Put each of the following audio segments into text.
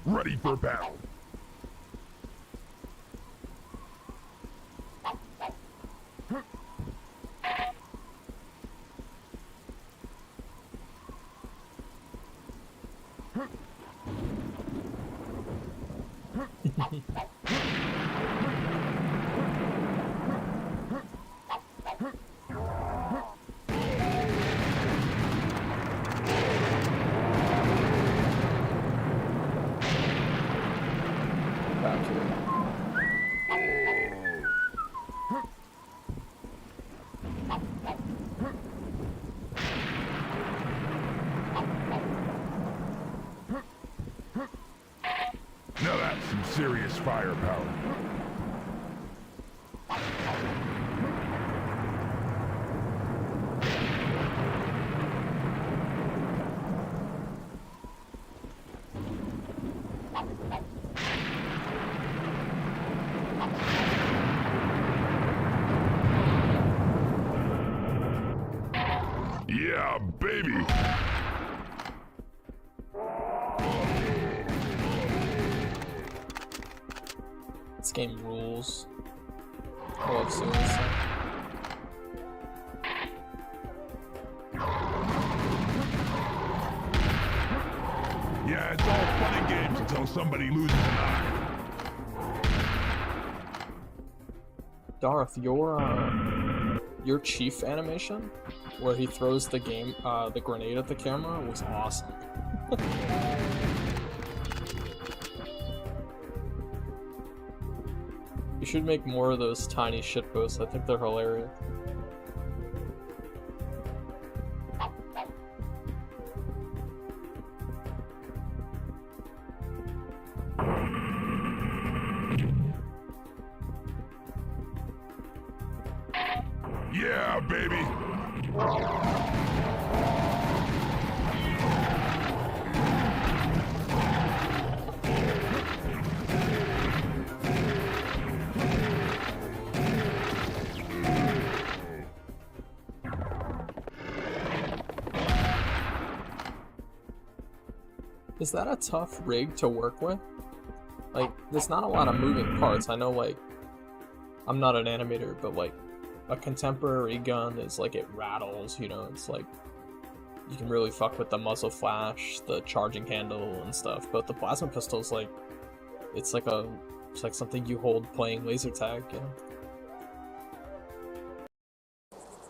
Ready for battle. Now that's some serious firepower. Yeah, baby! This game rules. I love Suicide. Yeah, it's all fun and games until somebody loses an eye. Darth, your chief animation, where he throws the grenade at the camera, was awesome. You should make more of those tiny shitposts. I think they're hilarious. Yeah, baby! Is that a tough rig to work with? Like, there's not a lot of moving parts. I know, like, I'm not an animator, but, like, a contemporary gun is, like, it rattles, you know? It's, like, you can really fuck with the muzzle flash, the charging handle, and stuff. But the plasma pistol's, like, it's like something you hold playing laser tag, you know?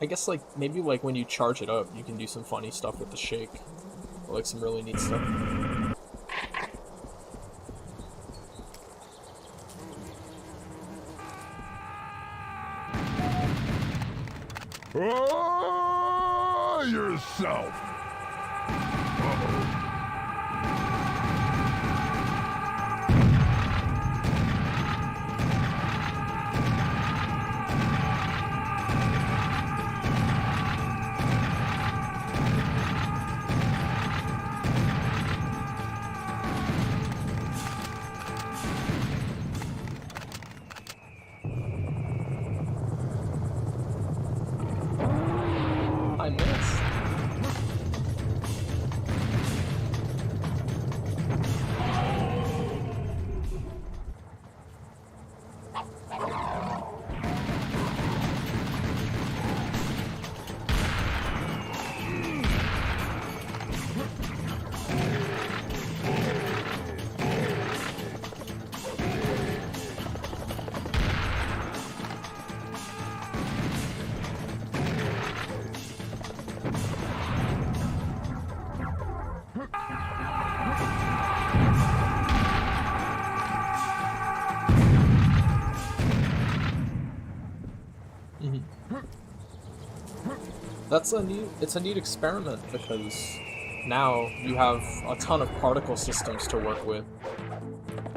I guess, like, maybe, like, when you charge it up, you can do some funny stuff with the shake. Or, like, some really neat stuff. Oh, yourself! Uh-oh. I missed. It's a neat experiment because now you have a ton of particle systems to work with.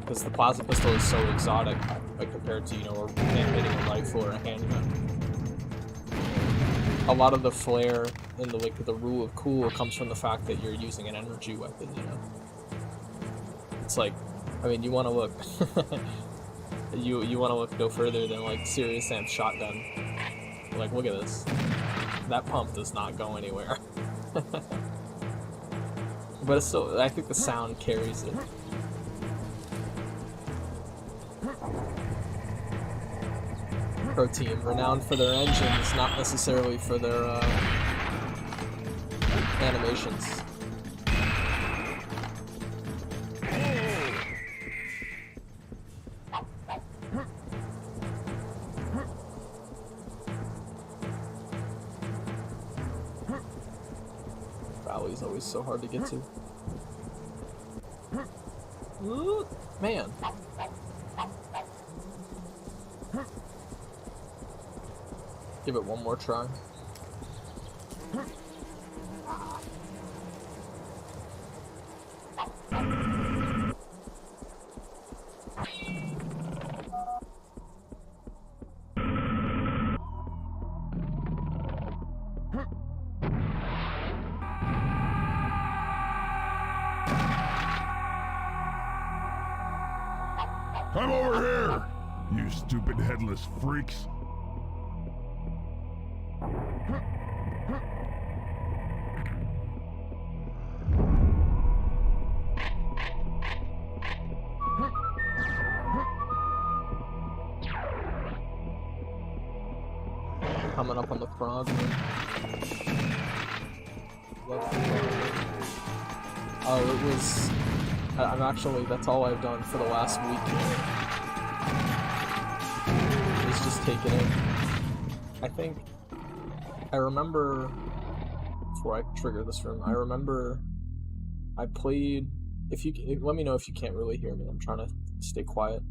because the plasma pistol is so exotic, like compared to, you know, hitting a rifle or a handgun. A lot of the flair and the rule of cool comes from the fact that you're using an energy weapon, you know. It's like, I mean, you want to look, you want to look no further than like Serious Sam's shotgun. Like, look at this. That pump does not go anywhere. But it's still, I think the sound carries it. Pro Team, renowned for their engines, not necessarily for their animations. Valley's always so hard to get to. Ooh, man. Give it one more try. Come over here, you stupid headless freaks. Coming up on the frog. Oh, it was... I'm actually, that's all I've done for the last week. It's just taking it. I think... I remember... Before I trigger this room, I remember... I played... let me know if you can't really hear me, I'm trying to stay quiet.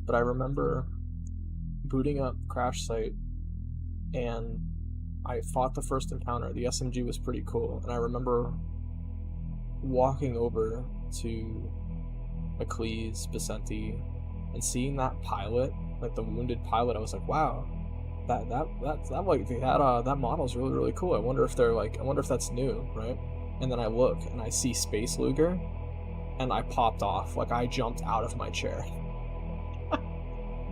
But I remember booting up Crash Site, and I fought the first encounter. The SMG was pretty cool, and I remember walking over to Macleese, Bacenti, and seeing that pilot, like the wounded pilot. I was like, wow, that model's really, really cool. I wonder if that's new, right? And then I look and I see Space Luger, and I popped off. Like, I jumped out of my chair.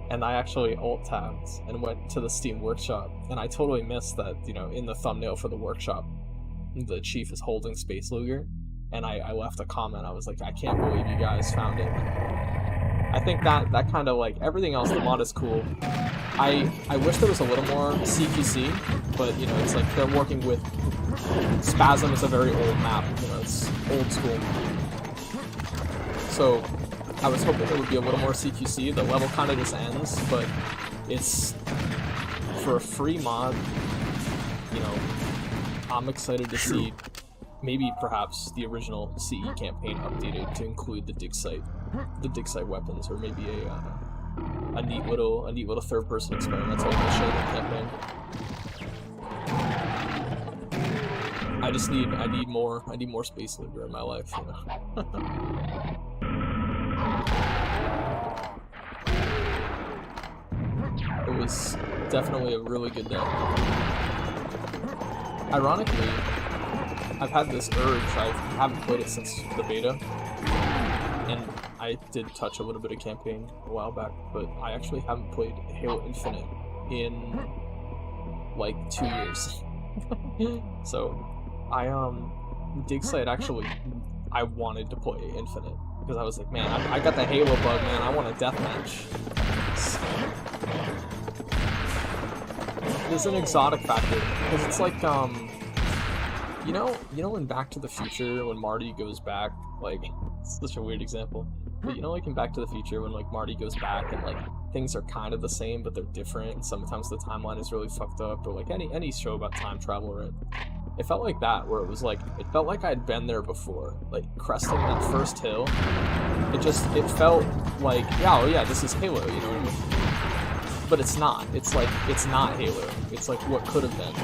And I actually alt-tabbed and went to the Steam Workshop, and I totally missed that, you know, in the thumbnail for the workshop, the chief is holding Space Luger, and I left a comment. I was like, I can't believe you guys found it. I think that kind of, like, everything else, the mod is cool. I wish there was a little more CQC, but, you know, it's like they're working with... Spasm is a very old map, you know, it's old school. So... I was hoping there would be a little more CQC. The level kind of just ends, but it's for a free mod. You know, I'm excited to see maybe perhaps the original CE campaign updated to include the dig site weapons, or maybe a neat little third-person experimental mission campaign. I need more Space Luger in my life. You know? It was definitely a really good day. Ironically, I've had this urge. I haven't played it since the beta, and I did touch a little bit of campaign a while back, but I actually haven't played Halo Infinite in like 2 years. So dig site actually, I wanted to play Infinite because I was like, man, I got the Halo bug, man. I want a deathmatch. There's an exotic factor because it's like you know in Back to the Future when Marty goes back, like, it's such a weird example, but you know, like in Back to the Future when like Marty goes back and like things are kind of the same but they're different, and sometimes the timeline is really fucked up, or like any show about time travel, right? It felt like that, where it was like, it felt like I'd been there before, like cresting that first hill. It felt like, yeah, oh yeah, this is Halo, you know what I mean? But it's not. It's like, it's not Halo. It's like what could have been.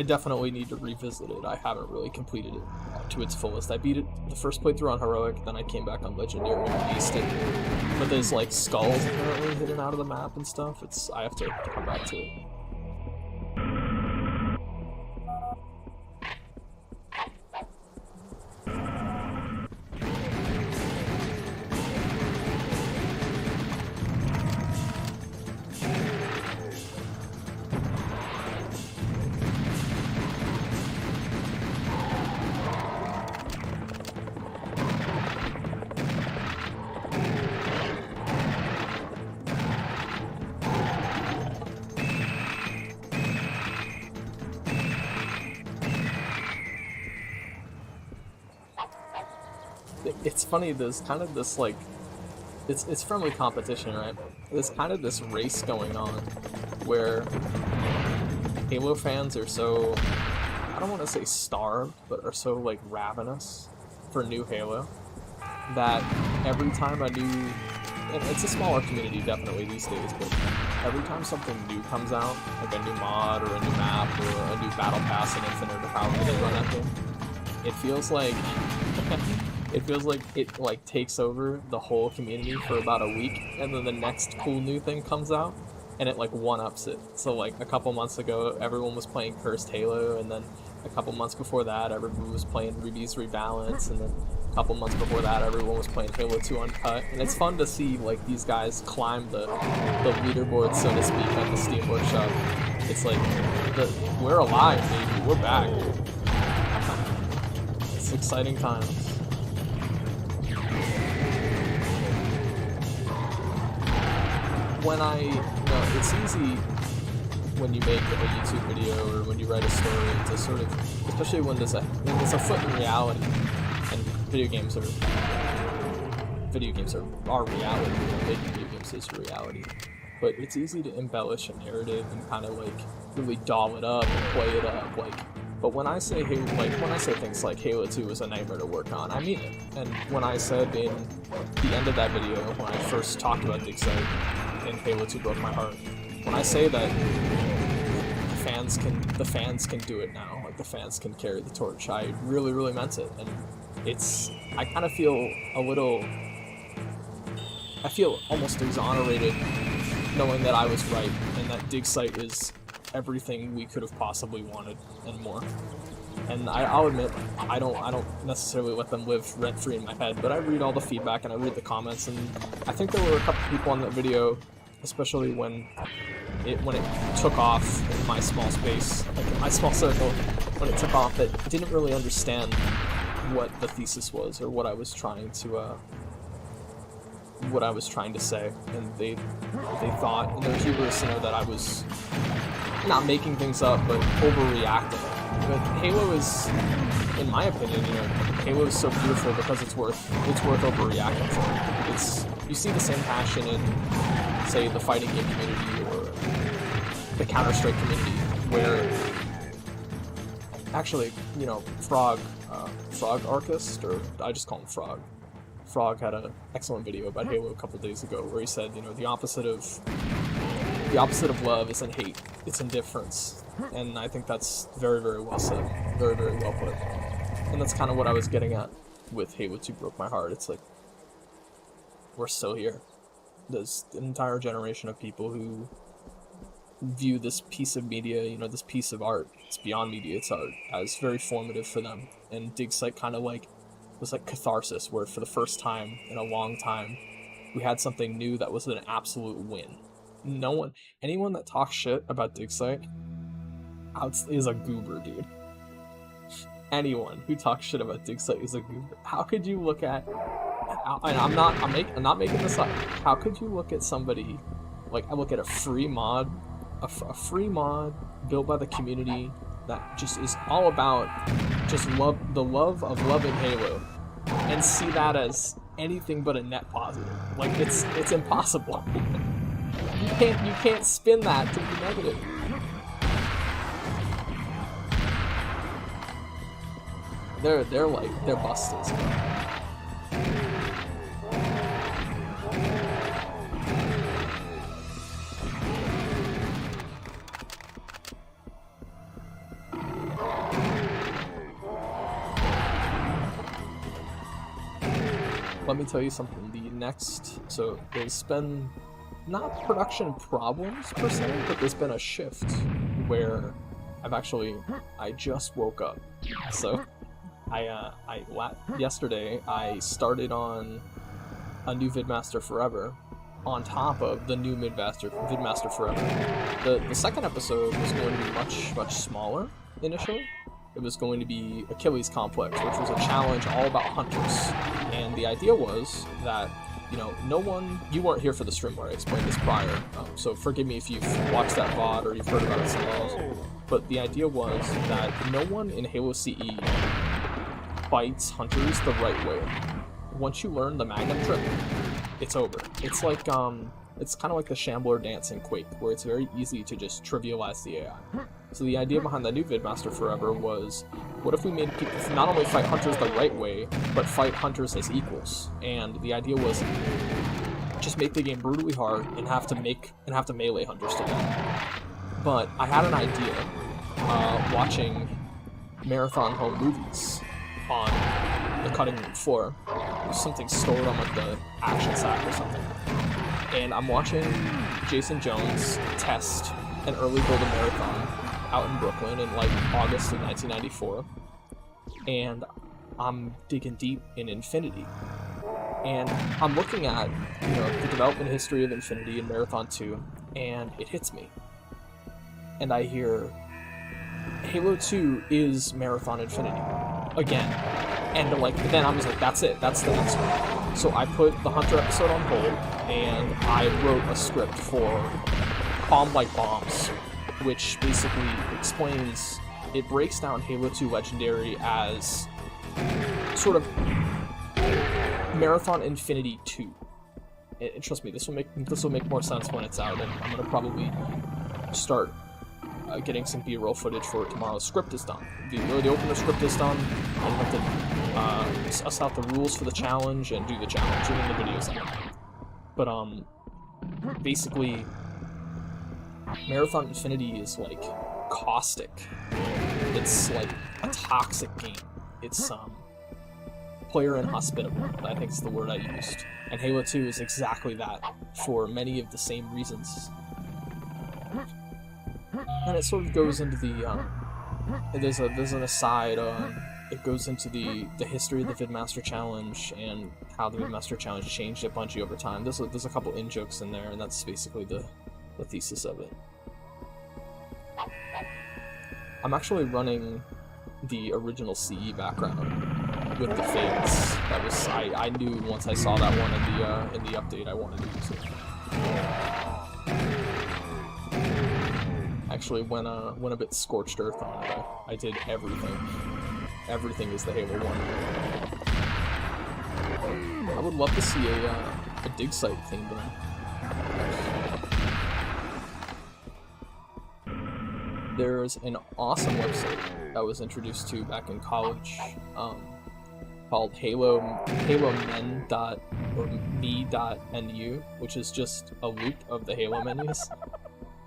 I definitely need to revisit it. I haven't really completed it to its fullest. I beat it the first playthrough on Heroic, then I came back on Legendary and aced it. But there's like skulls apparently hidden out of the map and stuff. I have to come back to it. It's funny, there's kind of this like, it's friendly competition, right? There's kind of this race going on where Halo fans are so, I don't want to say starved, but are so like ravenous for new Halo that every time a new, and it's a smaller community definitely these days, but every time something new comes out, like a new mod or a new map or a new battle pass in Infinite or however they run that thing, it feels like it like takes over the whole community for about a week, and then the next cool new thing comes out and it like one-ups it. So like a couple months ago everyone was playing Cursed Halo, and then a couple months before that everyone was playing Ruby's Rebalance, and then a couple months before that everyone was playing Halo 2 Uncut. And it's fun to see like these guys climb the leaderboard, so to speak, at the Steam Workshop. It's like, we're alive, baby, we're back. It's exciting times. It's easy when you make a YouTube video or when you write a story to sort of, especially when there's a foot in reality, and video games are reality, making video games is reality. But it's easy to embellish a narrative and kind of like really doll it up and play it up, like. But when I say things like Halo 2 is a nightmare to work on, I mean it. And when I said in the end of that video, when I first talked about Dig Site and Halo 2 broke my heart, when I say that the fans can do it now, like the fans can carry the torch, I really, really meant it. And I kind of feel I feel almost exonerated knowing that I was right and that Dig Site is everything we could have possibly wanted and more. And I'll admit, I don't necessarily let them live rent-free in my head, but I read all the feedback and I read the comments, and I think there were a couple people on that video, especially when it took off in my small space, like in my small circle, when it took off, that didn't really understand what the thesis was or what I was trying to say, and they thought, and they're hubris to know that I was not making things up, but overreacting. But Halo is, in my opinion, Halo is so beautiful because it's worth overreacting for. You see the same passion in, say, the fighting game community or the Counter-Strike community, where actually, Frog Archist, or I just call him Frog. Frog had an excellent video about Halo a couple days ago where he said, the opposite of love isn't hate, it's indifference. And I think that's very, very well said. Very, very well put. And that's kind of what I was getting at with Halo 2 Broke My Heart. It's like, we're still here. There's an entire generation of people who view this piece of media, this piece of art, it's beyond media, it's art, as very formative for them. And Dig Site kind of was like catharsis, where for the first time in a long time, we had something new that was an absolute win. Anyone that talks shit about Dig Site is a goober, dude. Anyone who talks shit about Dig Site is a goober. How could you look at, and I'm not making this up, how could you look at somebody, like, I look at a free mod built by the community that just is all about just the love of loving Halo, and see that as anything but a net positive? Like, it's impossible. You can't spin that to be negative. They're busted. let me tell you something. So there's been not production problems per se, but there's been a shift where I just woke up. So yesterday I started on a new Vidmaster Forever on top of the new Vidmaster Forever. The second episode was going to be much smaller initially. It was going to be Achilles Complex, which was a challenge all about hunters. And the idea was that, you know, you weren't here for the stream where I explained this prior, so forgive me if you've watched that VOD or you've heard about it somewhere else. But the idea was that no one in Halo CE fights hunters the right way. Once you learn the Magnum Trip, it's over. It's like, it's kind of like the Shambler dance in Quake, where it's very easy to just trivialize the AI. So the idea behind the new Vidmaster Forever was, what if we made people not only fight hunters the right way, but fight hunters as equals? And the idea was just make the game brutally hard and have to melee hunters to death. But I had an idea watching marathon home movies on the cutting room floor. There's something stored on like the action sack or something. And I'm watching Jason Jones test an early build of marathon out in Brooklyn in like August of 1994, and I'm digging deep in Infinity, and I'm looking at, you know, the development history of Infinity and Marathon 2, and it hits me, and I hear Halo 2 is Marathon Infinity again, and like then I was like, that's it, that's the next one. So I put the Hunter episode on hold, and I wrote a script for Bomb Like Bombs, which basically it breaks down Halo 2 Legendary as sort of Marathon Infinity 2. And trust me, this will make more sense when it's out, and I'm gonna probably start getting some B-roll footage for it tomorrow. The script is done. The opener script is done. I have to suss out the rules for the challenge and do the challenge, and then the video's out. But basically, Marathon Infinity is like caustic. It's like a toxic game. It's player inhospitable, I think is the word I used. And Halo 2 is exactly that, for many of the same reasons. And it sort of goes into the there's an aside, it goes into the history of the Vidmaster Challenge and how the Vidmaster Challenge changed at Bungie over time. There's a couple in-jokes in there, and that's basically the thesis of it. I'm actually running the original CE background with the fades. That was I knew once I saw that one in the update I wanted to use it. Actually went a bit scorched earth on it. I did everything. Everything is the Halo 1. I would love to see a dig site theme done. There's an awesome website I was introduced to back in college, called me.nu, which is just a loop of the Halo menus.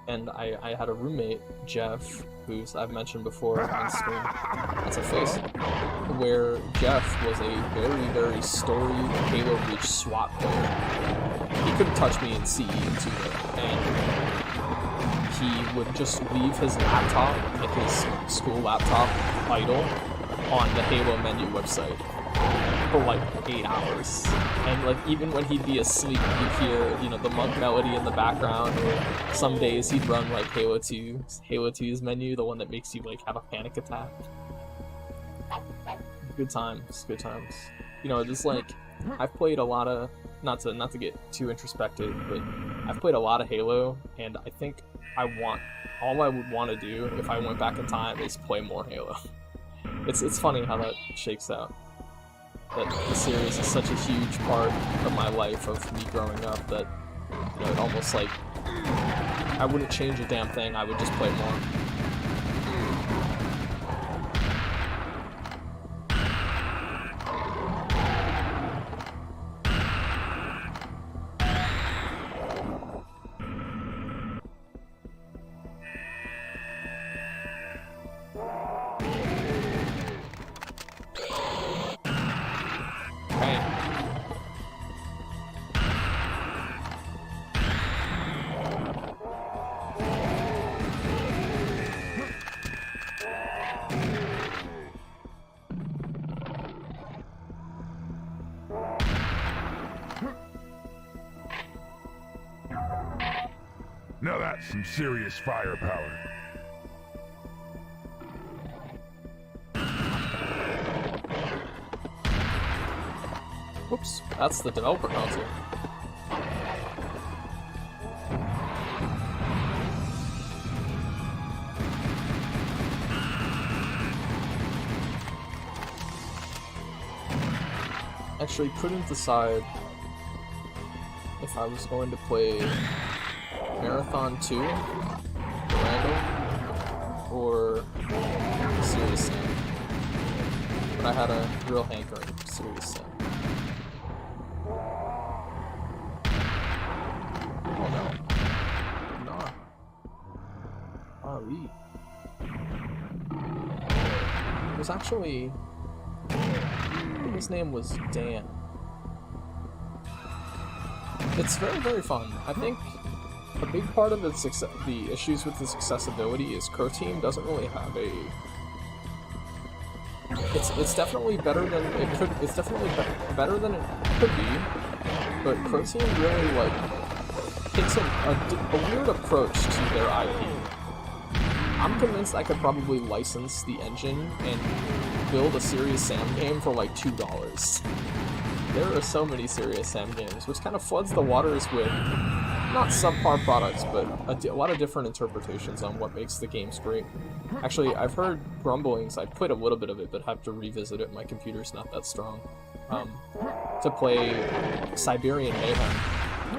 And I had a roommate, Jeff, who's I've mentioned before on stream. That's a face. Where Jeff was a very, very storied Halo Reach SWAT player. He couldn't touch me in CE and 2, and he would just leave his laptop, like his school laptop, idle on the Halo menu website for like 8 hours. And like even when he'd be asleep, you'd hear, you know, the monk melody in the background, or some days he'd run like Halo 2's menu, the one that makes you like have a panic attack. Good times. You know, just like I've played a lot of, not to get too introspective, but I've played a lot of Halo, and I think all I would want to do if I went back in time is play more Halo. It's funny how that shakes out. That the series is such a huge part of my life, of me growing up, that, you know, it almost like I wouldn't change a damn thing, I would just play more. Now that's some serious firepower. Whoops, that's the developer console. Actually, couldn't decide if I was going to play Marathon 2, Randall, or Serious Sam. But I had a real hankering for Serious Sam. Oh no. Nah. Ali. It was actually... his name was Dan. It's very, very fun. I think a big part of the issues with its accessibility is Crow Team doesn't really have a... It's definitely better than it could. It's definitely better than it could be, but Crow Team really like takes a weird approach to their IP. I'm convinced I could probably license the engine and build a Serious Sam game for like $2. There are so many Serious Sam games, which kind of floods the waters with not subpar products, but a lot of different interpretations on what makes the games great. Actually, I've heard grumblings. I played a little bit of it, but have to revisit it. My computer's not that strong. To play Siberian Mayhem,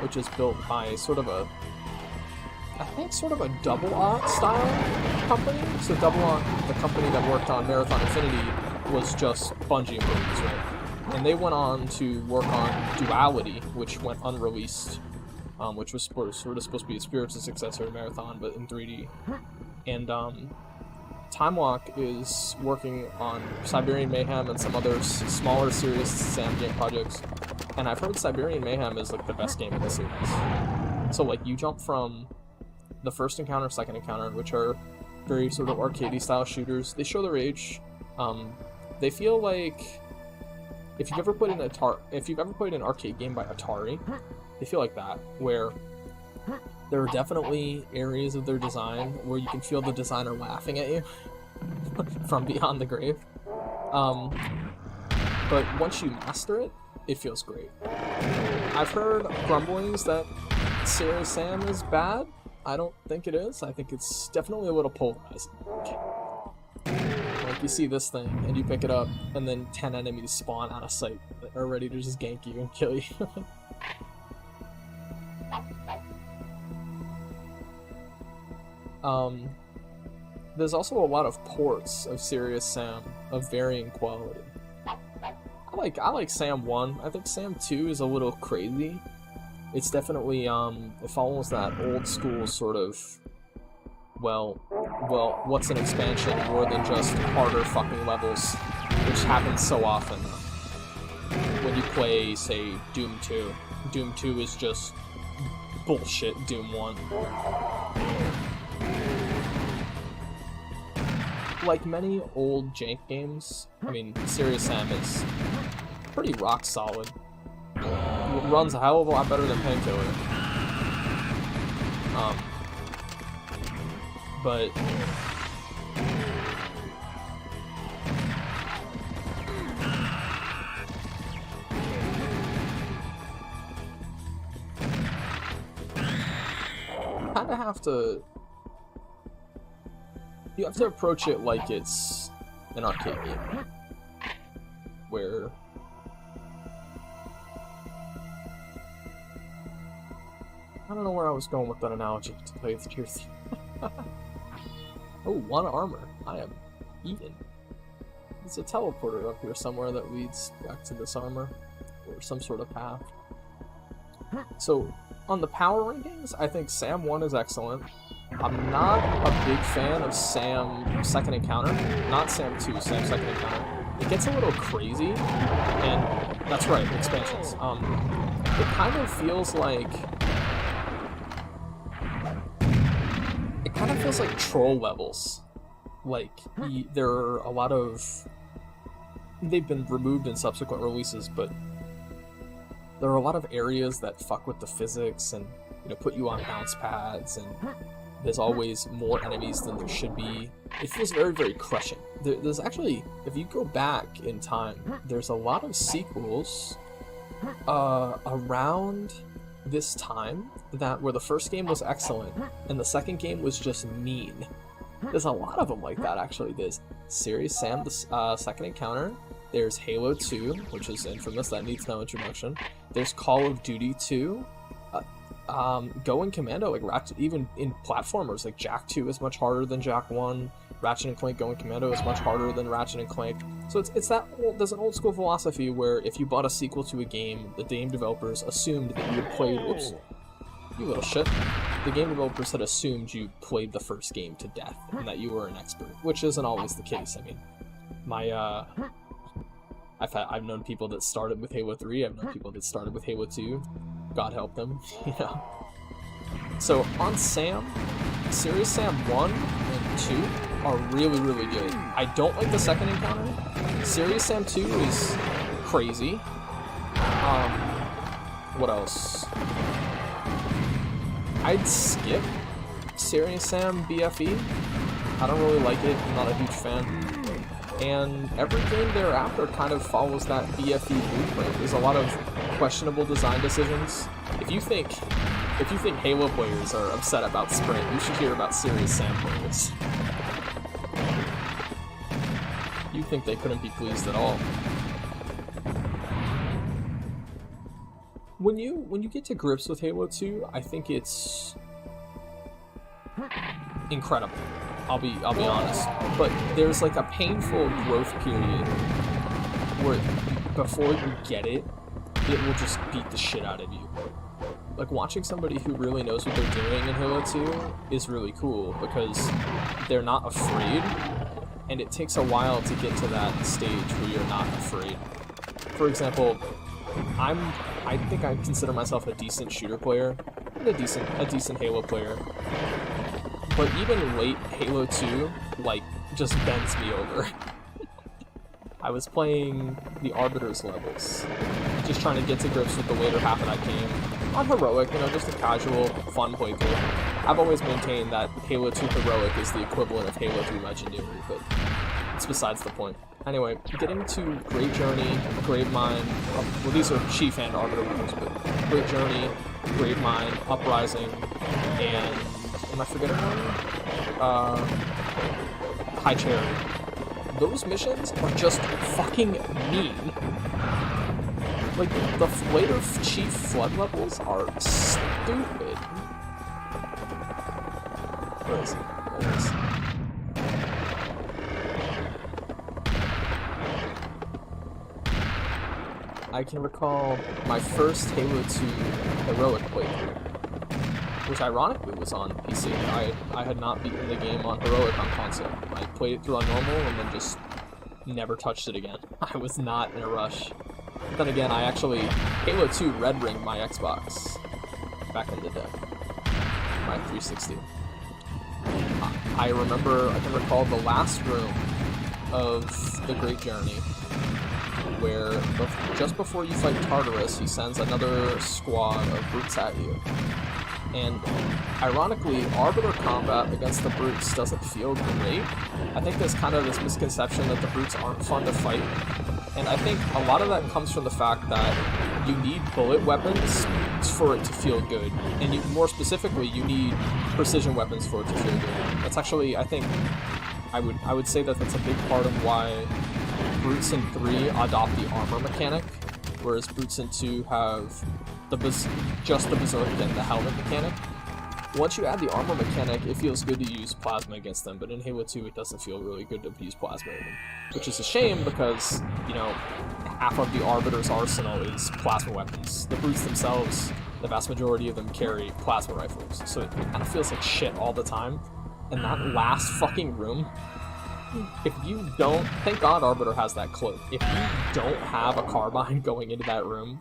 which is built by sort of a Double Aught style company. So Double Aught, the company that worked on Marathon Infinity, was just Bungie movies, right? And they went on to work on Duality, which went unreleased, which was sort of supposed to be a spiritual successor to Marathon, but in 3D. And Time Walk is working on Siberian Mayhem and some other smaller Serious Sam game projects. And I've heard Siberian Mayhem is like the best game in the series. So like you jump from the first encounter, second encounter, which are very sort of arcadey style shooters. They show their age. They feel like if you've ever played an arcade game by Atari, they feel like that, where there are definitely areas of their design where you can feel the designer laughing at you from beyond the grave. But once you master it, it feels great. I've heard grumblings that Serious Sam is bad. I don't think it is. I think it's definitely a little polarizing. Like, you see this thing, and you pick it up, and then 10 enemies spawn out of sight that are ready to just gank you and kill you. There's also a lot of ports of Serious Sam of varying quality. I like Sam 1. I think Sam 2 is a little crazy. It's definitely, it follows that old school sort of, well, what's an expansion more than just harder fucking levels, which happens so often when you play, say, Doom 2. Doom 2 is just bullshit Doom 1. Like many old jank games, I mean, Serious Sam is pretty rock solid. It runs a hell of a lot better than Painkiller. But you have to approach it like it's an arcade game, where I don't know where I was going with that analogy, to tell you the truth. Oh, 1 armor. I am eaten. There's a teleporter up here somewhere that leads back to this armor, or some sort of path. So, on the power rankings, I think Sam 1 is excellent. I'm not a big fan of Sam Second Encounter. Not Sam 2, Sam Second Encounter. It gets a little crazy, and that's right, expansions. It kind of feels like... It kind of feels like troll levels. Like, there are a lot of... They've been removed in subsequent releases, but there are a lot of areas that fuck with the physics, and put you on bounce pads, and there's always more enemies than there should be. It feels very, very crushing. There's actually, if you go back in time, there's a lot of sequels around this time where the first game was excellent and the second game was just mean. There's a lot of them like that, actually. There's Serious Sam, the Second Encounter. There's Halo 2, which is infamous, that needs no introduction. There's Call of Duty 2. Going Commando, like Ratchet, even in platformers, like Jak 2 is much harder than Jak 1. Ratchet and Clank Going Commando is much harder than Ratchet and Clank. So it's that old, there's an old school philosophy where if you bought a sequel to a game, the game developers assumed that you had played, oops, you little shit. The game developers had assumed you played the first game to death and that you were an expert, which isn't always the case. I mean, I've known people that started with Halo 3, I've known people that started with Halo 2. God help them, So on Sam, Serious Sam 1 and 2 are really, really good. I don't like the second encounter. Serious Sam 2 is crazy. What else? I'd skip Serious Sam BFE. I don't really like it, I'm not a huge fan. And every game thereafter kind of follows that BFE blueprint. There's a lot of questionable design decisions. If you think Halo players are upset about Sprint, you should hear about Serious Sam players. You think they couldn't be pleased at all. When you get to grips with Halo 2, I think it's incredible. I'll be honest. But there's like a painful growth period where before you get it, it will just beat the shit out of you. Like watching somebody who really knows what they're doing in Halo 2 is really cool because they're not afraid, and it takes a while to get to that stage where you're not afraid. For example, I think I consider myself a decent shooter player, and a decent Halo player. But even late Halo 2, like, just bends me over. I was playing the Arbiter's levels, just trying to get to grips with the later half of that game. On Heroic, just a casual, fun playthrough. I've always maintained that Halo 2 Heroic is the equivalent of Halo 3 Legendary, but it's besides the point. Anyway, getting to Great Journey, Gravemind, well these are Chief and Arbiter levels, but Great Journey, Gravemind, Uprising, and am I forgetting one? High Charity. Those missions are just fucking mean. Like, the later Chief Flood levels are stupid. Where is he? There he is. I can recall my first Halo 2 Heroic playthrough, which ironically was on PC. I had not beaten the game on Heroic on console. I played it through on normal and then just never touched it again. I was not in a rush. But then again, I actually Halo 2 Red Ringed my Xbox back in the day. My 360. I can recall the last room of the Great Journey, where just before you fight Tartarus, he sends another squad of brutes at you. And ironically, Arbiter combat against the brutes doesn't feel great. I think there's kind of this misconception that the brutes aren't fun to fight. And I think a lot of that comes from the fact that you need bullet weapons for it to feel good. And more specifically, you need precision weapons for it to feel good. That's actually, I think, I would say that that's a big part of why Brutes in 3 adopt the armor mechanic, whereas Brutes in 2 have just the Berserk and the helmet mechanic. Once you add the armor mechanic, it feels good to use plasma against them, but in Halo 2 it doesn't feel really good to use plasma with them. Which is a shame because, half of the Arbiter's arsenal is plasma weapons. The Brutes themselves, the vast majority of them carry plasma rifles, so it kind of feels like shit all the time. And that last fucking room, if you don't, thank God Arbiter has that cloak. If you don't have a carbine going into that room,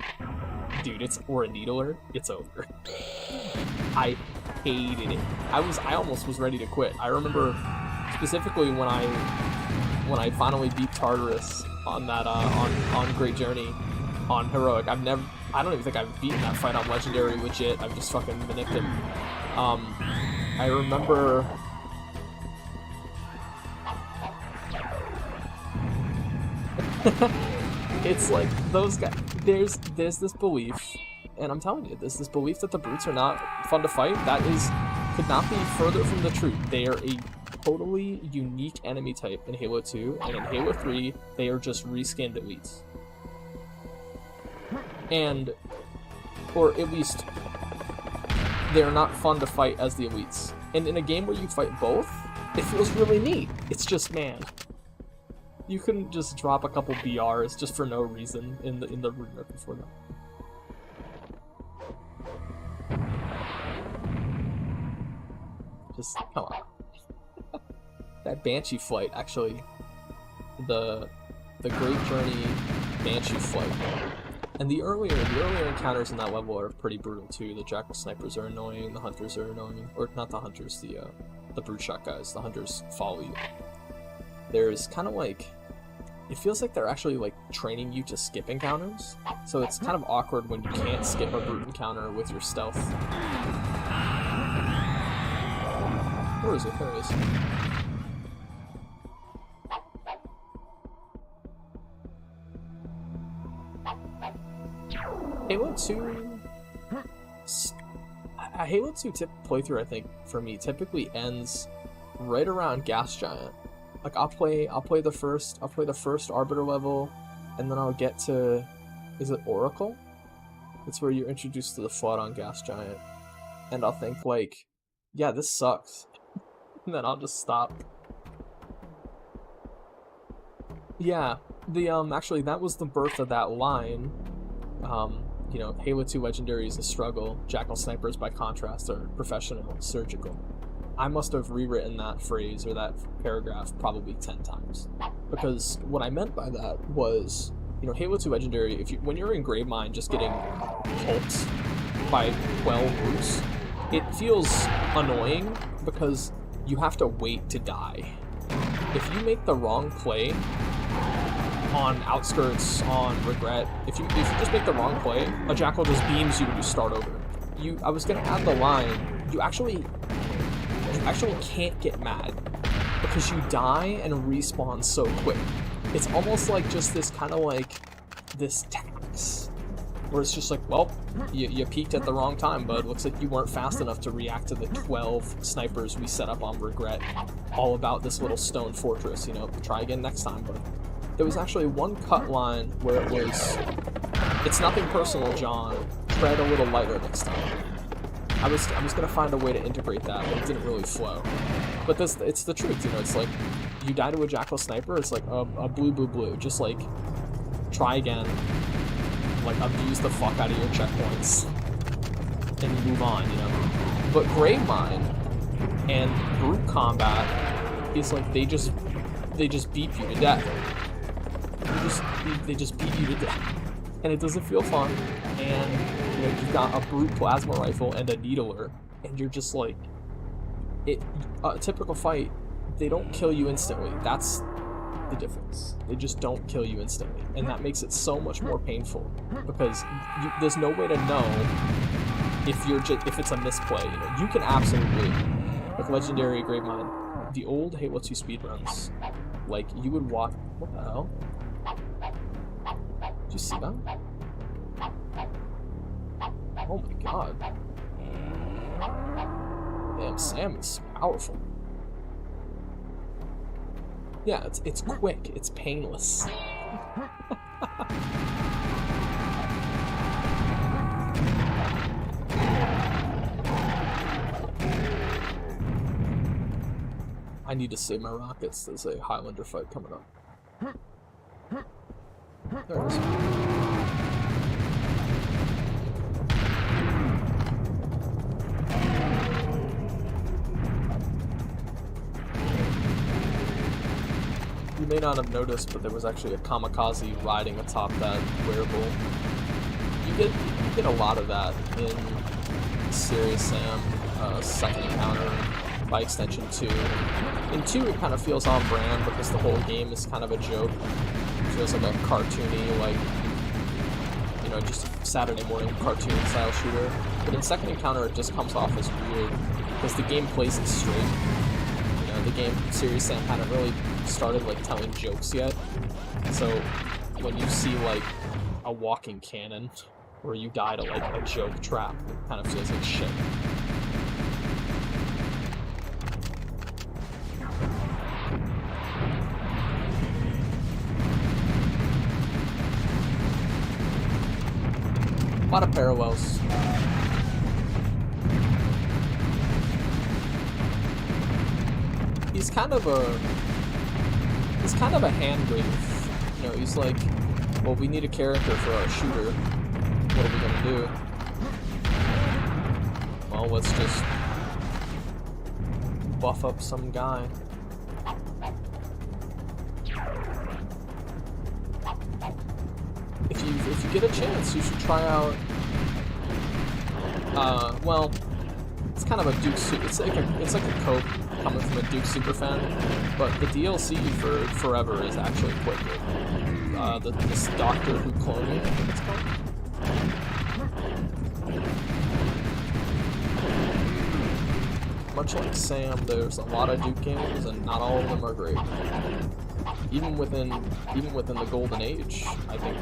dude, or a needler, it's over. I hated it. I almost was ready to quit. I remember specifically when I finally beat Tartarus on that on Great Journey, on heroic. I don't even think I've beaten that fight on legendary legit. I've just fucking mimicked him. I remember. It's like those guys. There's this belief, and I'm telling you, there's this belief that the brutes are not fun to fight. That could not be further from the truth. They are a totally unique enemy type in Halo 2, and in Halo 3, they are just reskinned elites. And, or at least, they are not fun to fight as the elites. And in a game where you fight both, it feels really neat. It's just, man, you couldn't just drop a couple BRs just for no reason in the rumor before that. Just come on. That Banshee flight, actually, the Great Journey Banshee flight, and the earlier encounters in that level are pretty brutal too. The Jackal snipers are annoying, the hunters are annoying, or not the hunters, the brute shot guys. The hunters follow you. There's kind of like, it feels like they're actually like training you to skip encounters, so it's kind of awkward when you can't skip a brute encounter with your stealth. Where is it? There it is. Halo 2... Halo 2 playthrough, I think, for me, typically ends right around Gas Giant. Like, I'll play the first Arbiter level, and then I'll get to... Is it Oracle? It's where you're introduced to the Flood on Gas Giant. And I'll think, like, yeah, this sucks. And then I'll just stop. Yeah, actually, that was the birth of that line. You know, Halo 2 Legendary is a struggle. Jackal snipers, by contrast, are professional, surgical. I must have rewritten that phrase or that paragraph probably 10 times. Because what I meant by that was, you know, Halo 2 Legendary, when you're in Gravemind just getting pulped by 12 brutes, it feels annoying because you have to wait to die. If you make the wrong play on Outskirts, on Regret, if you just make the wrong play, a Jackal just beams you when you start over. I was gonna add the line, you actually can't get mad because you die and respawn so quick. It's almost like just this kind of like this tax where it's just like, well, you peaked at the wrong time, bud. Looks like you weren't fast enough to react to the 12 snipers we set up on Regret, all about this little stone fortress, you know, try again next time, bud. There was actually one cut line where it was, it's nothing personal, John, tread a little lighter next time. I was gonna find a way to integrate that, but it didn't really flow. But it's the truth, you know, it's like, you die to a Jackal sniper, it's like a blue, just like, try again, like, abuse the fuck out of your checkpoints, and move on, you know. But Gravemind and brute combat is like, they just beat you to death. They just beat you to death. And it doesn't feel fun, and, you know, you've got a brute plasma rifle and a needler, and you're just like, a typical fight, they don't kill you instantly. That's the difference. They just don't kill you instantly, and that makes it so much more painful because there's no way to know if it's a misplay. You know, you can absolutely, with Legendary Gravemind, the old Halo 2 speedruns, like, you would walk. What the hell? Did you see that? Oh my god! Damn, Sam is powerful. Yeah, it's quick, it's painless. I need to save my rockets. There's a Highlander fight coming up. There it is. You may not have noticed, but there was actually a kamikaze riding atop that wearable. You get a lot of that in Serious Sam, second encounter, by extension 2. In 2 it kind of feels on brand because the whole game is kind of a joke. It feels like a cartoony, like, know, just a Saturday morning cartoon style shooter. But in Second Encounter, it just comes off as weird because the game plays it straight. You know, the game Serious Sam hadn't really started like telling jokes yet. So when you see like a walking cannon where you die to like a joke trap, it kind of feels like shit. A lot of parallels. He's kind of a hand wave. You know, he's like, well, we need a character for our shooter. What are we gonna do? Well, let's just buff up some guy. If you get a chance, you should try out. Well, it's kind of a Duke Super. It's like a cope coming from a Duke superfan, but the DLC for Forever is actually quite good. This Doctor Who cloning, I think it's called. Much like Sam, there's a lot of Duke games, and not all of them are great. Even within the Golden Age, I think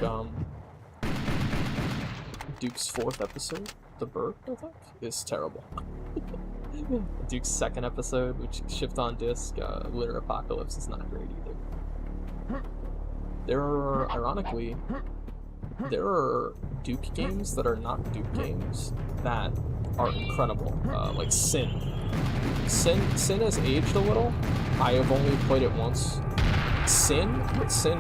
Duke's 4th episode, The Bird, I think, is terrible. Duke's 2nd episode, which shipped on disc, Lunar Apocalypse, is not great either. Ironically, there are Duke games that are not Duke games that are incredible, like Sin. Sin has aged a little. I have only played it once. Sin,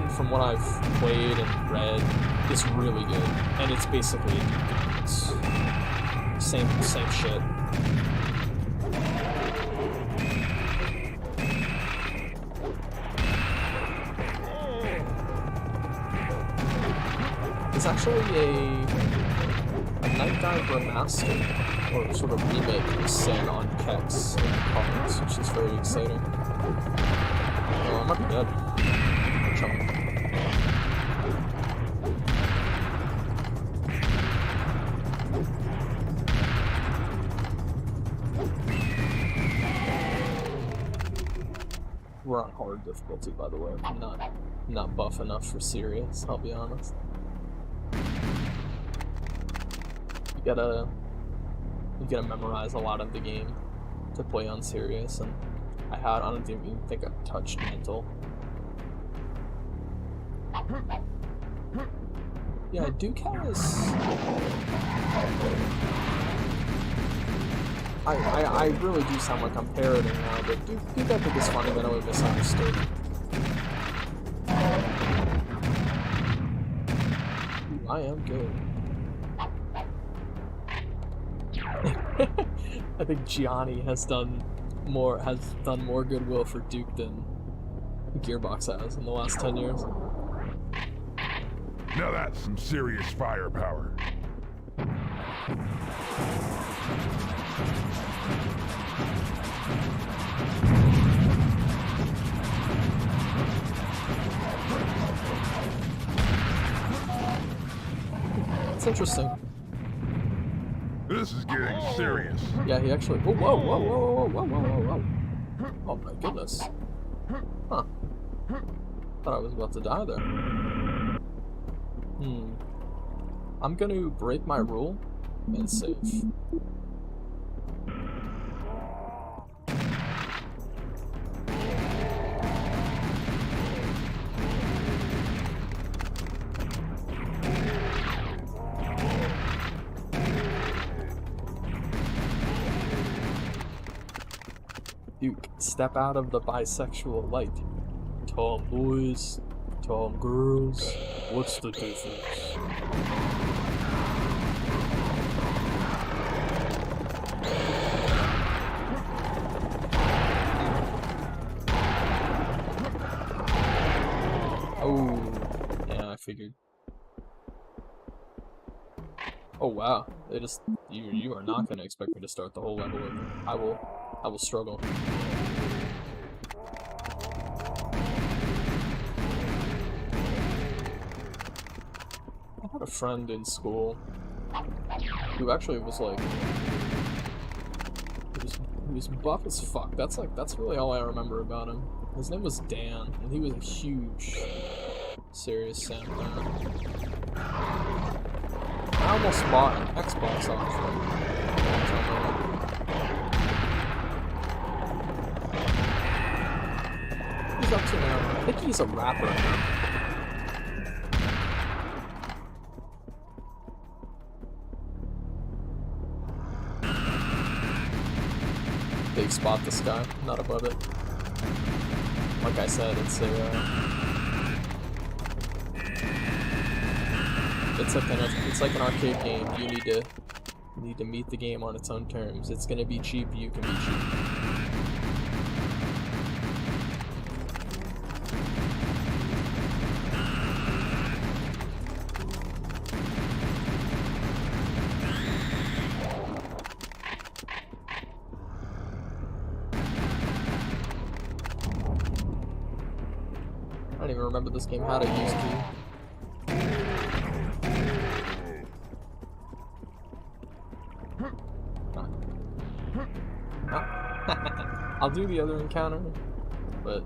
from what I've played and read, is really good, and it's basically a Duke game. It's same shit. It's actually a Night Dive remaster, or sort of remake of Sin on Kex in cards, which is very exciting. Oh, I might be dead. Chump. We're on hard difficulty, by the way. I'm not buff enough for serious, I'll be honest. You gotta memorize a lot of the game to play on serious, and I don't even think I've touched mental. Yeah, Duke has. I really do sound like I'm parroting now, but Duke I think is fundamentally misunderstood. Ooh, I am good. I think Gianni has done more goodwill for Duke than Gearbox has in the last 10 years. Now that's some serious firepower. It's interesting. This is getting serious. Yeah, he actually. Oh, whoa. Oh my goodness. Huh. Thought I was about to die there. I'm gonna break my rule and save. Duke, step out of the bisexual light. Tom boys, Tom girls, what's the difference? Oh, yeah, I figured. Oh wow, they just you are not gonna expect me to start the whole level over. I will struggle. a friend in school who actually was like, he was buff as fuck. That's really all I remember about him. His name was Dan, and he was a huge, serious Sam fan. I almost bought an Xbox off him a long time ago. He's up to now. I think he's a rapper now. Big spot the sky, not above it. Like I said, it's like an arcade game. You need to meet the game on its own terms. It's gonna be cheap, you can be cheap. I don't even remember this game had a use key. I'll do the other encounter, but,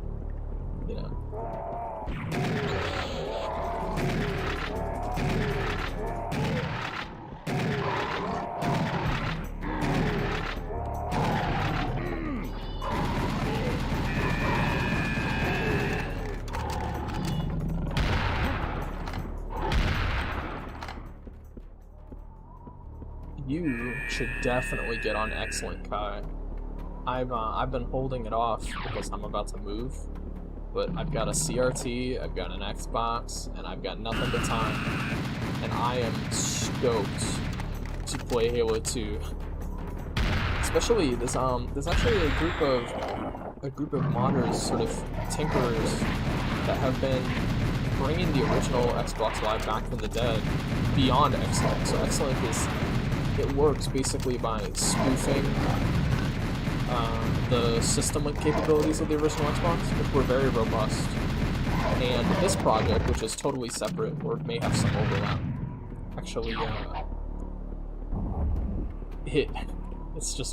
you know. You should definitely get on Excellent Kai. I've been holding it off because I'm about to move, but I've got a CRT, I've got an Xbox, and I've got nothing but time, and I am stoked to play Halo 2. Especially there's actually a group of modders, sort of tinkerers, that have been bringing the original Xbox Live back from the dead beyond Excellent. So Excellent it works basically by spoofing the system capabilities of the original Xbox, which were very robust. And this project, which is totally separate, or may have some overlap, actually, it's just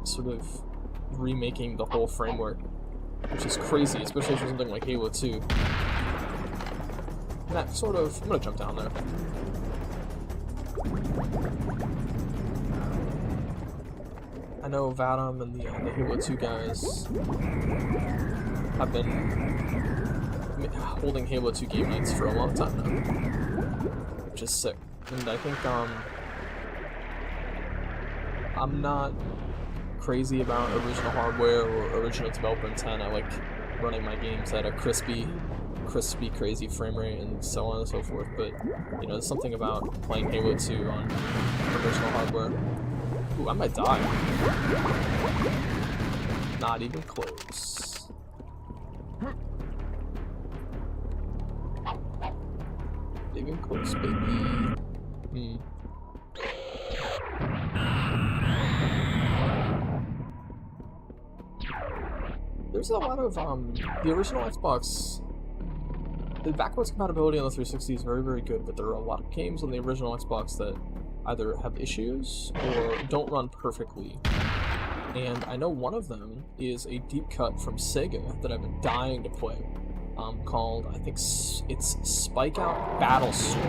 sort of remaking the whole framework, which is crazy, especially for something like Halo 2. And that sort of, I'm gonna jump down there. I know Vadim and the Halo 2 guys have been holding Halo 2 game nights for a long time now, which is sick. And I think I'm not crazy about original hardware or original developer intent. I like running my games at a crispy, crazy frame rate and so on and so forth. But you know, there's something about playing Halo 2 on original hardware. Ooh, I might die. Not even close. Not even close, baby. There's a lot of the original Xbox. The backwards compatibility on the 360 is very, very good, but there are a lot of games on the original Xbox that either have issues or don't run perfectly. And I know one of them is a deep cut from Sega that I've been dying to play, called, I think it's Spike Out Battle Suit.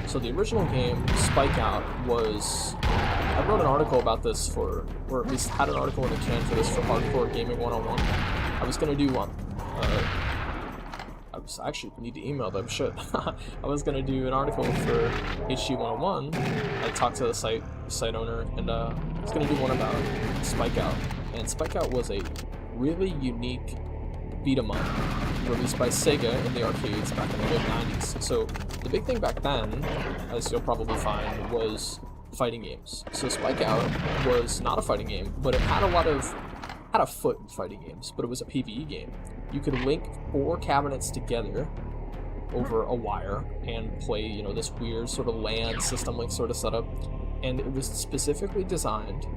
So the original game, Spike Out, was... I wrote an article about this or at least had an article in the can for this for Hardcore Gaming 101. I was gonna do I actually need to email them, shit. I was gonna do an article for HG 101. I talked to the site owner, and I was gonna do one about Spike Out. And Spike Out was a really unique beat-em up released by Sega in the arcades back in the mid-90s. So the big thing back then, as you'll probably find, was fighting games. So Spike Out was not a fighting game, but it had a foot in fighting games, but it was a PvE game. You could link 4 cabinets together over a wire and play, you know, this weird sort of LAN system like sort of setup. And it was specifically designed.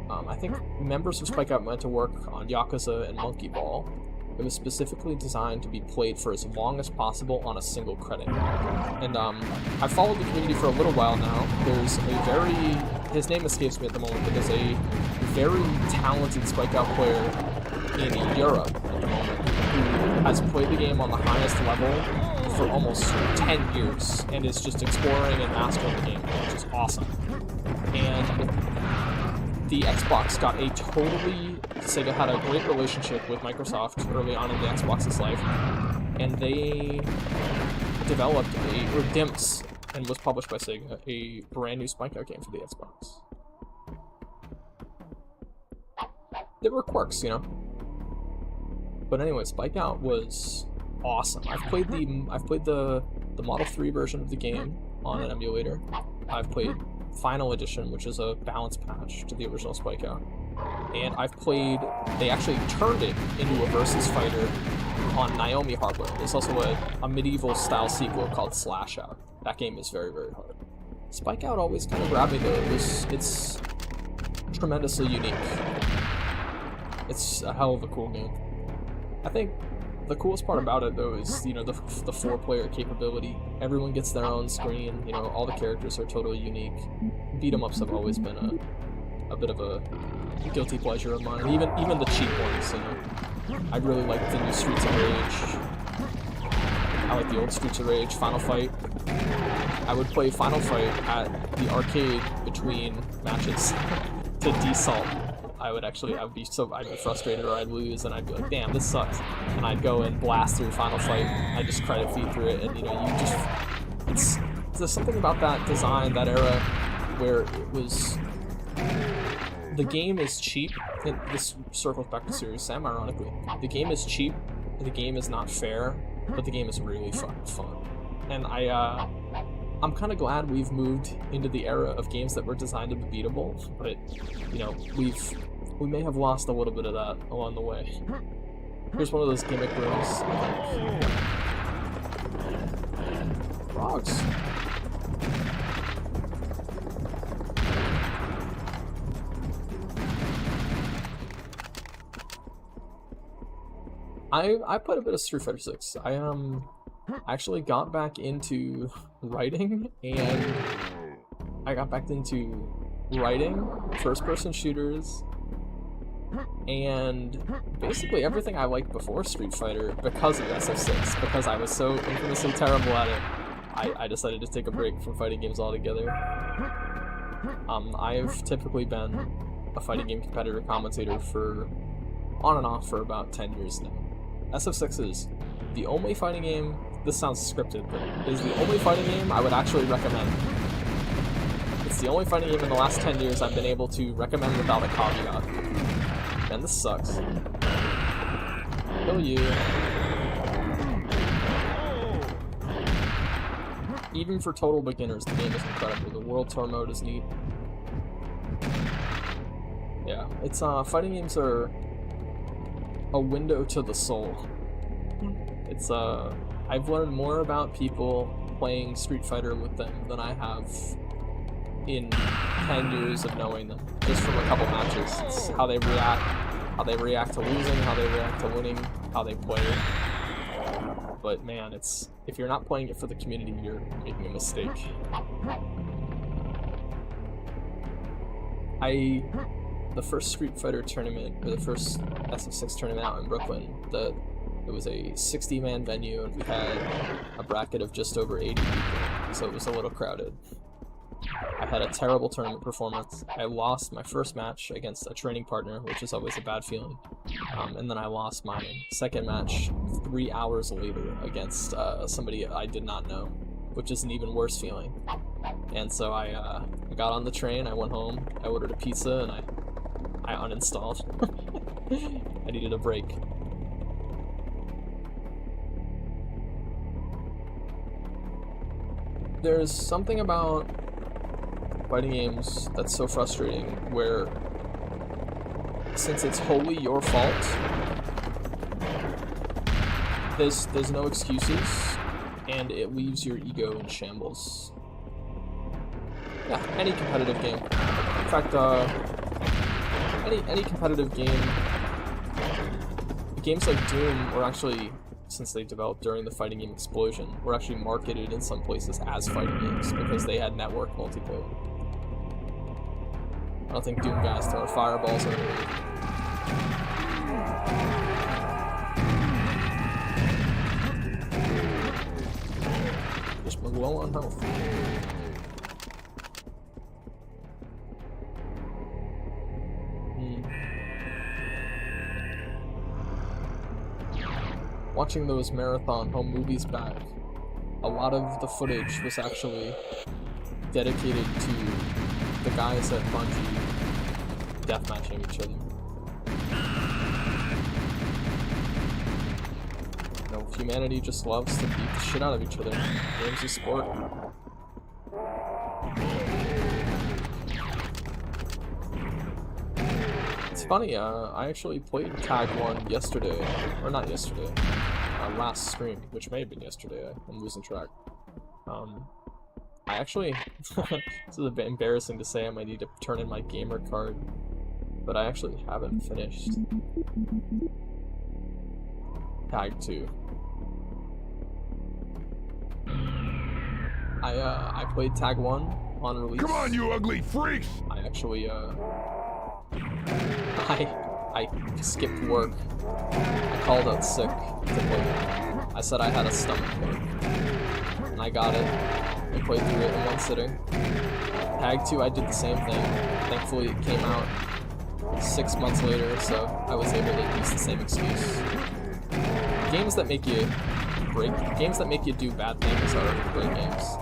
I think members of Spike Out went to work on Yakuza and Monkey Ball, It was specifically designed to be played for as long as possible on a single credit. And I've followed the community for a little while now. There's his name escapes me at the moment, but there's a very talented Spike Out player in Europe at the moment who has played the game on the highest level for almost 10 years and is just exploring and mastering the game, which is awesome. And the Xbox got a Sega had a great relationship with Microsoft early on in the Xbox's life, and they developed DIMPS, and was published by Sega, a brand new Spike Out game for the Xbox. There were quirks, you know. But anyway, Spike Out was awesome. I've played the Model 3 version of the game on an emulator. I've played Final Edition, which is a balance patch to the original Spike Out. And they actually turned it into a versus fighter on Naomi hardware. There's also a medieval style sequel called Slash Out. That game is very, very hard. Spike Out always kind of grabbed me though. It's tremendously unique. It's a hell of a cool game. I think the coolest part about it though is, you know, the 4-player capability. Everyone gets their own screen, you know, all the characters are totally unique. Beat 'em ups have always been a bit of a guilty pleasure of mine. Even the cheap ones, you know. I really like the new Streets of Rage. I like the old Streets of Rage, Final Fight. I would play Final Fight at the arcade between matches to desalt. I'd be frustrated, or I'd lose, and I'd be like, damn, this sucks. And I'd go and blast through Final Fight. I'd just credit feed through it, and you know, there's something about that design, that era, where it was, the game is cheap. And this circles back to Serious Sam, ironically. The game is cheap, and the game is not fair, but the game is really fucking fun. And I'm kind of glad we've moved into the era of games that were designed to be beatable, but, you know, we may have lost a little bit of that along the way. Here's one of those gimmick rooms. Frogs. I played a bit of Street Fighter 6. I actually got back into writing, and I got back into writing, first-person shooters, and basically everything I liked before Street Fighter because of SF6, because I was so infamously terrible at it. I decided to take a break from fighting games altogether. I've typically been a fighting game competitor commentator on and off for about 10 years now. SF6 is the only fighting game, this sounds scripted, but it is the only fighting game I would actually recommend. It's the only fighting game in the last 10 years I've been able to recommend without a caveat. Man, this sucks. Kill you. Even for total beginners, the game is incredible. The World Tour mode is neat. Yeah, it's fighting games are a window to the soul. It's I've learned more about people playing Street Fighter with them than I have in 10 years of knowing them, just from a couple matches. It's how they react to losing, how they react to winning, how they play. But man, if you're not playing it for the community, you're making a mistake. The first Street Fighter tournament, or the first SF6 tournament out in Brooklyn, it was a 60-man venue, and we had a bracket of just over 80 people, so it was a little crowded. I had a terrible tournament performance. I lost my first match against a training partner, which is always a bad feeling. And then I lost my second match 3 hours later against somebody I did not know, which is an even worse feeling. And so I got on the train, I went home, I ordered a pizza, and I uninstalled. I needed a break. There's something about fighting games that's so frustrating, where since it's wholly your fault, there's no excuses, and it leaves your ego in shambles. Yeah, any competitive game. In fact, any competitive game, games like Doom were actually, since they developed during the fighting game explosion, were actually marketed in some places as fighting games because they had network multiplayer. I don't think Doom guys throw fireballs at anything. Just low on health. Watching those marathon home movies back, a lot of the footage was actually dedicated to the guys at Bungie deathmatching each other. You know, humanity just loves to beat the shit out of each other. Games of sport. It's funny, I actually played Tag 1 yesterday, or not yesterday, last stream, which may have been yesterday, I'm losing track. I actually, this is a bit embarrassing to say, I might need to turn in my gamer card, but I actually haven't finished Tag 2. I played Tag 1 on release. Come on, you ugly freaks! I actually, I skipped work. I called out sick to play it. I said I had a stomach bug. And I got it. I played through it in one sitting. Tag 2, I did the same thing. Thankfully, it came out 6 months later, so I was able to use the same excuse. Games that make you do bad things are great games.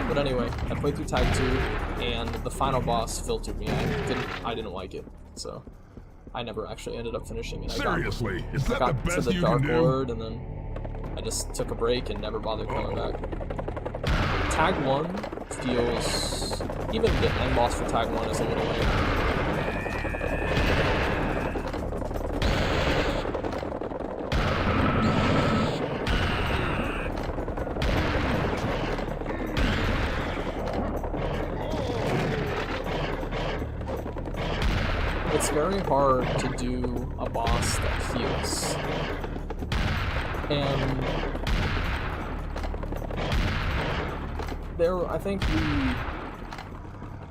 But anyway, I played through Tag 2, and the final boss filtered me. I didn't like it, so I never actually ended up finishing it. Seriously, is that I the got best to the you Dark can do? Lord, and then I just took a break and never bothered coming back. Tag 1 feels... even the end boss for Tag 1 is a little lame. It's very hard to do a boss that heals. And I think we,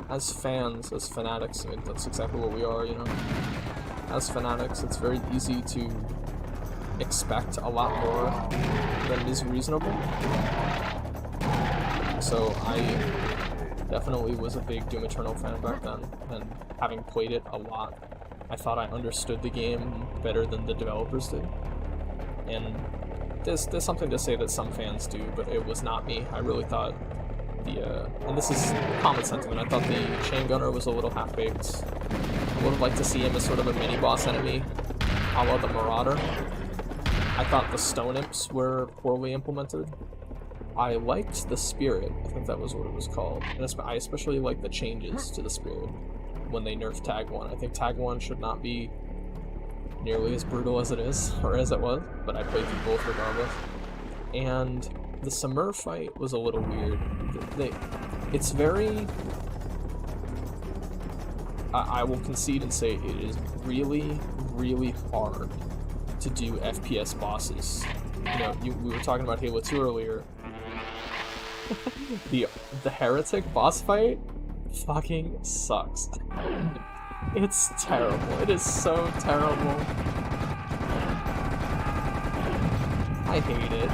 as fans, as fanatics, I mean, that's exactly what we are, you know. As fanatics, it's very easy to expect a lot more than is reasonable. So I definitely was a big Doom Eternal fan back then, and having played it a lot, I thought I understood the game better than the developers did. And there's something to say that some fans do, but it was not me. I really thought and this is common sentiment, I thought the Chain Gunner was a little half-baked. I would have liked to see him as sort of a mini-boss enemy, a la the Marauder. I thought the Stone Imps were poorly implemented. I liked the Spirit, I think that was what it was called, and I especially liked the changes to the Spirit when they nerfed Tag 1. I think Tag 1 should not be nearly as brutal as it is, or as it was, but I played through both regardless. And the Samur fight was a little weird. It's very... I will concede and say it is really, really hard to do FPS bosses. You know, we were talking about Halo 2 earlier. The Heretic boss fight fucking sucks. It's terrible. It is so terrible. I hate it.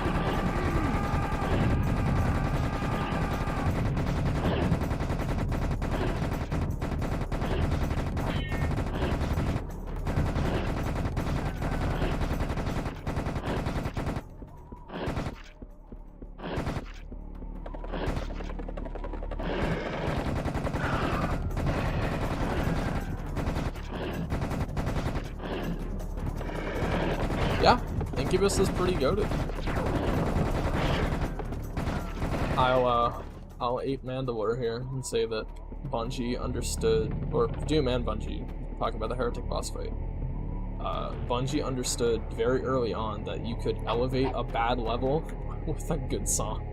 Yeah, Incubus is pretty goated. I'll ape Mandalore here and say that Bungie understood, or Doom and Bungie, talking about the Heretic boss fight, Bungie understood very early on that you could elevate a bad level with a good song.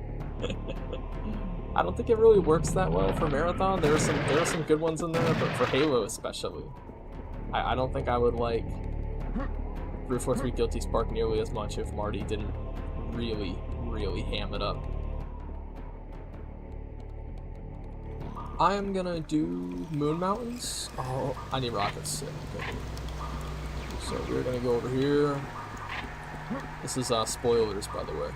I don't think it really works that well for Marathon. There are some good ones in there, but for Halo especially, I don't think I would like 343 Guilty Spark nearly as much if Marty didn't really, really ham it up. I am gonna do Moon Mountains. Oh, I need rockets. Okay. So we're gonna go over here. This is spoilers, by the way.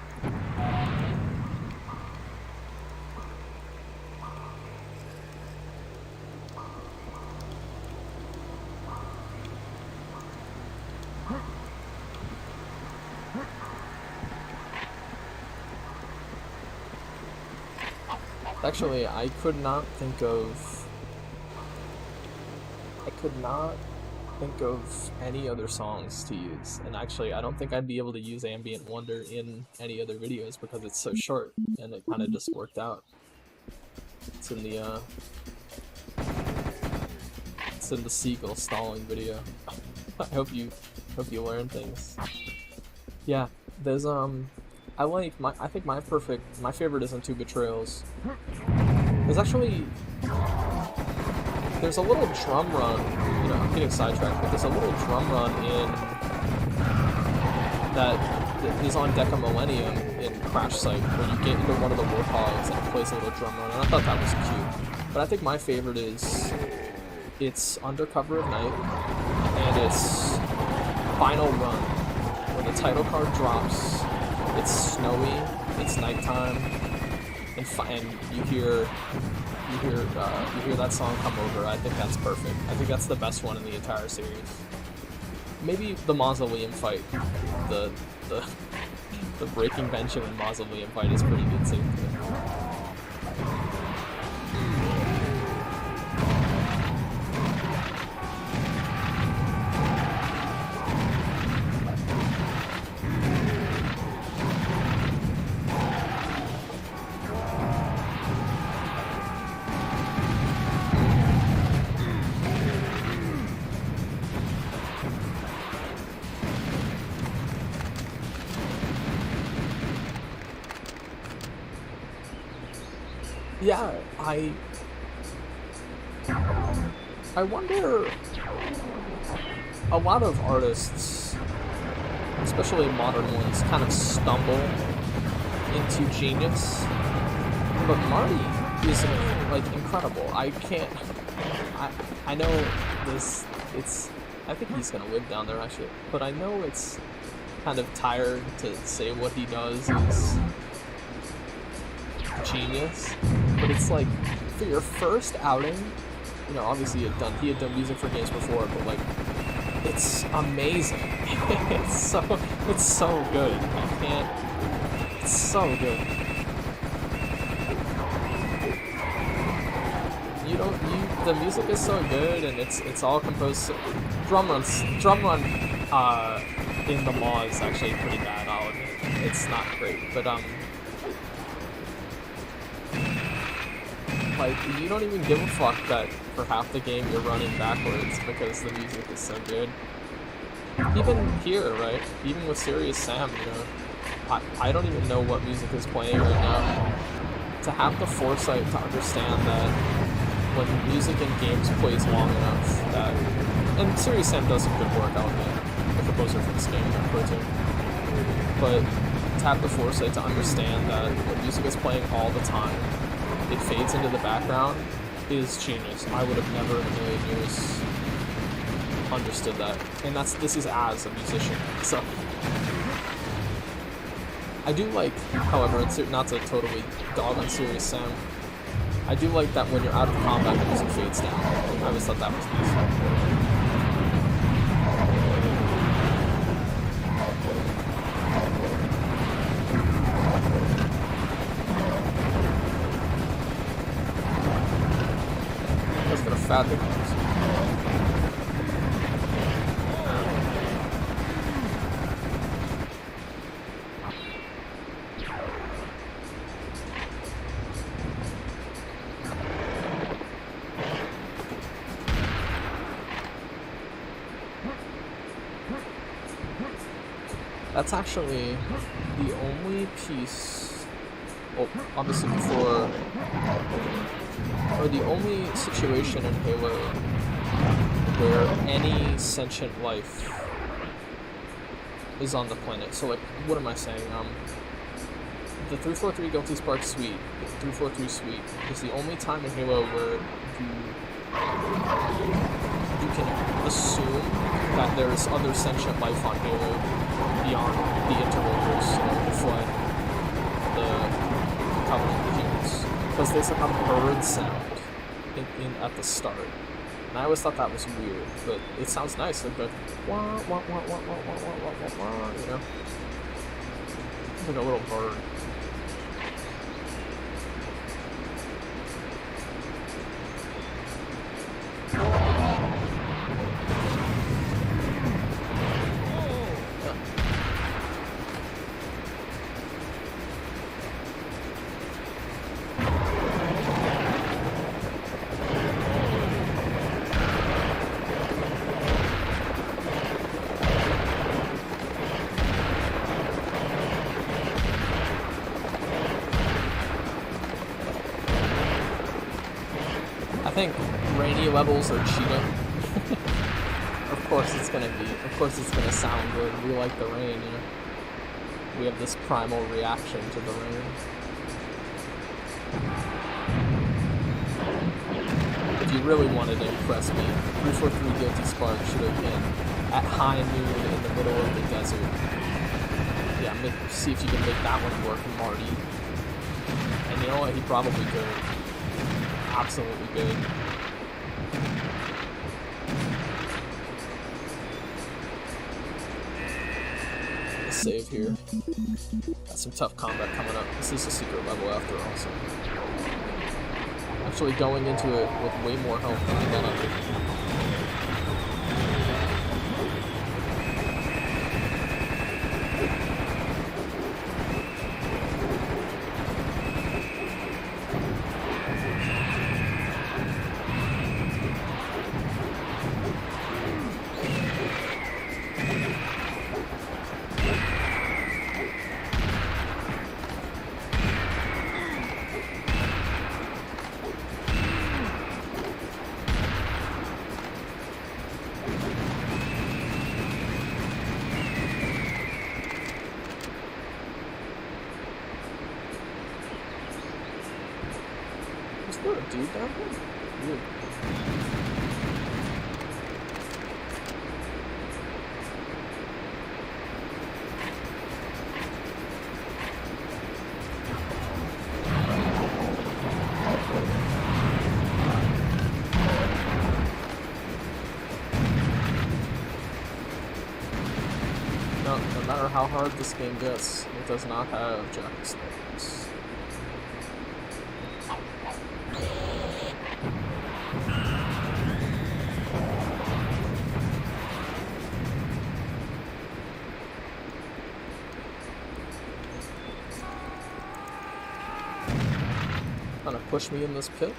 Actually, I could not think of any other songs to use, and actually I don't think I'd be able to use Ambient Wonder in any other videos because it's so short, and it kind of just worked out. It's in the seagull stalling video. I hope you learn things. Yeah, there's I think my favorite is Into Betrayals. There's a little drum run, you know, I'm getting sidetracked, but there's a little drum run in that is on Deca Millennium in Crash Site, where you get into one of the Warthogs and it plays a little drum run, and I thought that was cute. But I think my favorite is, it's Under Cover of Night, and it's Final Run. When the title card drops, it's snowy, it's nighttime, and you hear that song come over. I think that's perfect. I think that's the best one in the entire series. Maybe the Mausoleum fight, the Breaking Benjamin Mausoleum fight is pretty good too. Yeah, I wonder, a lot of artists, especially modern ones, kind of stumble into genius, but Marty is like incredible. I know this, I think he's gonna live down there actually, but I know it's kind of tired to say what he does is genius, but it's like, for your first outing, you know, obviously he had done music for games before, but like, it's amazing. it's so good. It's so good. The music is so good, and it's all composed. Drum run in the Maw is actually pretty bad, I'll admit. It's not great, but like, you don't even give a fuck that for half the game you're running backwards because the music is so good. Even here, right? Even with Serious Sam, you know, I don't even know what music is playing right now. To have the foresight to understand that when music in games plays long enough, that, and Serious Sam does some good work, I'll admit, the composer for this game, Proto. But to have the foresight to understand that when music is playing all the time, it fades into the background, is genius. I would have never in a million years understood that. And this is as a musician, so. I do like, however, not to totally dog on Serious Sam, I do like that when you're out of combat, the music fades down. I always thought that was nice. Fat thing. That's actually the only piece, well, obviously before, or the only situation in Halo where any sentient life is on the planet. So like, what am I saying? The 343 Guilty Spark suite, the 343 suite, is the only time in Halo where you can assume that there's other sentient life on Halo beyond the interlopers, the Flood, the Covenant, the humans, because there's like a bird sound at the start. And I always thought that was weird, but it sounds nice. Like the wah wah wah wah wah wah wah wah wah, you know, it's like a little bird. I think rainy levels are cheating. Of course it's gonna sound good. We like the rain, you know. We have this primal reaction to the rain. If you really wanted to impress me, 343 Guilty Spark should have been at high noon in the middle of the desert. Yeah, see if you can make that one work, Marty. And you know what? He probably could. Absolutely good. Let's save here. Got some tough combat coming up. This is a secret level after all, so actually going into it with way more health than I thought I would. Is there a dude down here? Weird. No matter how hard this game gets, it does not have jack snipers. Trying to push me in this pit.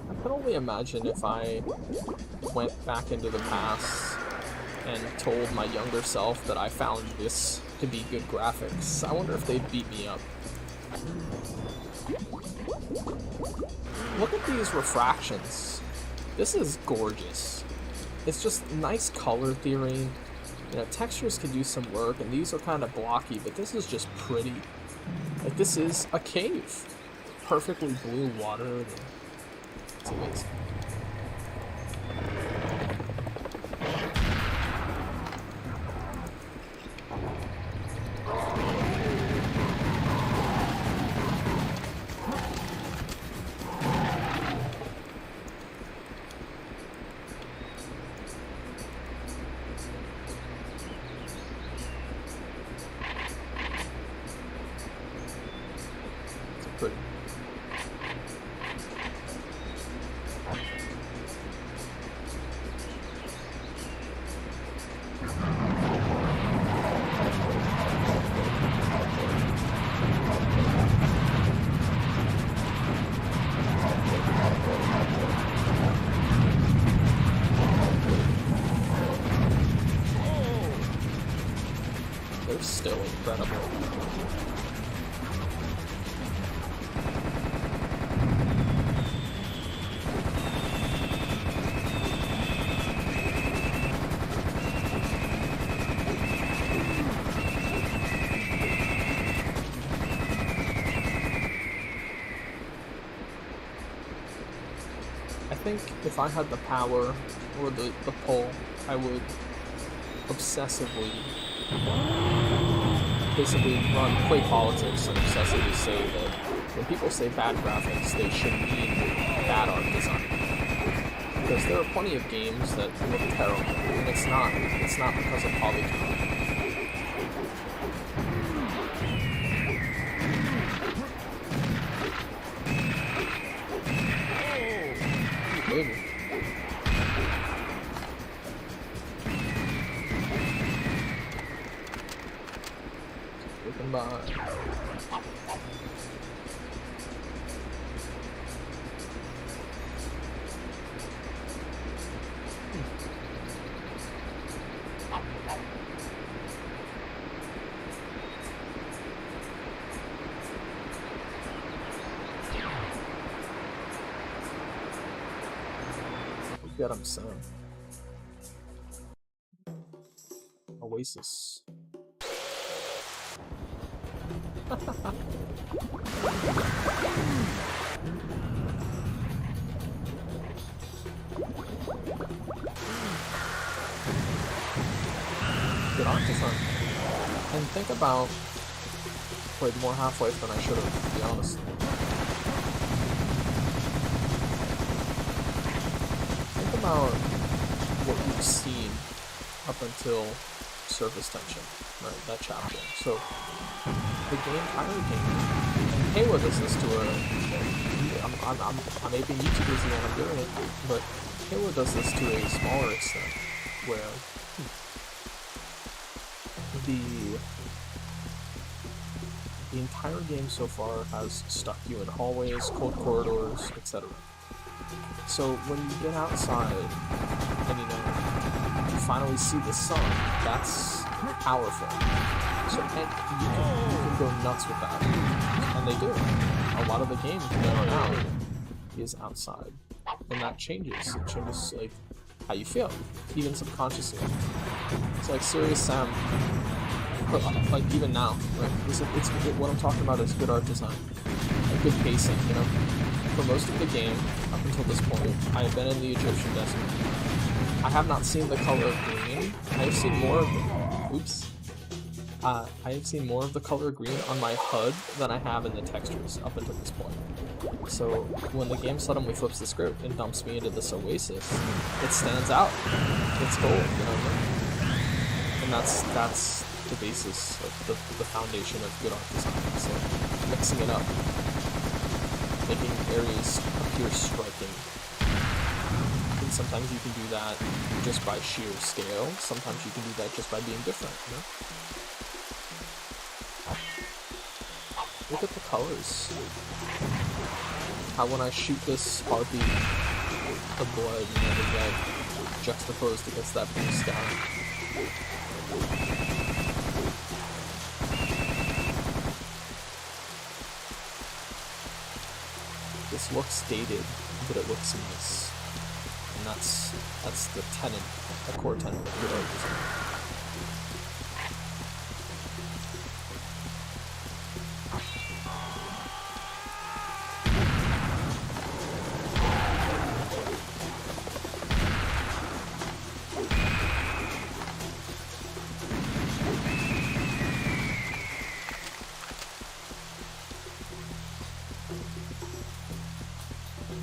I can only imagine if I went back into the past and told my younger self that I found this to be good graphics. I wonder if they'd beat me up. Look at these refractions. This is gorgeous. It's just nice color theory. You know, textures could use some work, and these are kind of blocky, but this is just pretty. Like, this is a cave. Perfectly blue water. It's amazing. Pretty. are still incredible. I think if I had the power or the pull, I would obsessively, basically play politics and obsessively say that when people say bad graphics, they should mean bad art design. Because there are plenty of games that look terrible, and it's not because of polygon. Maybe. Looking by. Get him, son. Oasis. Good art design. And think about, played more Half-Life than I should have, to be honest. Think about what you've seen up until Surface Tension, right? That chapter. So the entire game, and Halo does this to a. I'm aping YouTubers when I'm doing it, but Halo does this to a smaller extent, where the entire game so far has stuck you in hallways, cold corridors, etc. So when you get outside and you finally see the sun, that's powerful. So and you can go nuts with that, and they do. A lot of the game from there on out is outside, and that changes. It changes like how you feel, even subconsciously. It's like Serious Sam. Like even now, right? What I'm talking about is good art design, like good pacing. You know, for most of the game up until this point, I have been in the Egyptian desert. I have not seen the color green. I have seen more of the. Oops. I have seen more of the color green on my HUD than I have in the textures up until this point. So when the game suddenly flips the script and dumps me into this oasis, it stands out. It's gold, you know what I mean? And that's the basis of the foundation of good art design. So mixing it up, making areas appear striking. And sometimes you can do that just by sheer scale. Sometimes you can do that just by being different, you know? Look at the colors. How when I shoot this harpy, the blood and the red juxtaposed against that blue sky. This looks dated, but it looks nice. And that's the tenet, the core tenet of good art design.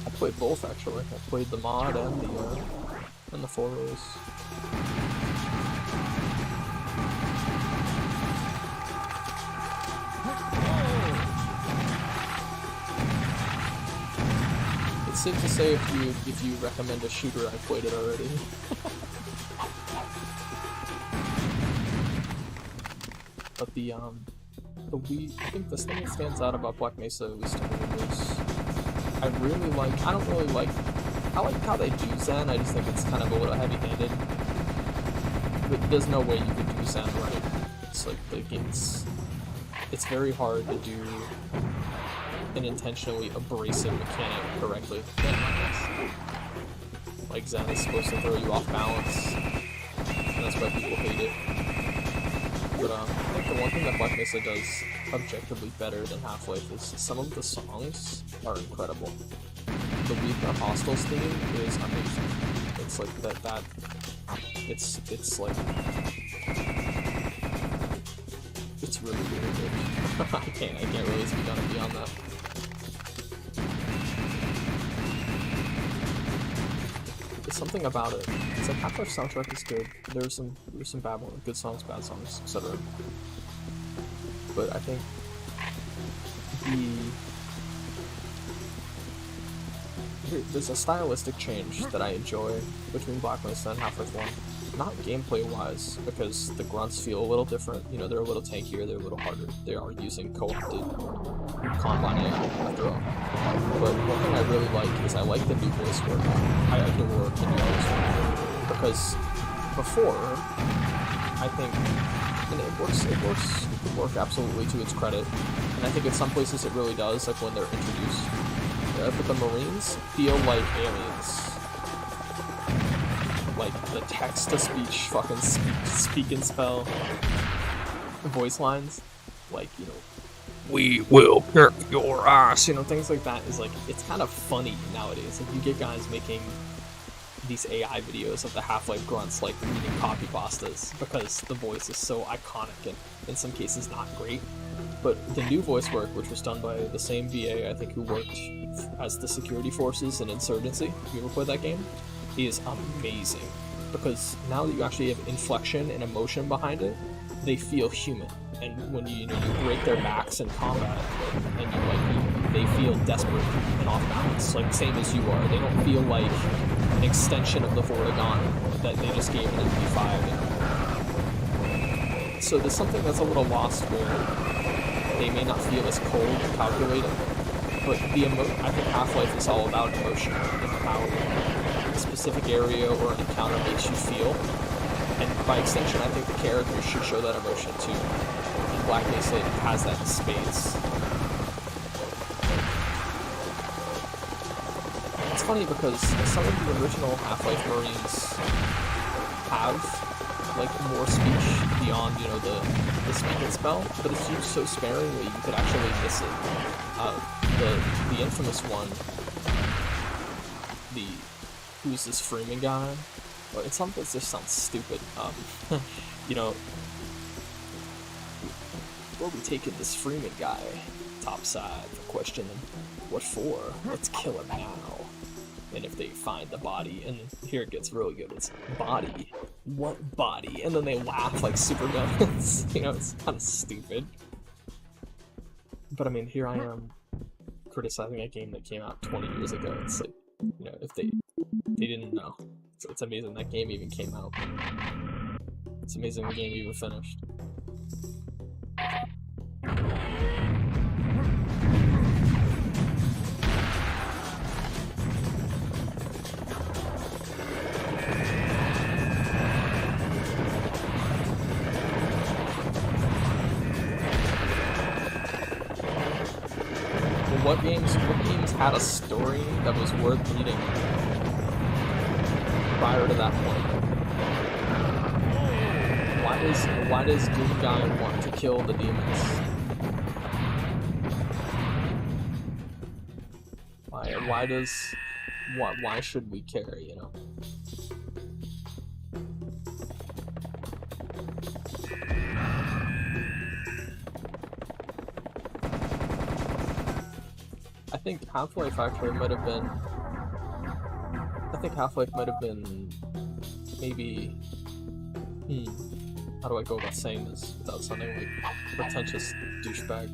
I played both actually. I played the mod and the foros. It's safe to say if you recommend a shooter, I played it already. But I think this thing that stands out about Black Mesa, at least to me, is I like how they do Zen. I just think it's kind of a little heavy-handed. But there's no way you could do Zen right. works. Like it's very hard to do an intentionally abrasive mechanic correctly. Like Zen is supposed to throw you off balance, and that's why people hate it. But I think the one thing that Black Mesa does objectively better than Half-Life is some of the songs are incredible. The We've Got Hostiles theme is amazing. It's like it's like it's really good. I can't really speak on it beyond that. There's something about it. It's like Half-Life soundtrack is good. There's some bad ones, good songs, bad songs, etc. But I think there's a stylistic change that I enjoy between Black Mesa and Half-Life 1. Not gameplay-wise, because the grunts feel a little different. You know, they're a little tankier, they're a little harder. They are using co-opted Kanban AI, after all. But one thing I really like is I like the new voice work. I adore the new voice work. Because before, I think, and it works absolutely to its credit. And I think in some places it really does, like when they're introduced. But the Marines feel like aliens. Like the text-to-speech fucking speak and spell voice lines, like, you know, we will kick your ass, you know, things like that is like, it's kind of funny nowadays. Like, you get guys making these AI videos of the Half-Life grunts, like, reading copy pastas, because the voice is so iconic and in some cases not great. But the new voice work, which was done by the same VA, I think, who worked as the security forces in Insurgency, if you ever played that game, is amazing. Because now that you actually have inflection and emotion behind it, they feel human. And when you break their backs in combat, and they feel desperate and off balance, like same as you are. They don't feel like an extension of the Vortigaunt that they just gave an MP5. You know? So there's something that's a little lost where they may not feel as cold and calculating, but I think Half-Life is all about emotion and how a specific area or an encounter makes you feel. And by extension, I think the characters should show that emotion too. And Black Mesa has that in spades. It's funny because some of the original Half-Life Marines have like more speech beyond, you know, the speak and spell, but it's used so sparingly you could actually miss it. The infamous one, who's this Freeman guy? Well, it's something that just sounds stupid. You know, where are we taking this Freeman guy topside for questioning? What for? Let's kill him now. And if they find the body, and here it gets really good, it's body. What body? And then they laugh like supervillains. You know, it's kind of stupid. But I mean, here I am criticizing a game that came out 20 years ago. It's like, you know, if they didn't know. So it's amazing that game even came out. It's amazing the game even finished. What games had a story that was worth reading prior to that point? Why does Doom Guy want to kill the demons? Why should we care, you know? I think Half-Life actually might have been... maybe... How do I go about saying this without sounding like pretentious douchebag?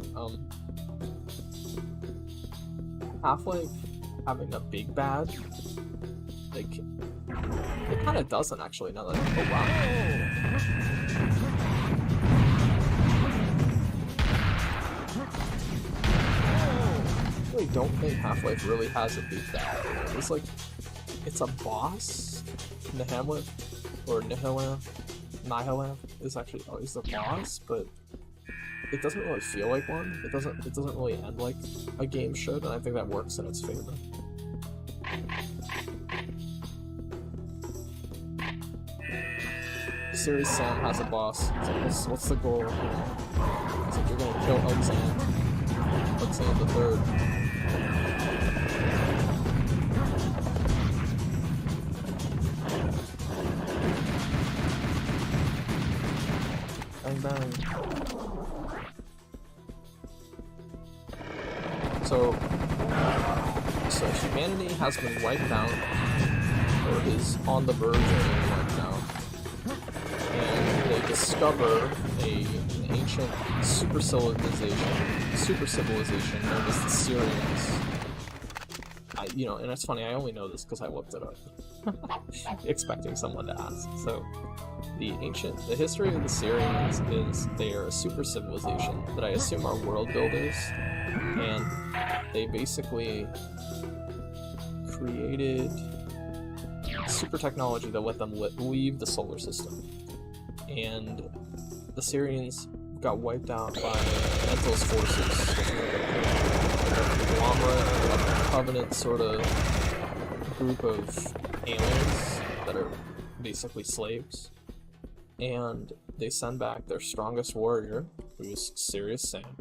Half-Life having a big bad? Like... It kinda doesn't actually, now that... Oh wow. I really don't think Half-Life really has a big bad. It's like, it's a boss in the Hamlet, or Nihilware, Nihilamp is actually always the boss, but it doesn't really feel like one. It doesn't really end like a game should, and I think that works in its favor. Serious Sam has a boss. It's like, what's the goal? It's like you're gonna kill Alexand the Third. Bang bang. So humanity has been wiped out, or is on the verge of being wiped out, and they discover an ancient super civilization known as the Syrians. And it's funny, I only know this because I looked it up, expecting someone to ask. So, the history of the Syrians is they are a super civilization that I assume are world builders, and they basically created super technology that let them leave the solar system. And the Syrians got wiped out by Mental's forces, which is like a conglomerate, like a covenant sort of group of aliens that are basically slaves. And they send back their strongest warrior, who is Serious Sam,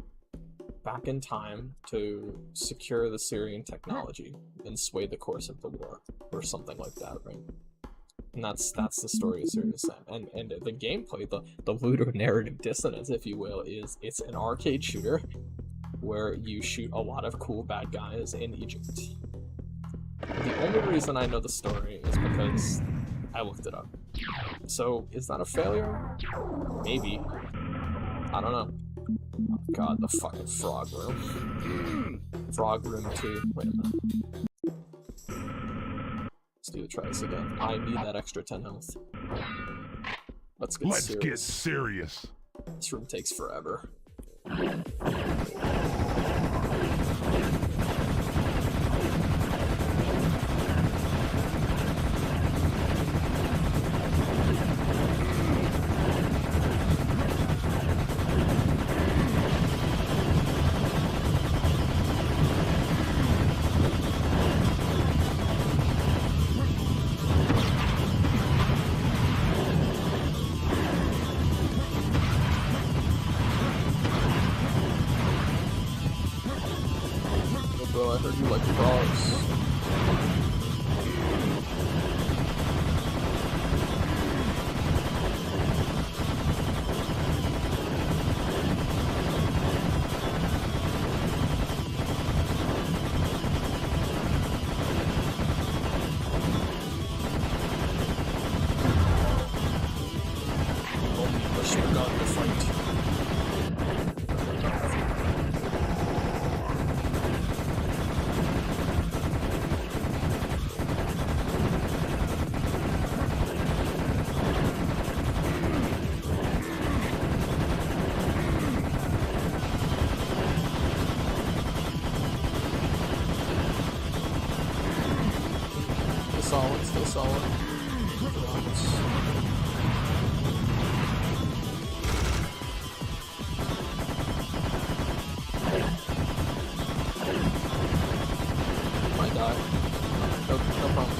back in time to secure the Syrian technology and sway the course of the war, or something like that, right? And that's the story of Serious Sam. And the gameplay, the ludo narrative dissonance, if you will, is it's an arcade shooter where you shoot a lot of cool bad guys in Egypt. The only reason I know the story is because I looked it up. So, is that a failure? Maybe. I don't know. Oh god, the fucking frog room. Frog room 2. Wait a minute. Let's try this again. I need that extra 10 health. Let's get serious. This room takes forever. Bro, I heard you like frogs. Push your gun to fight. Stay solid. Might die. No problem.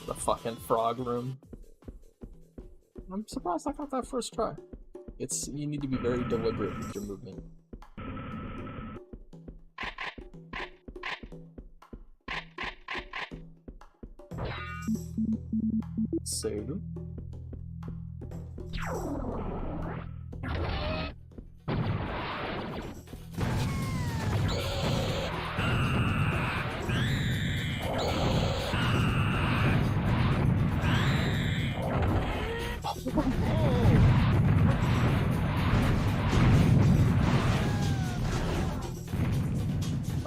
The fucking frog room. I'm surprised I got that first try. You need to be very deliberate with your movement. Save.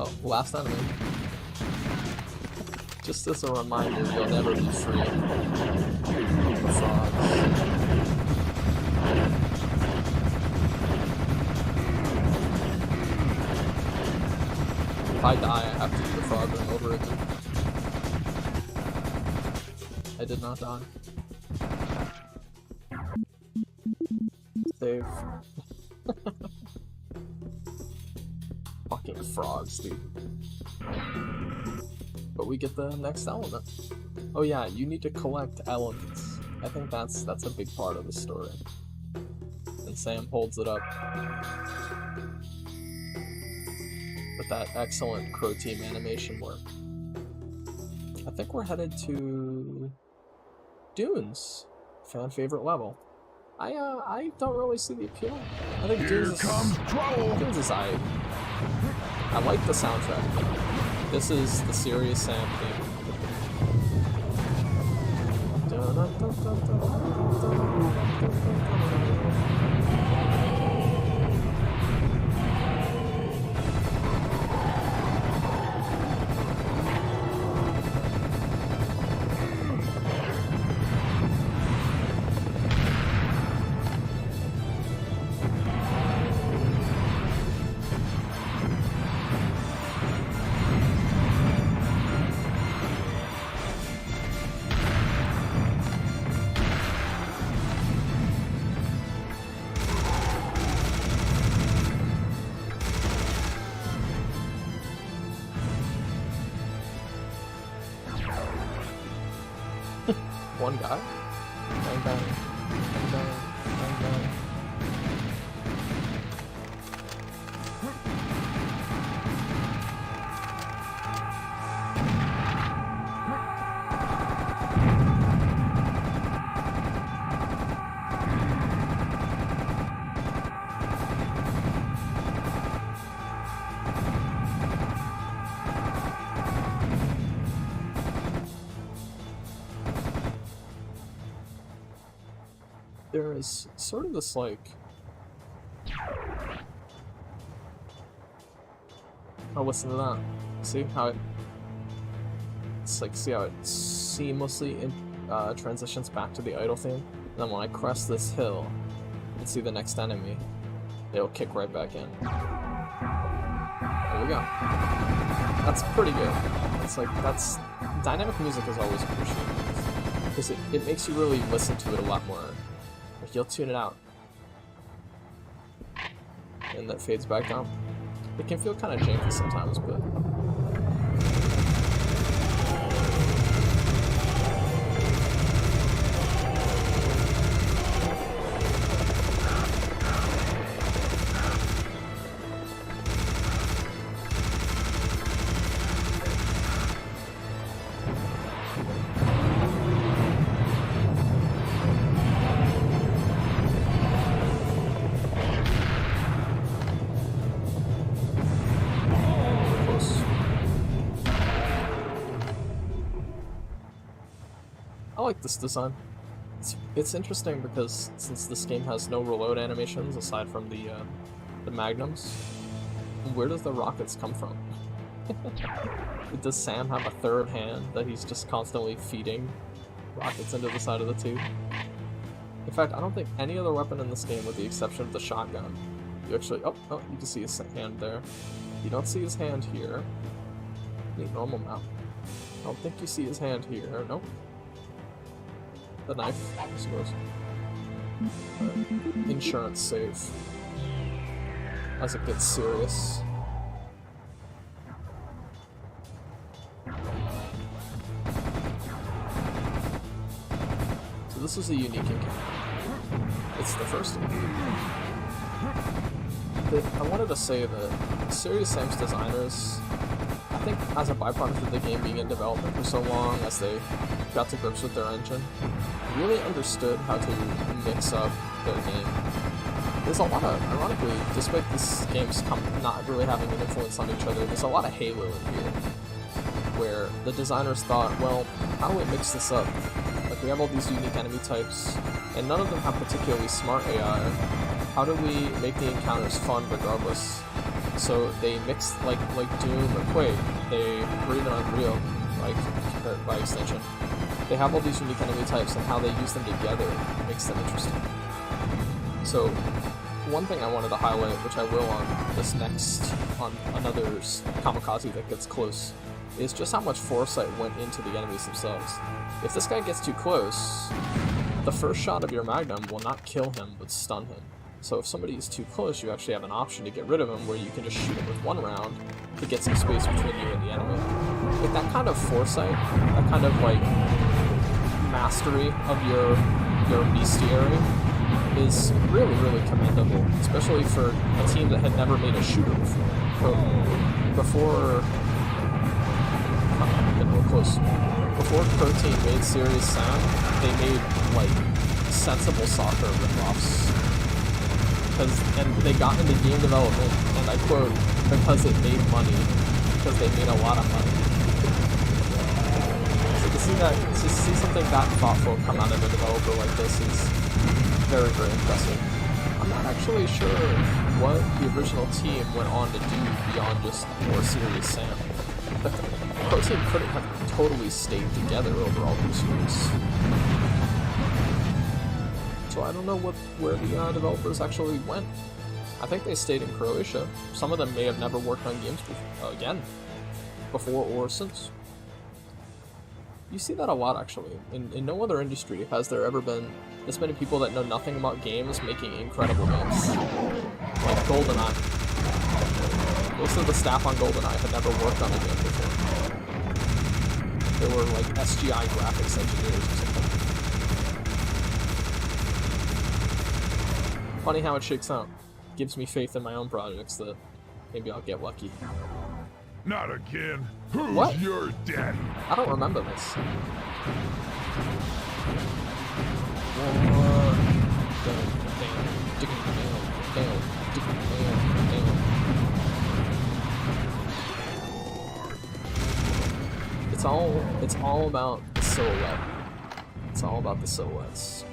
Oh, last enemy. Just as a reminder, you'll never be free of the frogs. If I die, I have to do the frog room over again. I did not die. Save. Fucking frogs, dude. But we get the next element. Oh yeah, you need to collect elements. I think that's a big part of the story. And Sam holds it up with that excellent Crow Team animation work. I think we're headed to Dunes, fan favorite level. I don't really see the appeal. I think Here Dunes comes trouble. Dunes is I like the soundtrack. This is the Serious Sam theme. One guy? Bang, bang, bang, bang, bang, bang. There is sort of this, like... Oh, listen to that. See how it... It's like, see how it seamlessly transitions back to the idle theme? And then when I crest this hill and see the next enemy, it'll kick right back in. There we go. That's pretty good. It's like, that's... Dynamic music is always appreciated. Because it makes you really listen to it a lot more. Like, you'll tune it out. And that fades back down. It can feel kind of janky sometimes, but... I like this design. It's interesting because since this game has no reload animations aside from the magnums, where does the rockets come from? Does Sam have a third hand that he's just constantly feeding rockets into the side of the tube? In fact, I don't think any other weapon in this game, with the exception of the shotgun, you actually... Oh, you can see his hand there. You don't see his hand here. Neat normal map. I don't think you see his hand here. Nope. The knife, I suppose. Insurance save. As it gets serious. So this is a unique encounter. It's the first one. I wanted to say that Serious Sam's designers, I think as a byproduct of the game being in development for so long, as they got to grips with their engine, really understood how to mix up their game. There's a lot of, ironically, despite this game's not really having an influence on each other, there's a lot of Halo in here, where the designers thought, well, how do we mix this up? Like, we have all these unique enemy types, and none of them have particularly smart AI. How do we make the encounters fun regardless? So they mixed, like Doom or Quake, they breathed on Unreal, by extension. They have all these unique enemy types, and how they use them together makes them interesting. So, one thing I wanted to highlight, which I will on this next, on another kamikaze that gets close, is just how much foresight went into the enemies themselves. If this guy gets too close, the first shot of your Magnum will not kill him, but stun him. So if somebody is too close, you actually have an option to get rid of him, where you can just shoot him with one round to get some space between you and the enemy. With that kind of foresight, that kind of like mastery of your bestiary is really, really commendable, especially for a team that had never made a shooter before. Before Protein made Serious Sam, they made like sensible soccer ripoffs. And they got into game development, and I quote, because it made money, because they made a lot of money. So to see something that thoughtful come out of a developer like this is very, very impressive. I'm not actually sure what the original team went on to do beyond just more Serious Sam. The Protein couldn't have totally stayed together over all these years. So I don't know where the developers actually went. I think they stayed in Croatia. Some of them may have never worked on games before or since. You see that a lot, actually. In no other industry has there ever been this many people that know nothing about games making incredible games. Like GoldenEye. Most of the staff on GoldenEye had never worked on a game before. They were like SGI graphics engineers or something. Funny how it shakes out. Gives me faith in my own projects that maybe I'll get lucky. Not again. Who's What? your daddy? I don't remember this. It's all about the silhouette. It's all about the silhouettes.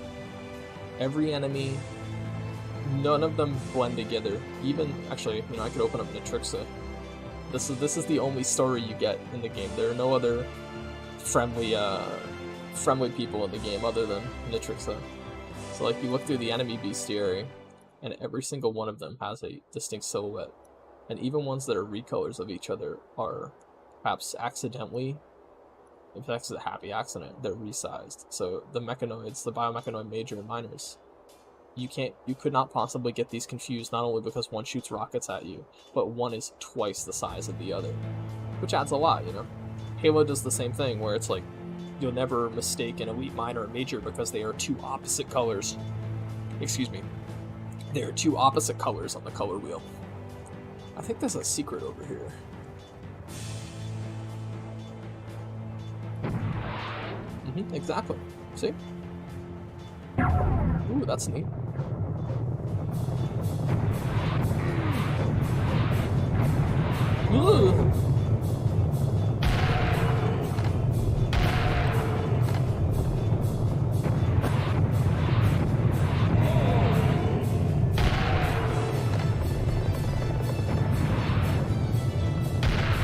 Every enemy, none of them blend together. Even, actually, you know, I could open up Nitrixa. This is the only story you get in the game. There are no other friendly people in the game other than Nitrixa. So like you look through the enemy bestiary, and every single one of them has a distinct silhouette. And even ones that are recolors of each other are perhaps accidentally, if that's a happy accident, they're resized. So the mechanoids, the biomechanoid major and minors, you could not possibly get these confused, not only because one shoots rockets at you, but one is twice the size of the other, which adds a lot, you know? Halo does the same thing, where it's like, you'll never mistake an elite minor or major because they are two opposite colors. Excuse me. They are two opposite colors on the color wheel. I think there's a secret over here. Exactly. See? Ooh, that's neat. Ooh.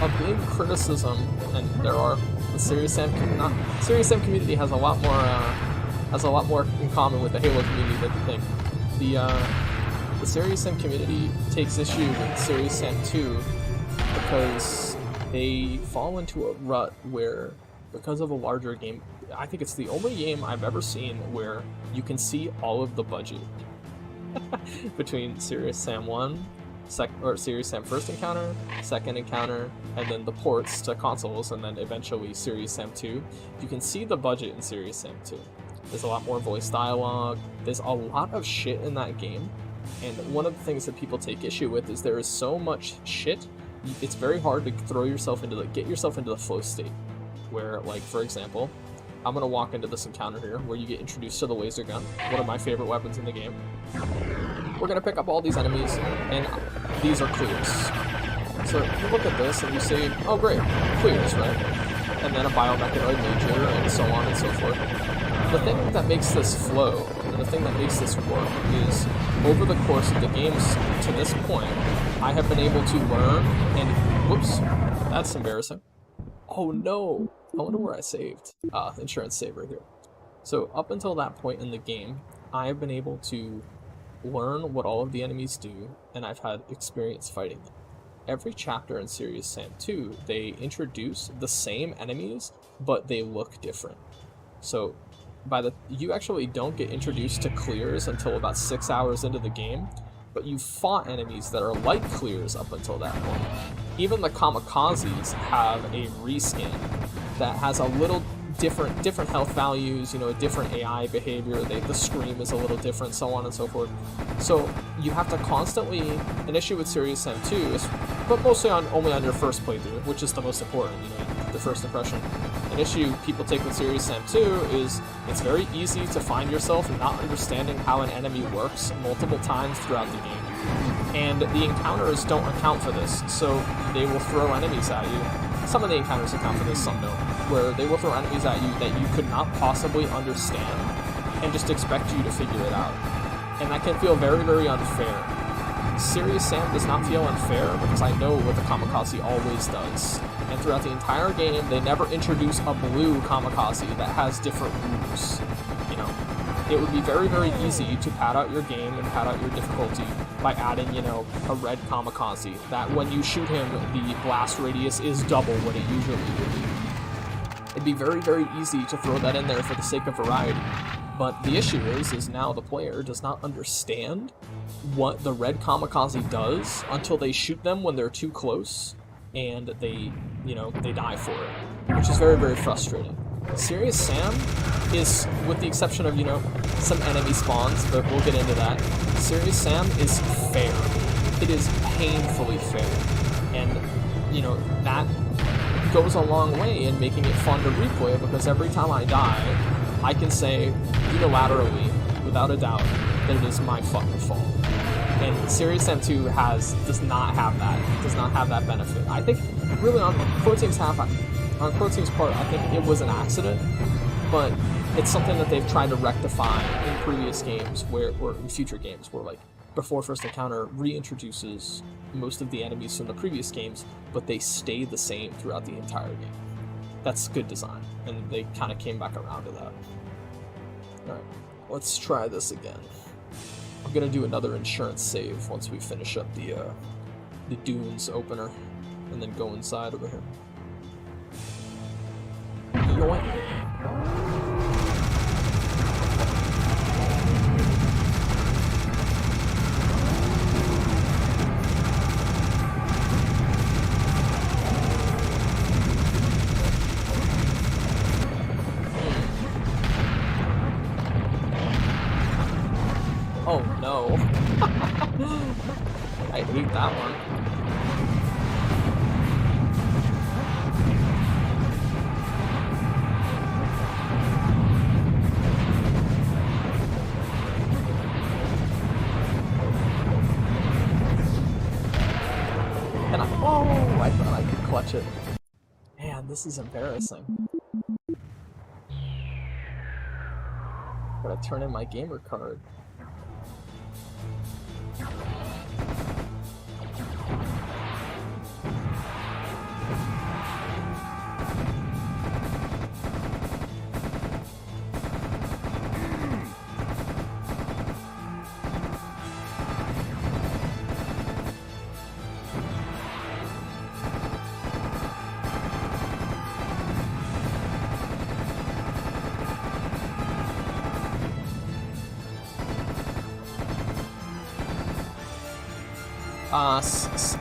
A big criticism, and there are the Serious Sam community has a lot more in common with the Halo community than you think. The Serious Sam community takes issue with Serious Sam 2 because they fall into a rut where, because of a larger game, I think it's the only game I've ever seen where you can see all of the budget between Serious Sam 1, Serious Sam First Encounter, Second Encounter, and then the ports to consoles, and then eventually Serious Sam 2. You can see the budget in Serious Sam 2. There's a lot more voice dialogue, there's a lot of shit in that game, and one of the things that people take issue with is there is so much shit, it's very hard to get yourself into the flow state, where, like, for example, I'm gonna walk into this encounter here, where you get introduced to the laser gun, one of my favorite weapons in the game. We're gonna pick up all these enemies, and these are clears. So you look at this and you say, oh great, clears, right? And then a biomechanoid major, and so on and so forth. The thing that makes this flow, and the thing that makes this work, is over the course of the games to this point, I have been able to learn, and whoops, that's embarrassing, Oh no! I wonder where I saved. Insurance save right here. So up until that point in the game, I've been able to learn what all of the enemies do, and I've had experience fighting them. Every chapter in Serious Sam 2, they introduce the same enemies, but they look different. So you actually don't get introduced to clears until about 6 hours into the game, but you fought enemies that are like clears up until that point. Even the kamikazes have a reskin that has a little different health values, a different AI behavior, the scream is a little different, so on and so forth. So you have to constantly, an issue with Serious Sam 2 is, but mostly only on your first playthrough, which is the most important, the first impression. An issue people take with Serious Sam 2 is it's very easy to find yourself not understanding how an enemy works multiple times throughout the game. And the encounters don't account for this, so they will throw enemies at you. Some of the encounters account for this, some don't, where they will throw enemies at you that you could not possibly understand and just expect you to figure it out. And that can feel very, very unfair. Serious Sam does not feel unfair because I know what the kamikaze always does. And throughout the entire game, they never introduce a blue kamikaze that has different rules. It would be very, very easy to pad out your game and pad out your difficulty by adding, a red kamikaze, that when you shoot him, the blast radius is double what it usually would be. It'd be very, very easy to throw that in there for the sake of variety. But the issue is now the player does not understand what the red kamikaze does until they shoot them when they're too close, and they die for it, which is very, very frustrating. Serious Sam is, with the exception of, some enemy spawns, but we'll get into that, Serious Sam is fair. It is painfully fair. And, that goes a long way in making it fun to replay, because every time I die, I can say unilaterally, without a doubt, that it is my fucking fault. And Serious Sam 2 does not have that benefit. I think, really, on Croteam's part, I think it was an accident, but it's something that they've tried to rectify in previous games, or in future games, where, like, Before First Encounter reintroduces most of the enemies from the previous games, but they stay the same throughout the entire game. That's good design, and they kind of came back around to that. Alright, let's try this again. I'm gonna do another insurance save once we finish up the Dunes opener, and then go inside over here. Yoink. Oh no. I hate that one. I thought I could clutch it. Man, this is embarrassing. Gotta turn in my gamer card.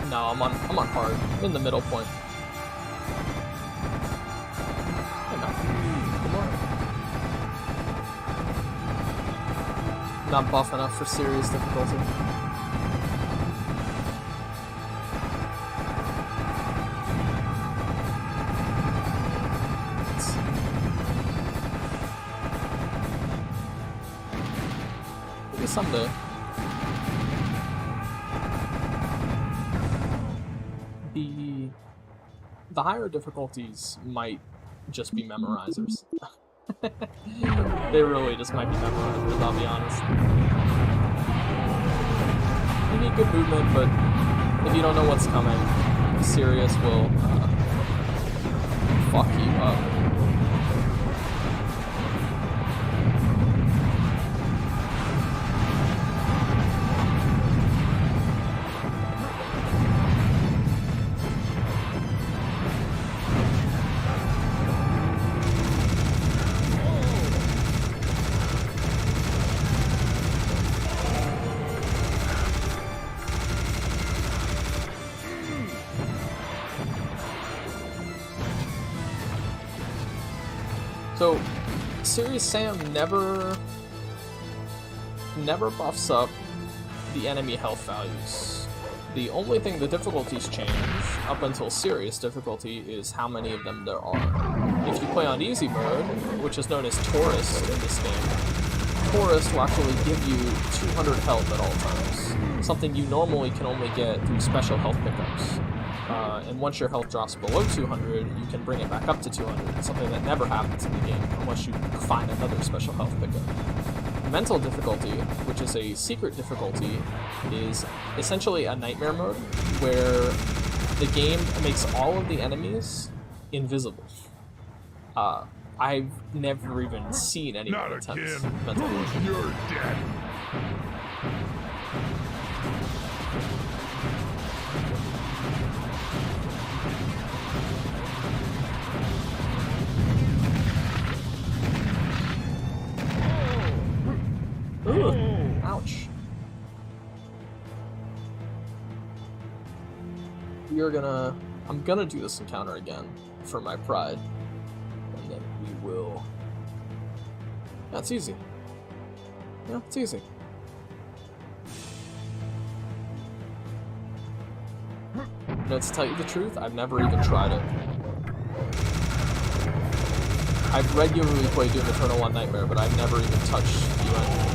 No, I'm on hard. I'm in the middle point. Not buff enough for serious difficulty. Maybe someday. The higher difficulties might just be memorizers. They really just might be memorizers, I'll be honest. You need good movement, but if you don't know what's coming, Serious will fuck you up. So, Serious Sam never buffs up the enemy health values. The only thing the difficulties change up until serious difficulty is how many of them there are. If you play on easy mode, which is known as Tourist in this game, Tourist will actually give you 200 health at all times, something you normally can only get through special health pickups. And once your health drops below 200, you can bring it back up to 200, something that never happens in the game unless you find another special health pickup. Mental difficulty, which is a secret difficulty, is essentially a nightmare mode where the game makes all of the enemies invisible. I've never even seen anyone Not attempt again. mental Who's your daddy? Ooh, ouch. I'm gonna do this encounter again for my pride. And then we will. Yeah, it's easy. Yeah, it's easy. You know, to tell you the truth, I've never even tried it. I've regularly played Doom Eternal on Nightmare, but I've never even touched UN.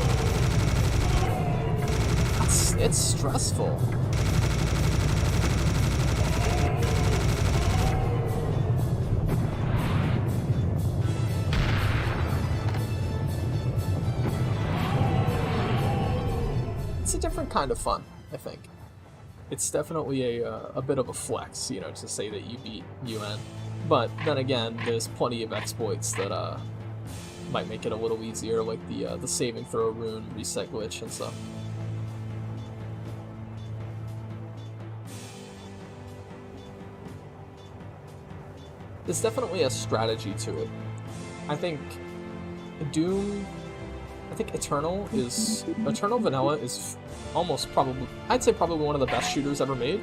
It's stressful. It's a different kind of fun, I think. It's definitely a bit of a flex, you know, to say that you beat UN. But then again, there's plenty of exploits that might make it a little easier, like the saving throw rune reset glitch and stuff. There's definitely a strategy to it. I think Eternal Vanilla is almost probably, I'd say probably one of the best shooters ever made.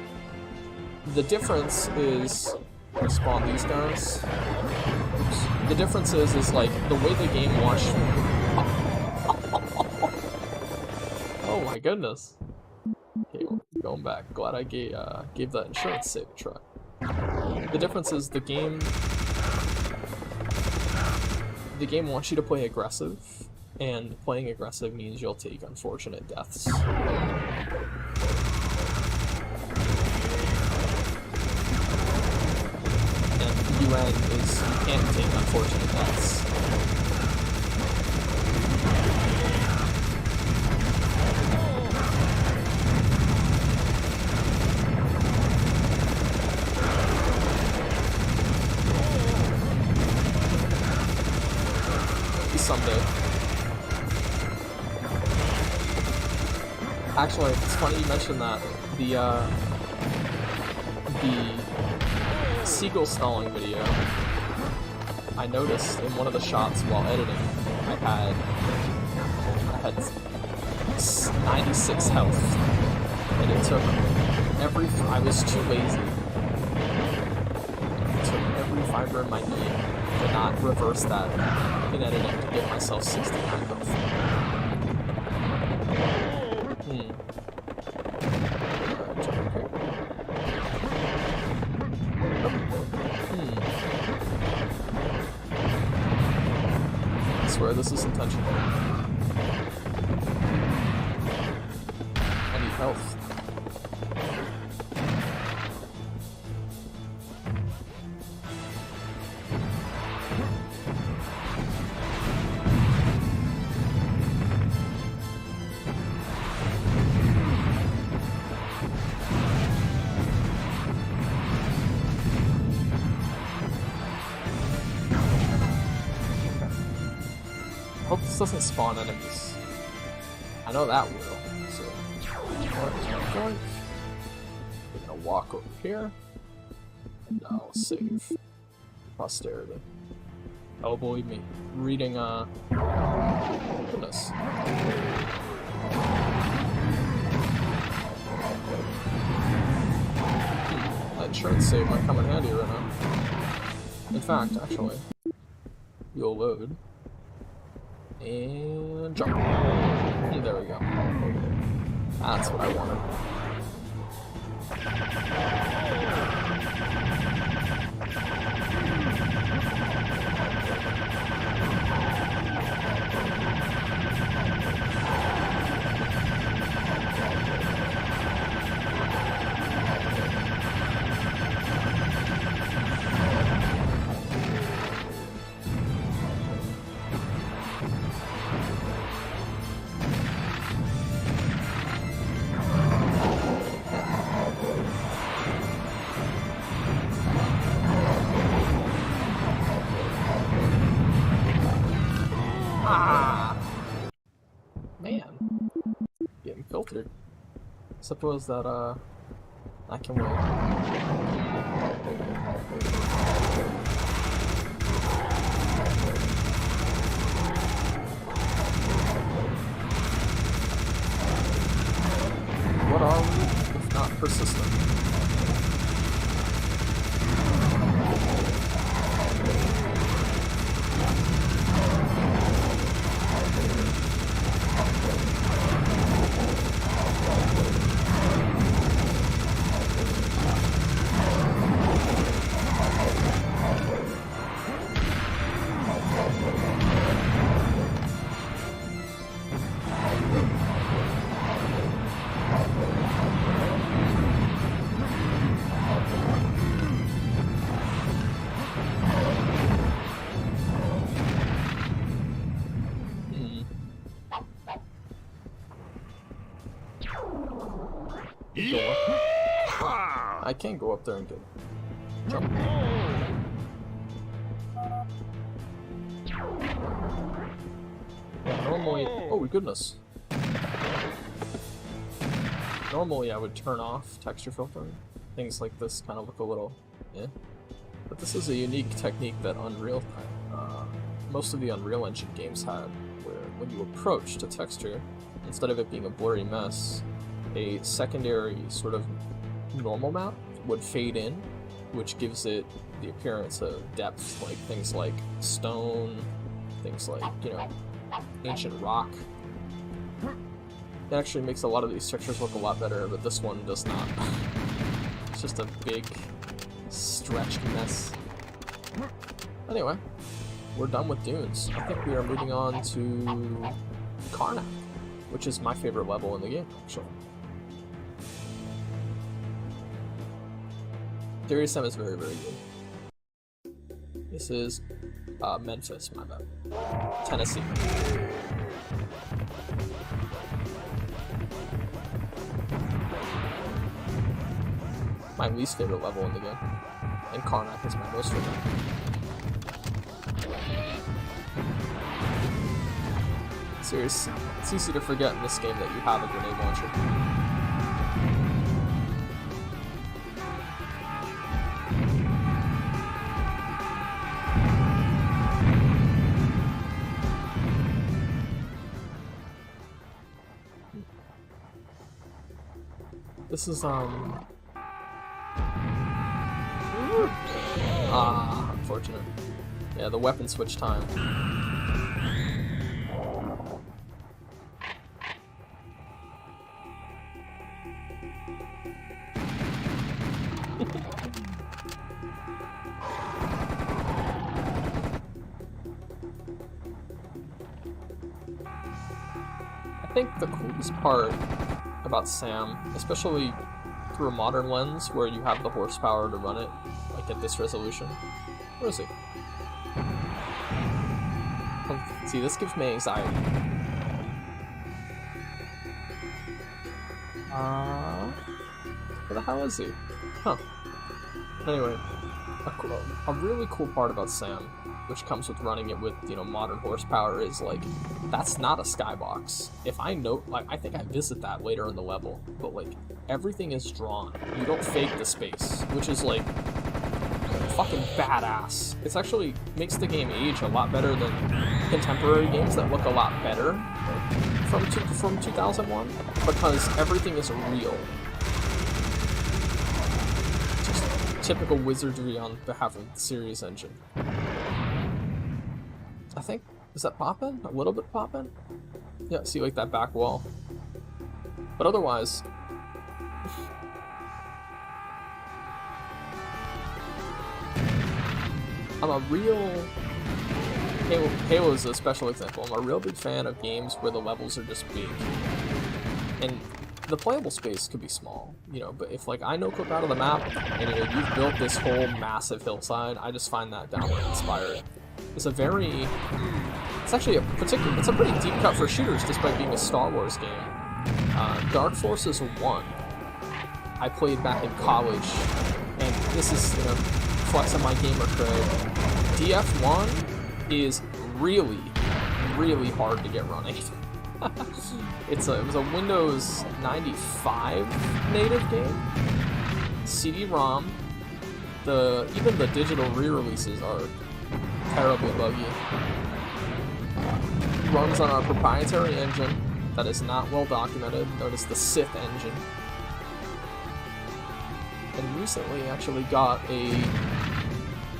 The difference is, respawn these guys. Oops. The difference is like the way the game launched. Oh my goodness. Okay, going back. Glad I gave that insurance save a try. The difference is the game wants you to play aggressive, and playing aggressive means you'll take unfortunate deaths. And UN is you can't take unfortunate deaths. Someday. Actually, it's funny you mentioned that. The seagull stalling video, I noticed in one of the shots while editing, I had 96 health, and it took I was too lazy. It took every fiber in my being to not reverse that in editing to give myself 69 health. I swear this is intentional. I need health. This doesn't spawn enemies. I know that will. So, we're gonna walk over here, and I'll save posterity. Oh, believe me, reading, goodness. That insurance save might come in handy right now. In fact, actually, you'll load. And jump. And there we go. That's what I wanted. Man. Getting filtered. Suppose that, I can win. What are we, if not persistent? I can go up there and get jump. Normally, oh goodness. Normally I would turn off texture filtering. Things like this kind of look a little, eh. But this is a unique technique that Unreal, most of the Unreal Engine games had, where when you approach to texture, instead of it being a blurry mess, a secondary sort of normal map would fade in, which gives it the appearance of depth, like things like stone, things like, you know, ancient rock. It actually makes a lot of these textures look a lot better, but this one does not. It's just a big, stretched mess. Anyway, we're done with Dunes. I think we are moving on to Karnak, which is my favorite level in the game, actually. Darius M is very, very good. This is Memphis, my bad. Tennessee. My least favorite level in the game. And Karnak is my most favorite. Seriously, it's easy to forget in this game that you have a grenade launcher. This is, unfortunate. Yeah, the weapon switch time. I think the coolest part about Sam, especially through a modern lens where you have the horsepower to run it, like at this resolution. Where is he? See, this gives me anxiety. Where the hell is he? Huh. Anyway, a really cool part about Sam, which comes with running it with, you know, modern horsepower, is like, that's not a skybox. If I know, like, I think I visit that later in the level, but like, everything is drawn. You don't fake the space, which is like, fucking badass. It's actually makes the game age a lot better than contemporary games that look a lot better from 2001, because everything is real. Just typical wizardry on behalf of the series engine. I think, is that poppin'? A little bit poppin'? Yeah, see like that back wall. But otherwise, I'm a real... Halo is a special example. I'm a real big fan of games where the levels are just big. And the playable space could be small, you know, but if like I no-clip out of the map, and you know, you've built this whole massive hillside, I just find that downright inspiring. It's a very... It's actually it's a pretty deep cut for shooters, despite being a Star Wars game. Dark Forces 1, I played back in college, and this is, you know, flexing my gamer cred. DF1 is really, really hard to get running. It was a Windows 95 native game. CD-ROM. Even the digital re-releases are terribly buggy. Runs on our proprietary engine that is not well documented, known as the Sith engine. And recently actually got a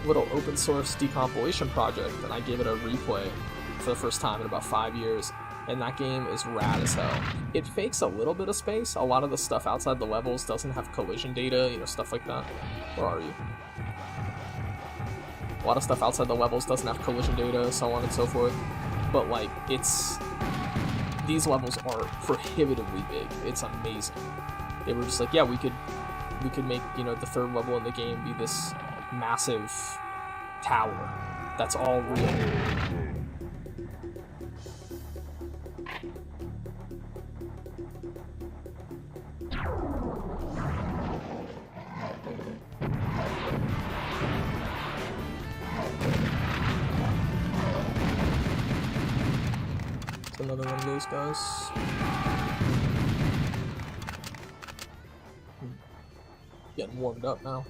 little open source decompilation project, and I gave it a replay for the first time in about 5 years, and that game is rad as hell. It fakes a little bit of space. A lot of the stuff outside the levels doesn't have collision data, you know, stuff like that. Where are you? A lot of stuff outside the levels doesn't have collision data, so on and so forth. But like, these levels are prohibitively big. It's amazing. They were just like, yeah, we could make, you know, the third level in the game be this massive tower that's all real. It's another one of those guys. Getting warmed up now.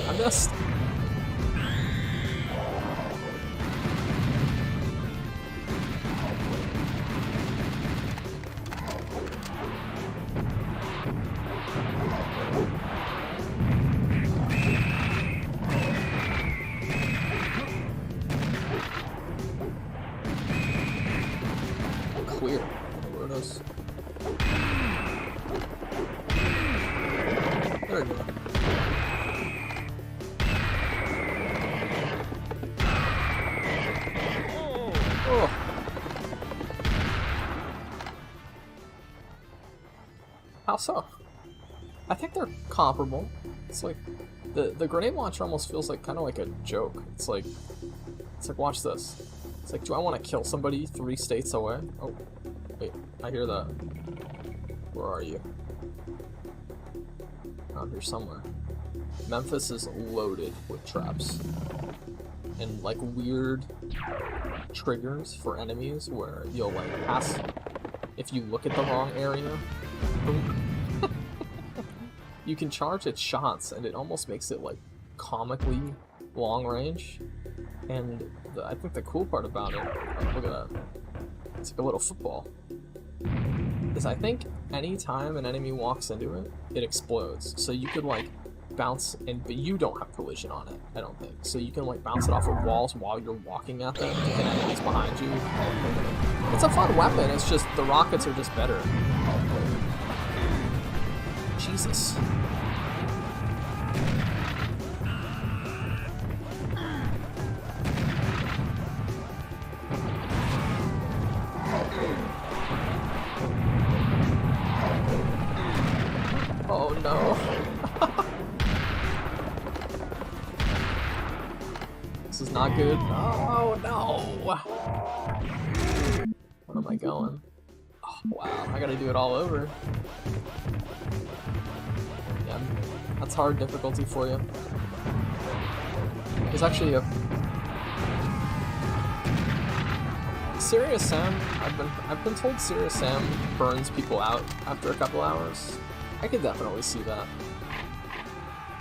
I missed. Clear. Where it is. There we go. Oh. How so? I think they're comparable. It's like the grenade launcher almost feels like kind of like a joke. It's like watch this. It's like, do I want to kill somebody 3 states away? Oh, wait, I hear that. Where are you? Around here somewhere. Memphis is loaded with traps. And like weird triggers for enemies where you'll like pass, if you look at the wrong area, you can charge its shots and it almost makes it like comically long range. And I think the cool part about it, oh, look at that, it's like a little football, is I think anytime an enemy walks into it, it explodes. So you could like bounce, but you don't have collision on it, I don't think. So you can like bounce it off of walls while you're walking at them to hit enemies behind you. It's a fun weapon, it's just the rockets are just better. Jesus. Oh no. This is not good. Oh no. Where am I going? Wow, I gotta do it all over. Yeah, that's hard difficulty for you. There's actually a Serious Sam. I've been told Serious Sam burns people out after a couple hours. I could definitely see that,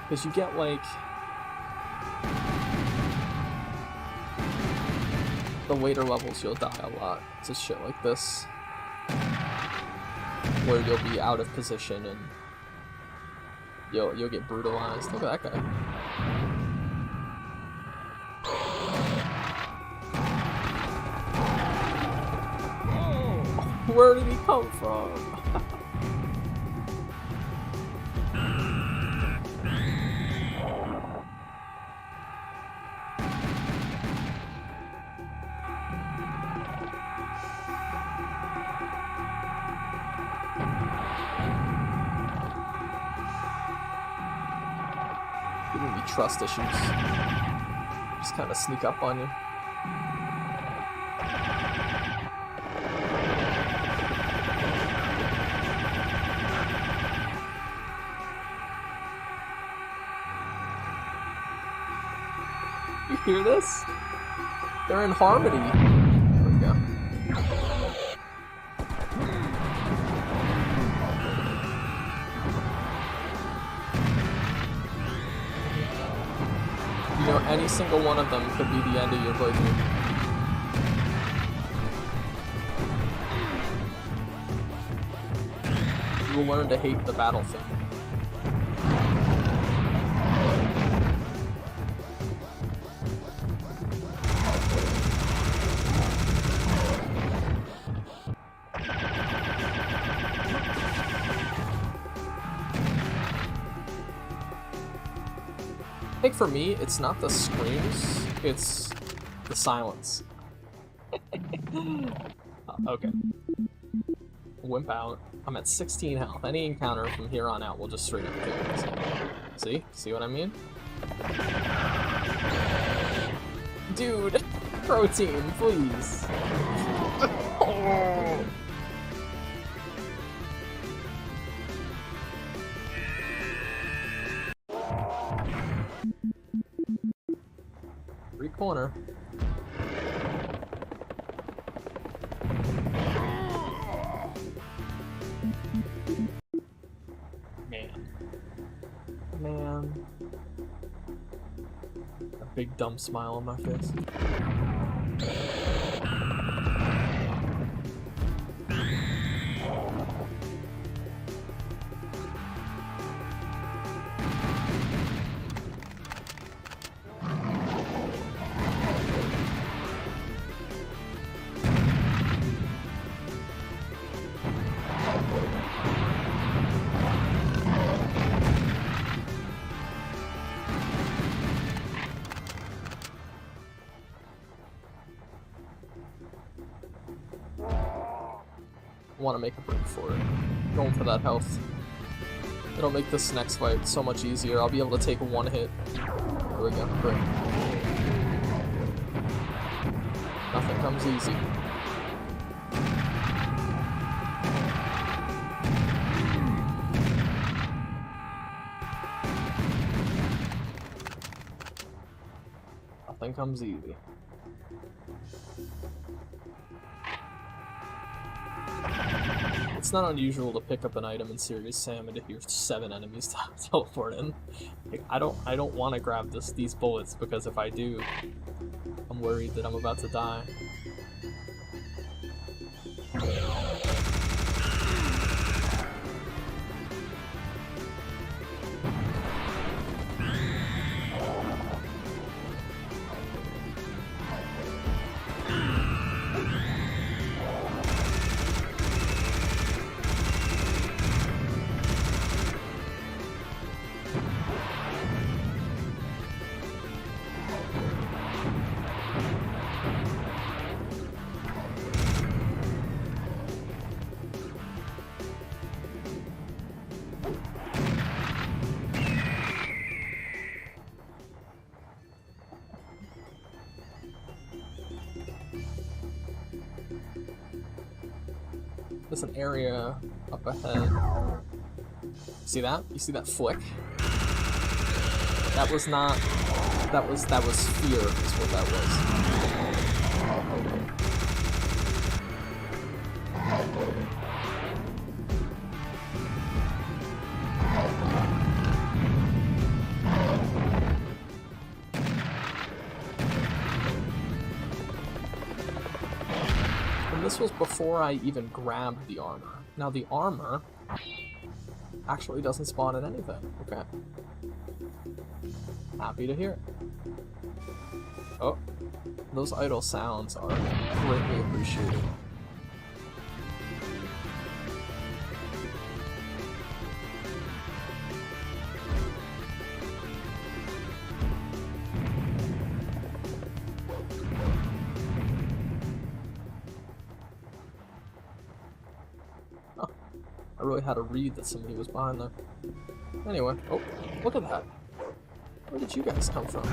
because you get like the later levels, you'll die a lot to shit like this, where you'll be out of position and you'll get brutalized. Look at that guy. Where did he come from? Giving me trust issues. Just kind of sneak up on you. You hear this? They're in harmony. There we go. You know, any single one of them could be the end of your playthrough. You will learn to hate the battlefield. I think for me, it's not the screams, it's the silence. Okay. Wimp out. I'm at 16 health. Any encounter from here on out will just straight up kill me. See? See what I mean? Dude! Protein, please! Oh. Free corner. Man. A big dumb smile on my face. Want to make a break for it. Going for that health. It'll make this next fight so much easier. I'll be able to take one hit. There we go. Great. Nothing comes easy. Nothing comes easy. It's not unusual to pick up an item in Serious Sam and to hear 7 enemies teleport in. Like, I don't want to grab these bullets, because if I do, I'm worried that I'm about to die. There's an area up ahead. See that? You see that flick? That was not... That was fear is what that was. And this was before I even grabbed the armor. Now the armor actually doesn't spawn in anything. Okay. Happy to hear it. Oh, those idle sounds are greatly appreciated. Oh, I really had to read that somebody was behind there. Anyway, oh, look at that. Where did you guys come from?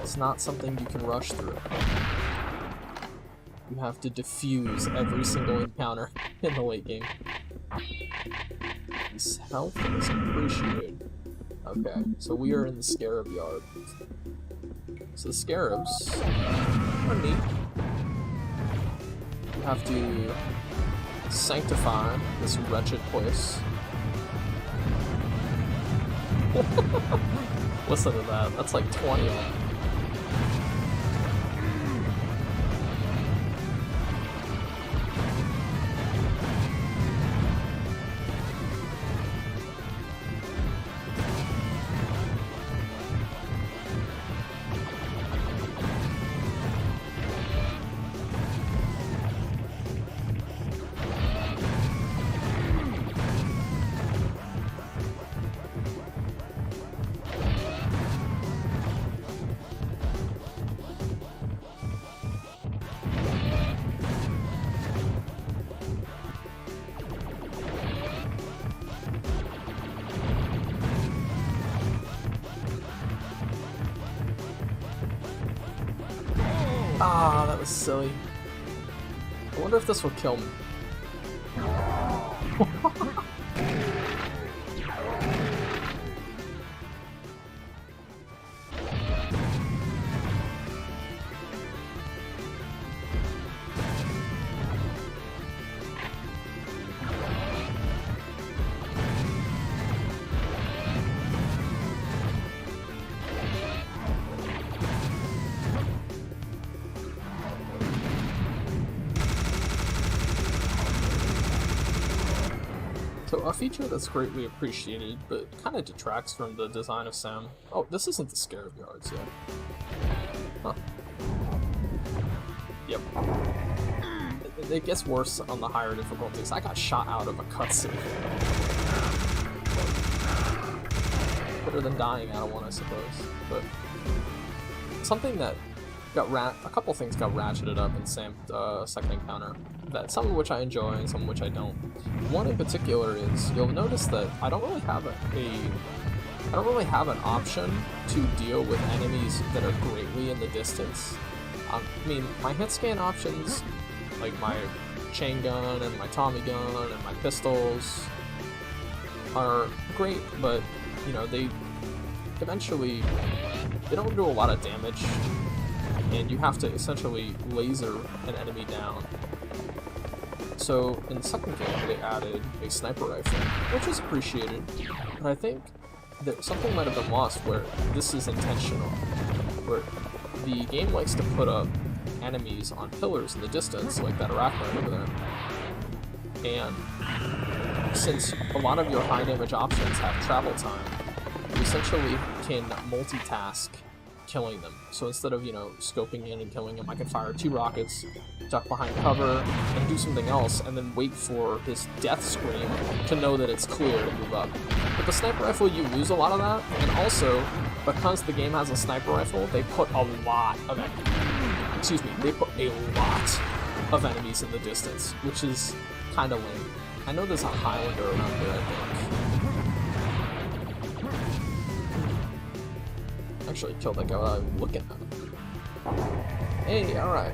It's not something you can rush through. You have to defuse every single encounter in the late game. This health is appreciated. Okay, so we are in the Scarab Yard. So the Scarabs are neat. You have to sanctify this wretched place. Listen to that, that's like 20 of them. Ah, that was silly. I wonder if this will kill me. So a feature that's greatly appreciated, but kind of detracts from the design of Sam. Oh, this isn't the Scarab Yards yet. Huh. Yep. It gets worse on the higher difficulties. I got shot out of a cutscene. Better than dying out of one, I suppose. But something that got a couple things got ratcheted up in Sam's second encounter. That some of which I enjoy and some of which I don't. One in particular is you'll notice that I don't really have an option to deal with enemies that are greatly in the distance. I mean, my hit scan options, like my chain gun and my Tommy gun and my pistols, are great, but you know they don't do a lot of damage, and you have to essentially laser an enemy down. So in the second game, they added a sniper rifle, which is appreciated, but I think that something might have been lost where this is intentional, where the game likes to put up enemies on pillars in the distance, like that arachnid over there, and since a lot of your high damage options have travel time, you essentially can multitask killing them. So instead of, you know, scoping in and killing them, I can fire 2 rockets, duck behind cover, and do something else, and then wait for his death scream to know that it's clear to move up. With the sniper rifle, you lose a lot of that, and also, because the game has a sniper rifle, they put a lot of enemies in the distance, which is kind of lame. I know there's a Highlander around here, I think. Actually killed that guy without even looking at him. Hey, alright.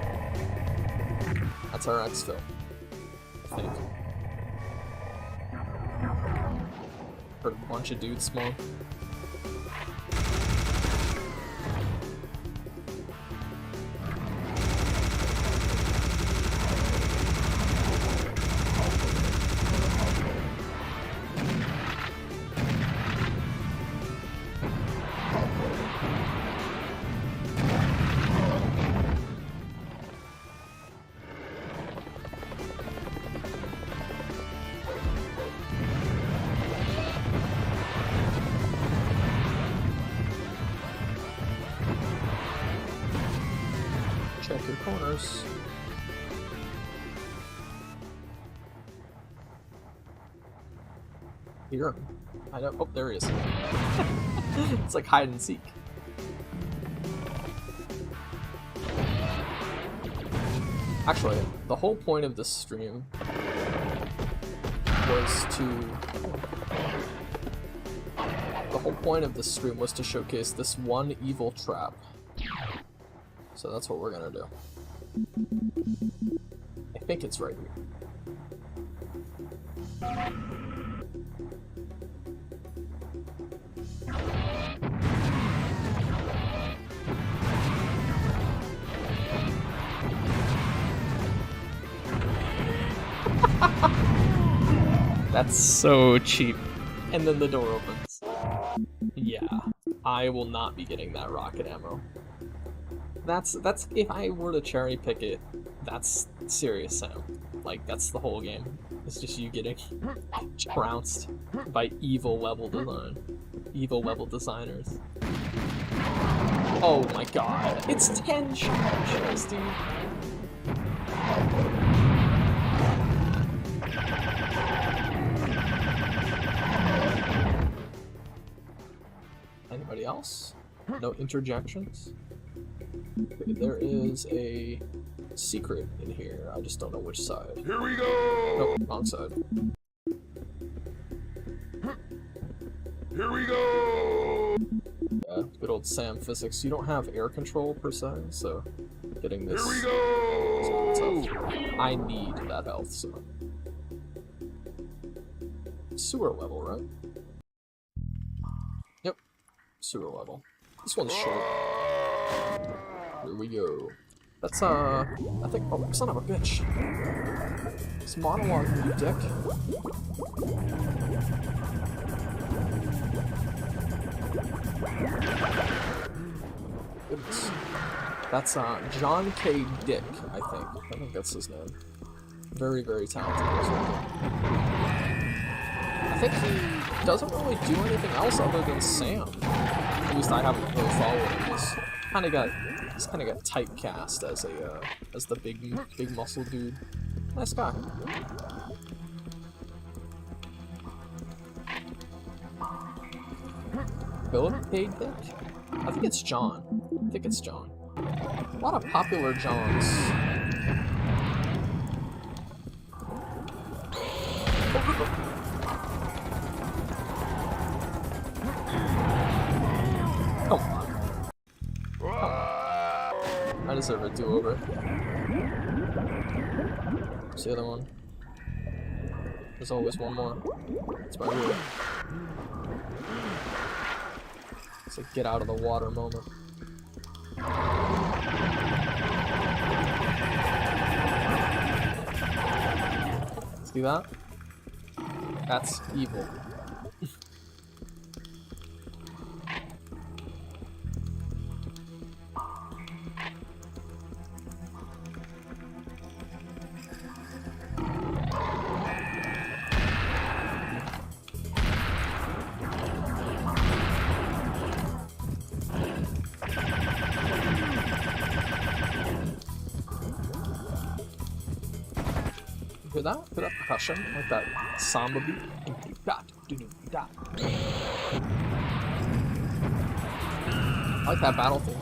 That's our exfil, I think. Heard a bunch of dudes smoke. Check your corners. Hear him. I know. Oh, there he is. It's like hide and seek. Actually, the whole point of this stream was to... The whole point of this stream was to showcase this one evil trap. So that's what we're gonna do. I think it's right here. That's so cheap. And then the door opens. Yeah, I will not be getting that rocket ammo. That's if I were to cherry pick it, that's serious Sam. Like, that's the whole game. It's just you getting trounced by evil level design. Evil level designers. Oh my god. It's 10 charges, dude. Anybody else? No interjections? Okay, there is a secret in here. I just don't know which side. Here we go! Nope, wrong side. Here we go! Yeah, good old Sam physics. You don't have air control per se, so getting this. Here we go! I need that health, so. Sewer level, right? Yep, sewer level. This one's short. Here we go. That's, I think, oh, son of a bitch. It's monologue, you dick. Goodness. That's, John K. Dick, I think. I think that's his name. Very, very talented person. I think he doesn't really do anything else other than Sam. At least I haven't really followed him. He's kind of got typecast as a as the big muscle dude. Nice guy. Philip K. Dick? I think it's John. I think it's John. A lot of popular Johns. Come on. I deserve a do-over. What's the other one? There's always one more. It's right here. It's a get out of the water moment. See that? That's evil. Hear that? Hear that percussion? Like that samba beat? I like that battle theme.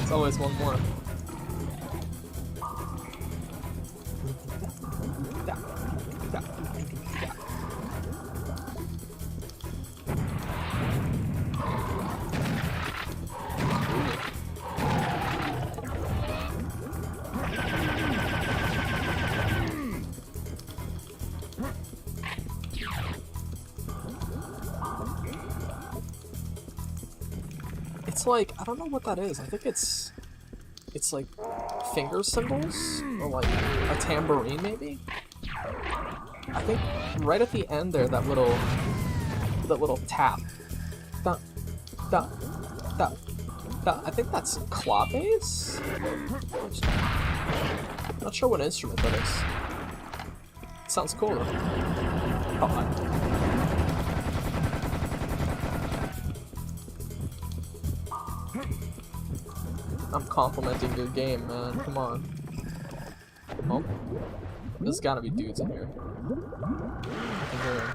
It's always one more. It's like, I don't know what that is. I think it's like finger cymbals or like a tambourine maybe. I think right at the end there, that little tap. Da, da, da, da. I think that's claw bass. Not sure what instrument that is. Sounds cool though. Oh, I'm complimenting your game, man. Come on. Oh, there's gotta be dudes in here. I can hear them.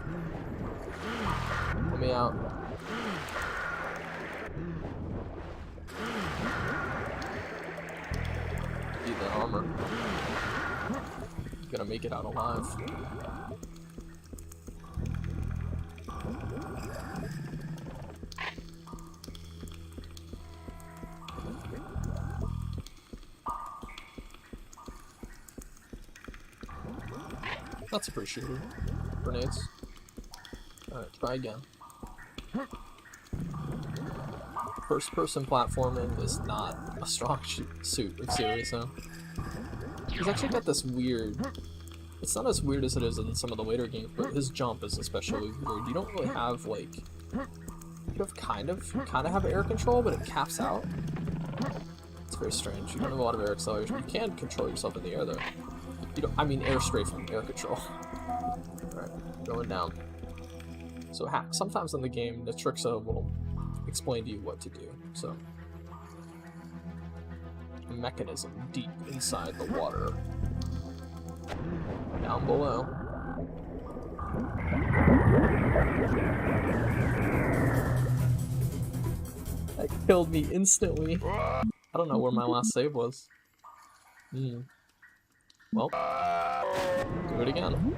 Let me out. Need the armor. Gonna make it out alive. That's appreciated. Grenades. Alright, try again. First-person platforming is not a strong suit of Serious-Sam. He's actually got this weird... It's not as weird as it is in some of the later games, but his jump is especially weird. You don't really have, like... You have kind of have air control, but it caps out. It's very strange. You don't have a lot of air acceleration. You can control yourself in the air, though. You don't, I mean air strafing, air control. Alright, going down. So sometimes in the game, Netrixa will explain to you what to do, so. A mechanism deep inside the water. Down below. That killed me instantly. I don't know where my last save was. Well, do it again.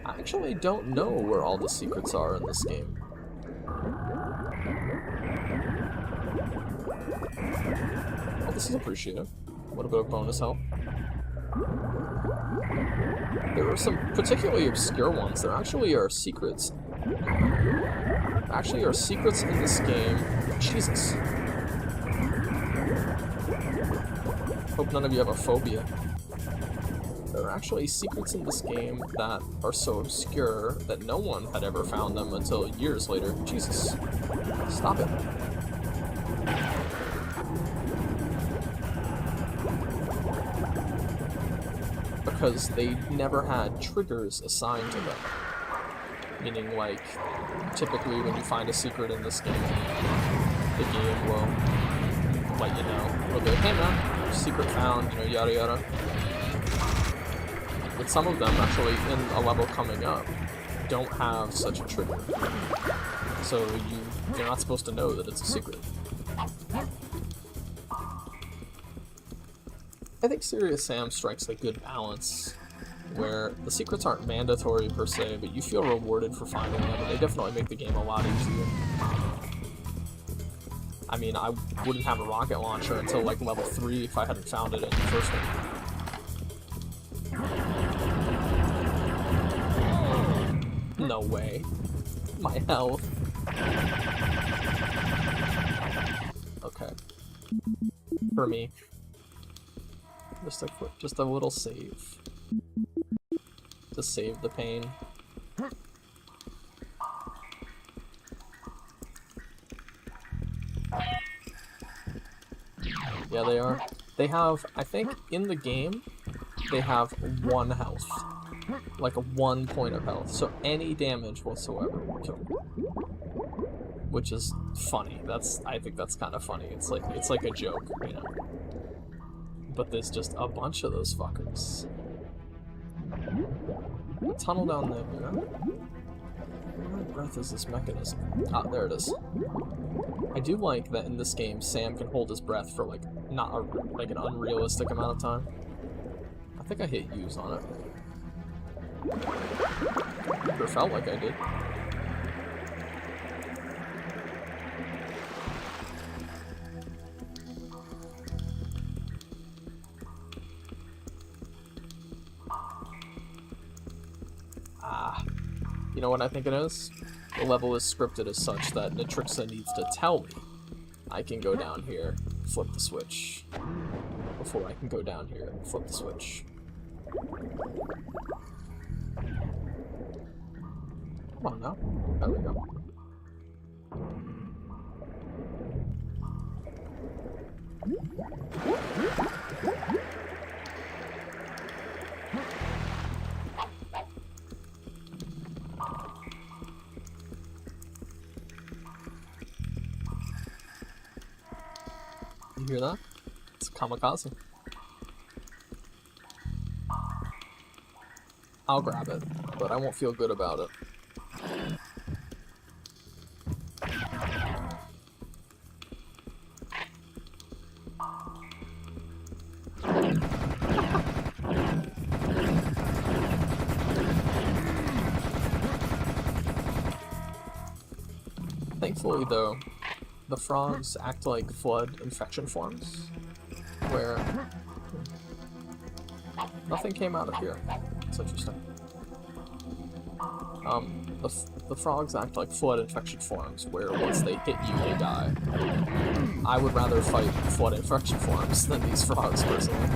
I actually don't know where all the secrets are in this game. Oh, this is appreciative. A little bit of bonus help. There are some particularly obscure ones. There actually are secrets. Actually are secrets in this game. Jesus. Hope none of you have a phobia. There are actually secrets in this game that are so obscure that no one had ever found them until years later. Jesus. Stop it. Because they never had triggers assigned to them. Meaning, like, typically when you find a secret in this game, the game will let you know. It'll be like, hey man, secret found, you know, yada yada. But some of them, actually, in a level coming up, don't have such a trigger. So you're not supposed to know that it's a secret. I think Serious-Sam strikes a good balance, where the secrets aren't mandatory per se, but you feel rewarded for finding them, and they definitely make the game a lot easier. I mean, I wouldn't have a rocket launcher until like level 3 if I hadn't found it in the first one. No way. My health. Okay. For me. Just a little save. To save the pain. Yeah, they are. They have, I think, in the game, they have 1 health. Like a 1 point of health. So any damage whatsoever will kill them. Which is funny. I think that's kind of funny. It's like a joke, you know. But there's just a bunch of those fuckers. A tunnel down there. What breath is this mechanism? Ah, there it is. I do like that in this game, Sam can hold his breath for like like an unrealistic amount of time. I think I hit use on it. Sure felt like I did. You know what I think it is? The level is scripted as such that Natrixa needs to tell me I can go down here, flip the switch, before I can go down here, flip the switch. Come on now. There we go. You hear that? It's a kamikaze. I'll grab it, but I won't feel good about it. Thankfully, though, the frogs act like flood infection forms, where nothing came out of here. It's interesting. The frogs act like flood infection forms, where once they hit you, they die. I would rather fight flood infection forms than these frogs, personally.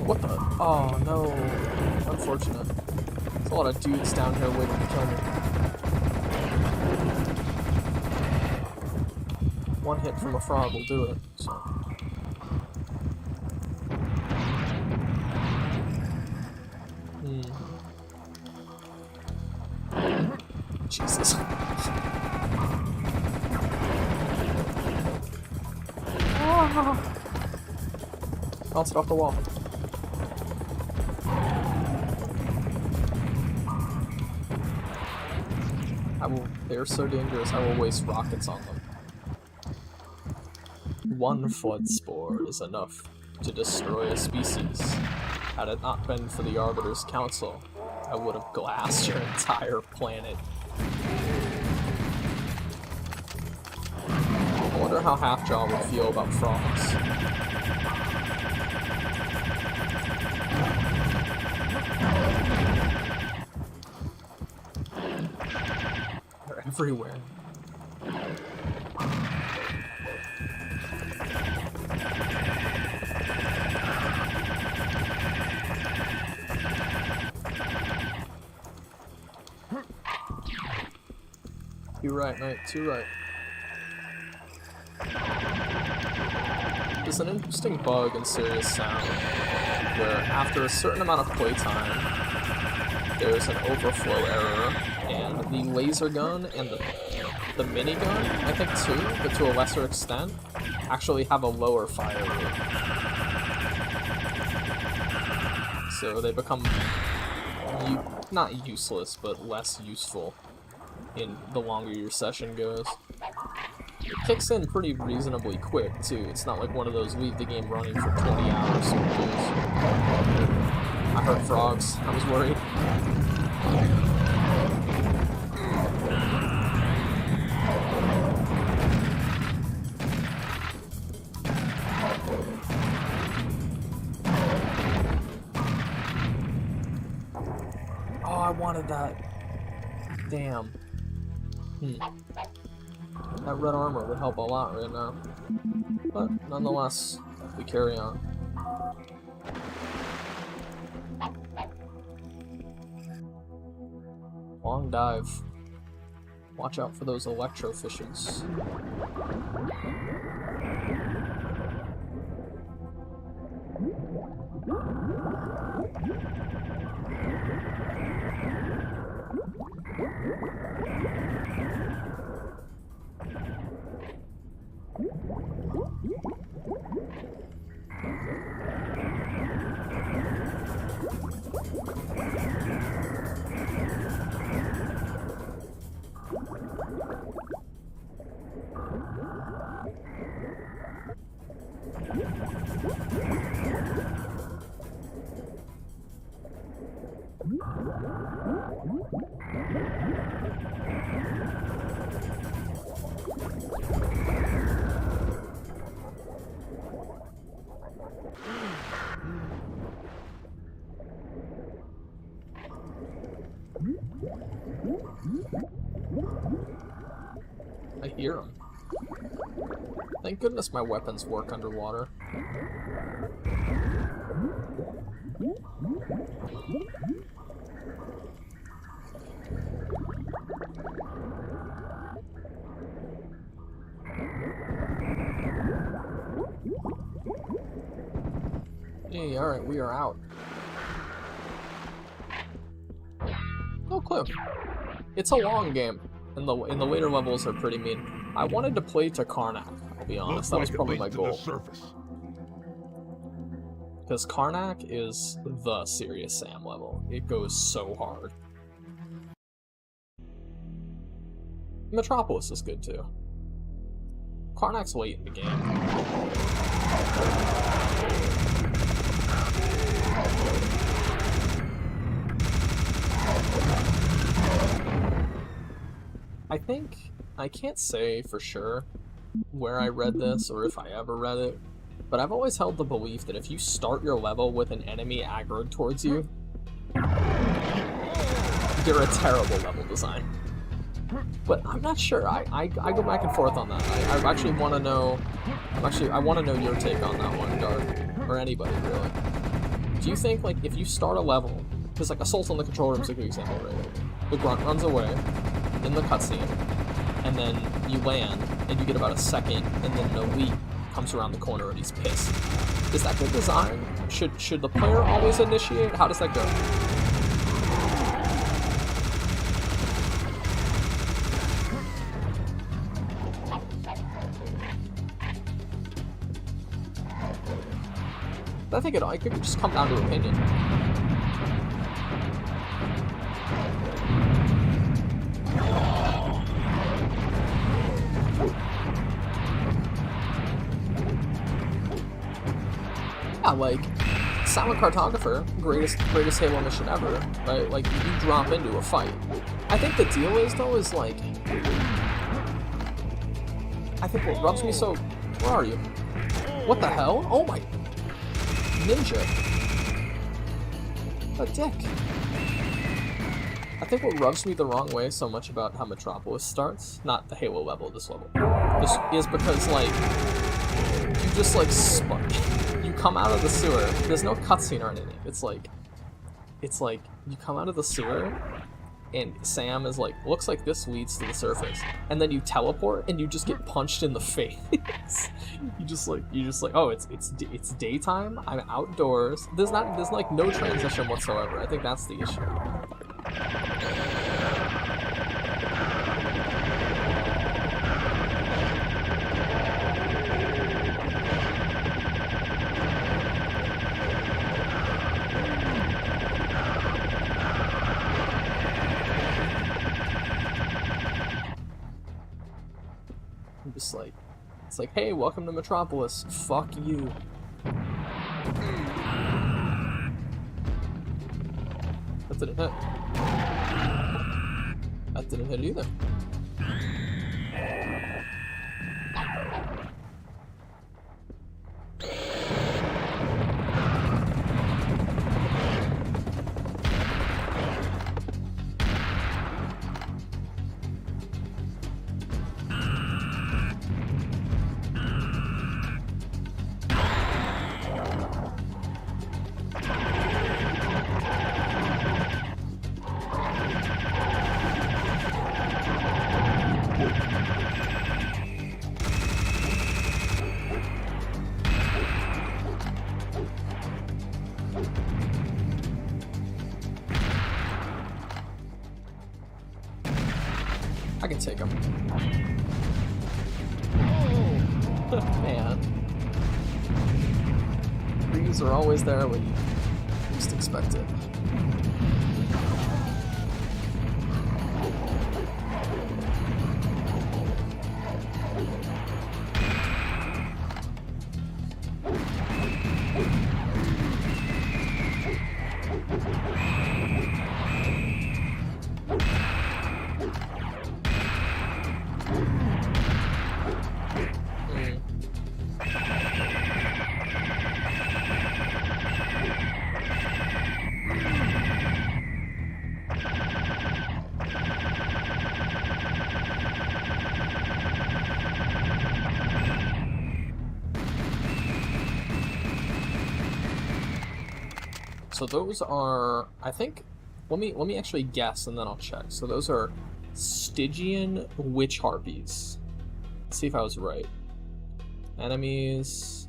What the? Oh no. Unfortunate. There's a lot of dudes down here waiting to kill me. One hit from a frog will do it, so. Jesus. Bounce it off the wall. They're so dangerous, I will waste rockets on them. One flood spore is enough to destroy a species. Had it not been for the Arbiter's Council, I would have glassed your entire planet. I wonder how Halfjaw would feel about frogs. They're everywhere. You're right, mate. Too right. There's an interesting bug in Serious Sound where after a certain amount of playtime, there's an overflow error, and the laser gun and the minigun, I think too, but to a lesser extent, actually have a lower fire rate. So they become not useless, but less useful in the longer your session goes. It kicks in pretty reasonably quick, too. It's not like one of those leave the game running for 20 hours sort of deals. I heard frogs. I was worried. Oh, I wanted that. Damn. That red armor would help a lot right now. But nonetheless, we carry on. Long dive. Watch out for those electrofishes. I hear him. Thank goodness my weapons work underwater. Hey, alright, we are out. No clue. It's a long game, and the later levels are pretty mean. I wanted to play to Karnak, I'll be honest. That was probably my goal. Because Karnak is the Serious Sam level. It goes so hard. Metropolis is good too. Karnak's late in the game. I can't say for sure where I read this or if I ever read it, but I've always held the belief that if you start your level with an enemy aggroed towards you, you're a terrible level design. But I'm not sure. I go back and forth on that. I actually want to know. I want to know your take on that one, Dark, or anybody really. Do you think like if you start a level, because like Assault on the Control Room is a good example, right? The grunt runs away in the cutscene, and then you land, and you get about a second, and then an elite comes around the corner and he's pissed. Is that good design? Should the player always initiate? How does that go? I think it could just come down to opinion. Yeah, like Silent Cartographer, greatest Halo mission ever, right? Like you drop into a fight. I think the deal is though is like, I think what rubs me so. Where are you? What the hell? Oh my. Ninja. A dick. I think what rubs me the wrong way so much about how Metropolis starts, not the Halo level, this level, is because, like, you just, like, you come out of the sewer, there's no cutscene or anything, it's like, you come out of the sewer, and Sam is like, looks like this leads to the surface, and then you teleport and you just get punched in the face. you just like, oh, it's daytime. I'm outdoors. There's like no transition whatsoever. I think that's the issue. Just like, it's like, hey, welcome to Metropolis. Fuck you. That didn't hit. That didn't hit either. I can take him. Man. Trees are always there when you least expect it. So those are, I think, let me actually guess and then I'll check. So those are Stygian witch harpies. Let's see if I was right. Enemies.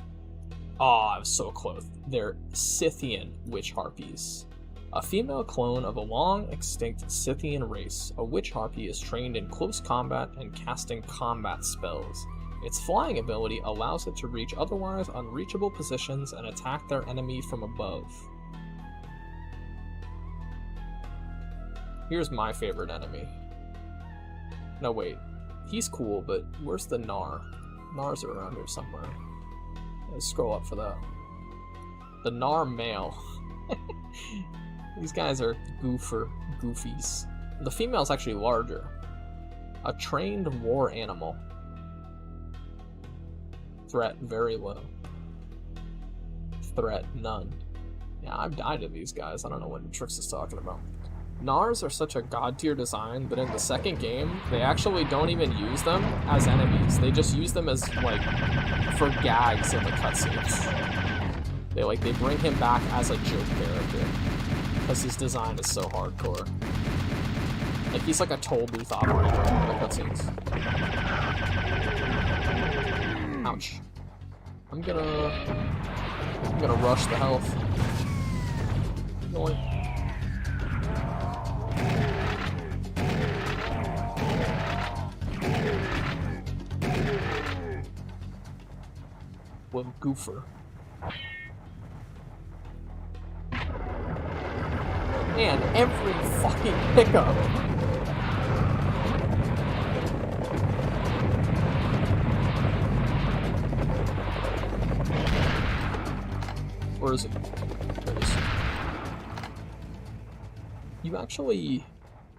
Oh, I was so close. They're Scythian witch harpies. A female clone of a long-extinct Scythian race, a witch harpy is trained in close combat and casting combat spells. Its flying ability allows it to reach otherwise unreachable positions and attack their enemy from above. Here's my favorite enemy. No, wait. He's cool, but where's the Gnar? Gnars are around here somewhere. Let's scroll up for that. The Gnar male. These guys are goofies. The female's actually larger. A trained war animal. Threat very low. Threat none. Yeah, I've died to these guys. I don't know what Trix is talking about. Gnars are such a god tier design, but in the second game, they actually don't even use them as enemies. They just use them as, like, for gags in the cutscenes. They bring him back as a joke character. Because his design is so hardcore. Like, he's like a toll booth operator in the cutscenes. Ouch. I'm gonna rush the health. Going. Well, goofer. Man, every fucking pickup. Where is it? There it is. You actually...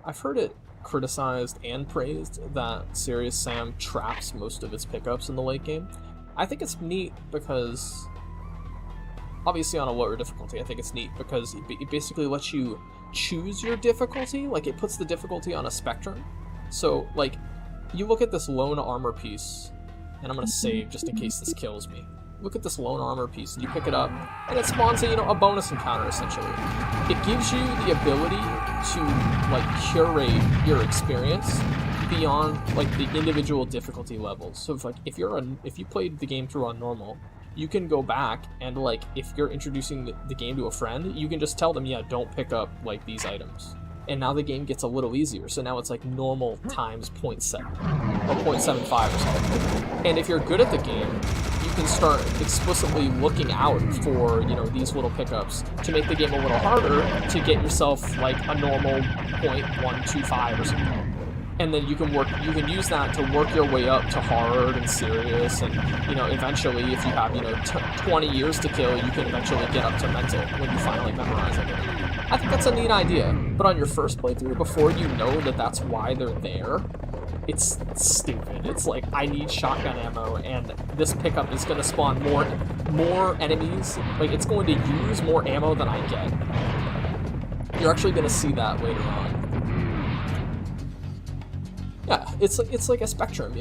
I've heard it criticized and praised that Serious Sam traps most of its pickups in the late game. I think it's neat because... Obviously on a lower difficulty, I think it's neat because it basically lets you choose your difficulty. Like, it puts the difficulty on a spectrum. So, like, you look at this lone armor piece, and I'm gonna save just in case this kills me. Look at this lone armor piece, and you pick it up, and it spawns a bonus encounter, essentially. It gives you the ability to, like, curate your experience beyond, like, the individual difficulty levels. So, if you played the game through on normal, you can go back and, like, if you're introducing the game to a friend, you can just tell them, yeah, don't pick up, like, these items. And now the game gets a little easier, so now it's, like, normal times 0.7, or 0.75 or something. And if you're good at the game, you can start explicitly looking out for, these little pickups to make the game a little harder to get yourself, like, a normal 0.125 or something. And then you can use that to work your way up to hard and serious, and, eventually, if you have, 20 years to kill, you can eventually get up to mental when you finally memorize it. I think that's a neat idea, but on your first playthrough, before you know that that's why they're there, it's stupid. It's like, I need shotgun ammo, and this pickup is going to spawn more enemies. Like, it's going to use more ammo than I get. You're actually going to see that later on. Yeah, it's like a spectrum,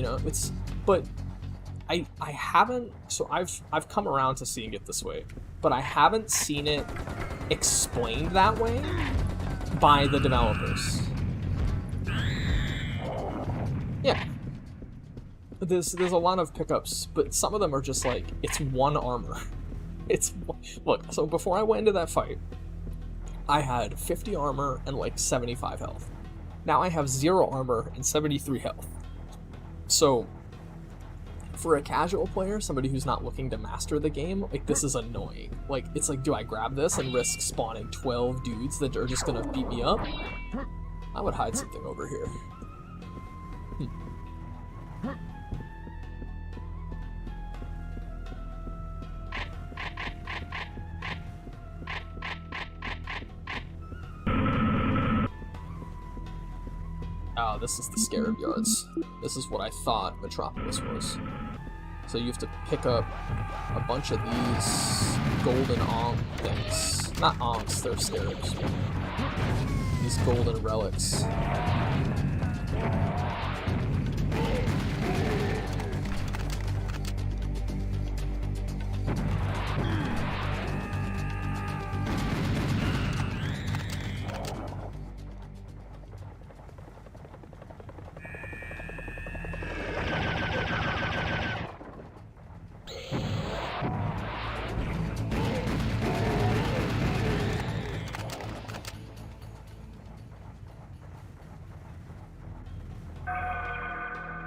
but I haven't, so I've come around to seeing it this way, but I haven't seen it explained that way by the developers. Yeah. There's a lot of pickups, but some of them are just like, it's one armor. Look, so before I went into that fight, I had 50 armor and like 75 health. Now I have 0 armor and 73 health. So, for a casual player, somebody who's not looking to master the game, like, this is annoying. Like, it's like, do I grab this and risk spawning 12 dudes that are just gonna beat me up? I would hide something over here. Oh, this is the Scarab Yards. This is what I thought Metropolis was. So you have to pick up a bunch of these golden Ankh things. Not Ankhs, they're scarabs. These golden relics.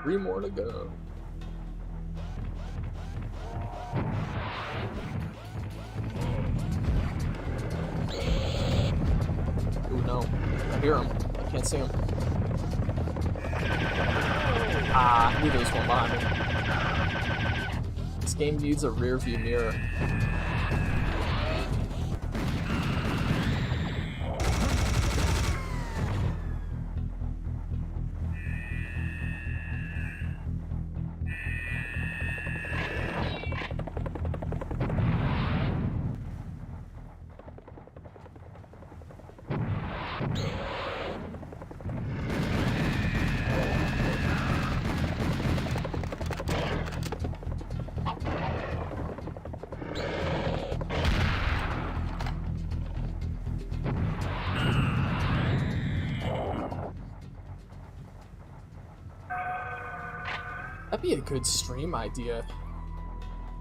3 more to go. Ooh, no. I hear him. I can't see him. Ah, I knew there was one behind me. This game needs a rear view mirror. That'd be a good stream idea.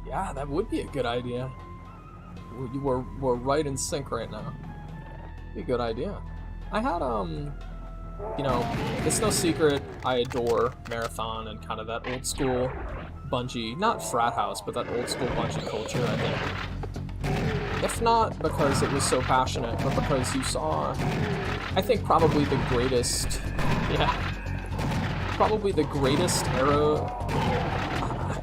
Yeah, that would be a good idea. We're right in sync right now. Be a good idea. I had, you know, it's no secret I adore Marathon and kind of that old school Bungie, not frat house, but that old school Bungie culture, I think. If not because it was so passionate, but because you saw, I think probably the greatest, probably the greatest era.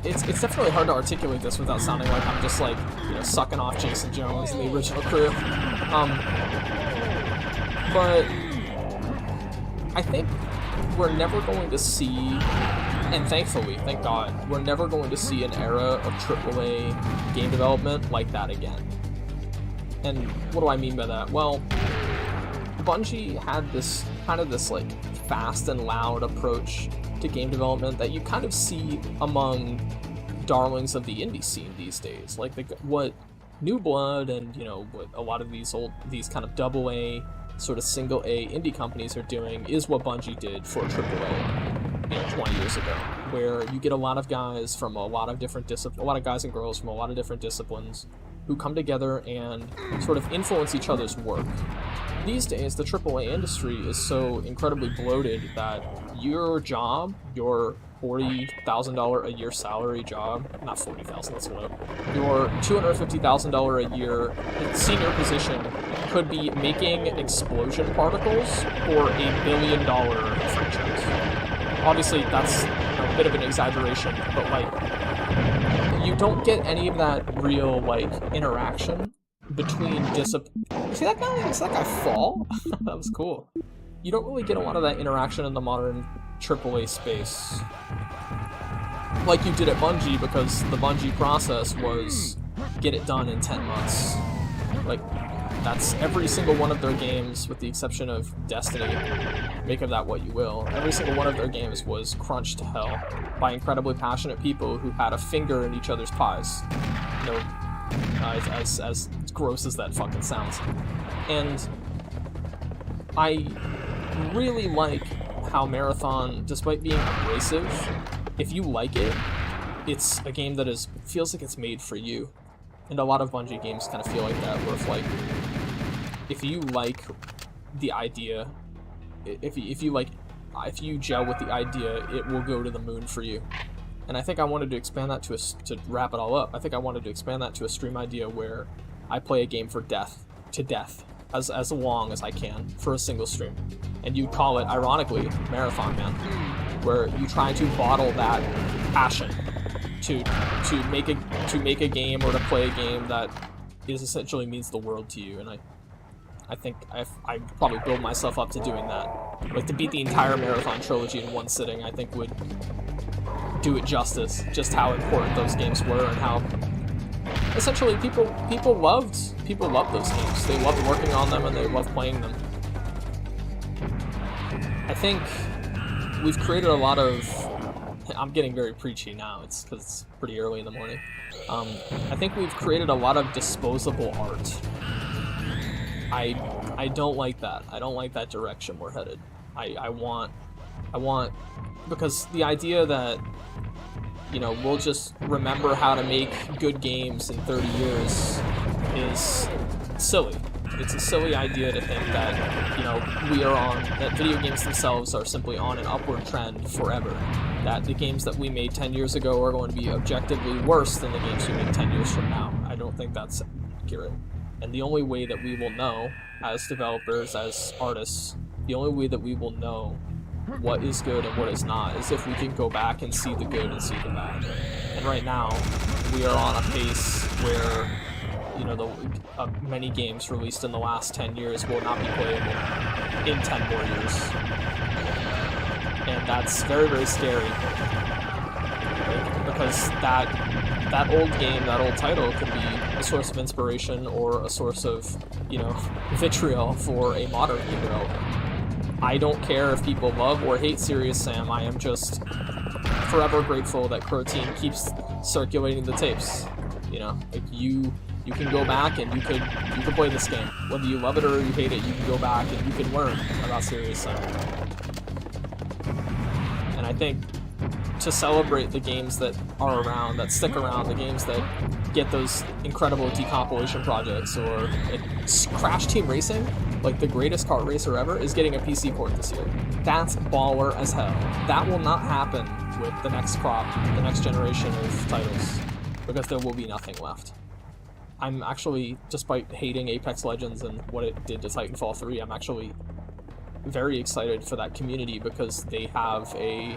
It's definitely hard to articulate this without sounding like I'm just like, you know, sucking off Jason Jones and the original crew. But I think we're never going to see, and thankfully, thank God, we're never going to see an era of AAA game development like that again. And what do I mean by that? Well, Bungie had this kind of this like fast and loud approach to game development that you kind of see among darlings of the indie scene these days. Like what New Blood and, you know, what a lot of these kind of AA sort of single A indie companies are doing is what Bungie did for AAA, you know, 20 years ago, where you get a lot of guys from a lot of different a lot of guys and girls from a lot of different disciplines who come together and sort of influence each other's work. These days, the AAA industry is so incredibly bloated that your job, your $40,000 a year salary job, not 40,000, that's low, your $250,000 a year senior position could be making explosion particles for $1 billion franchise. Obviously, that's a bit of an exaggeration, but like, you don't get any of that real like interaction between See that guy? Is that guy fall? That was cool. You don't really get a lot of that interaction in the modern AAA space like you did at Bungie, because the Bungie process was get it done in 10 months. Like, that's every single one of their games, with the exception of Destiny, make of that what you will. Every single one of their games was crunched to hell by incredibly passionate people who had a finger in each other's pies. You know, as gross as that fucking sounds. And I really like how Marathon, despite being abrasive, if you like it, it's a game that feels like it's made for you. And a lot of Bungie games kind of feel like that, where if you like the idea, if you gel with the idea, it will go to the moon for you. And I think I wanted to expand that to wrap it all up. I think I wanted to expand that to a stream idea where I play a game to death, as long as I can for a single stream. And you call it, ironically, Marathon Man, where you try to bottle that passion to make a game or to play a game that essentially means the world to you. And I think I probably build myself up to doing that. Like, to beat the entire Marathon trilogy in one sitting, I think would do it justice, just how important those games were and how essentially people loved those games. They loved working on them and they loved playing them. I think we've created a lot of, I'm getting very preachy now, it's because it's pretty early in the morning. I think we've created a lot of disposable art. I don't like that. I don't like that direction we're headed. I want, because the idea that, you know, we'll just remember how to make good games in 30 years is silly. It's a silly idea to think that, you know, that video games themselves are simply on an upward trend forever. that the games that we made 10 years ago are going to be objectively worse than the games we make 10 years from now. I don't think that's accurate. And the only way that we will know, as developers, as artists, the only way that we will know what is good and what is not is if we can go back and see the good and see the bad. And right now, we are on a pace where, you know, many games released in the last 10 years will not be playable in 10 more years. And that's very, very scary. Because that old game, that old title could be a source of inspiration or a source of, you know, vitriol for a modern game developer. I don't care if people love or hate Serious Sam. I am just forever grateful that Crow Team keeps circulating the tapes. You know, like you can go back and you could play this game. Whether you love it or you hate it, you can go back and you can learn about Serious Sam. And I think to celebrate the games that are around, that stick around, the games that get those incredible decompilation projects, or Crash Team Racing, like the greatest kart racer ever, is getting a PC port this year. That's baller as hell. That will not happen with the next crop, the next generation of titles, because there will be nothing left. I'm actually, despite hating Apex Legends and what it did to Titanfall 3, I'm actually very excited for that community because they have a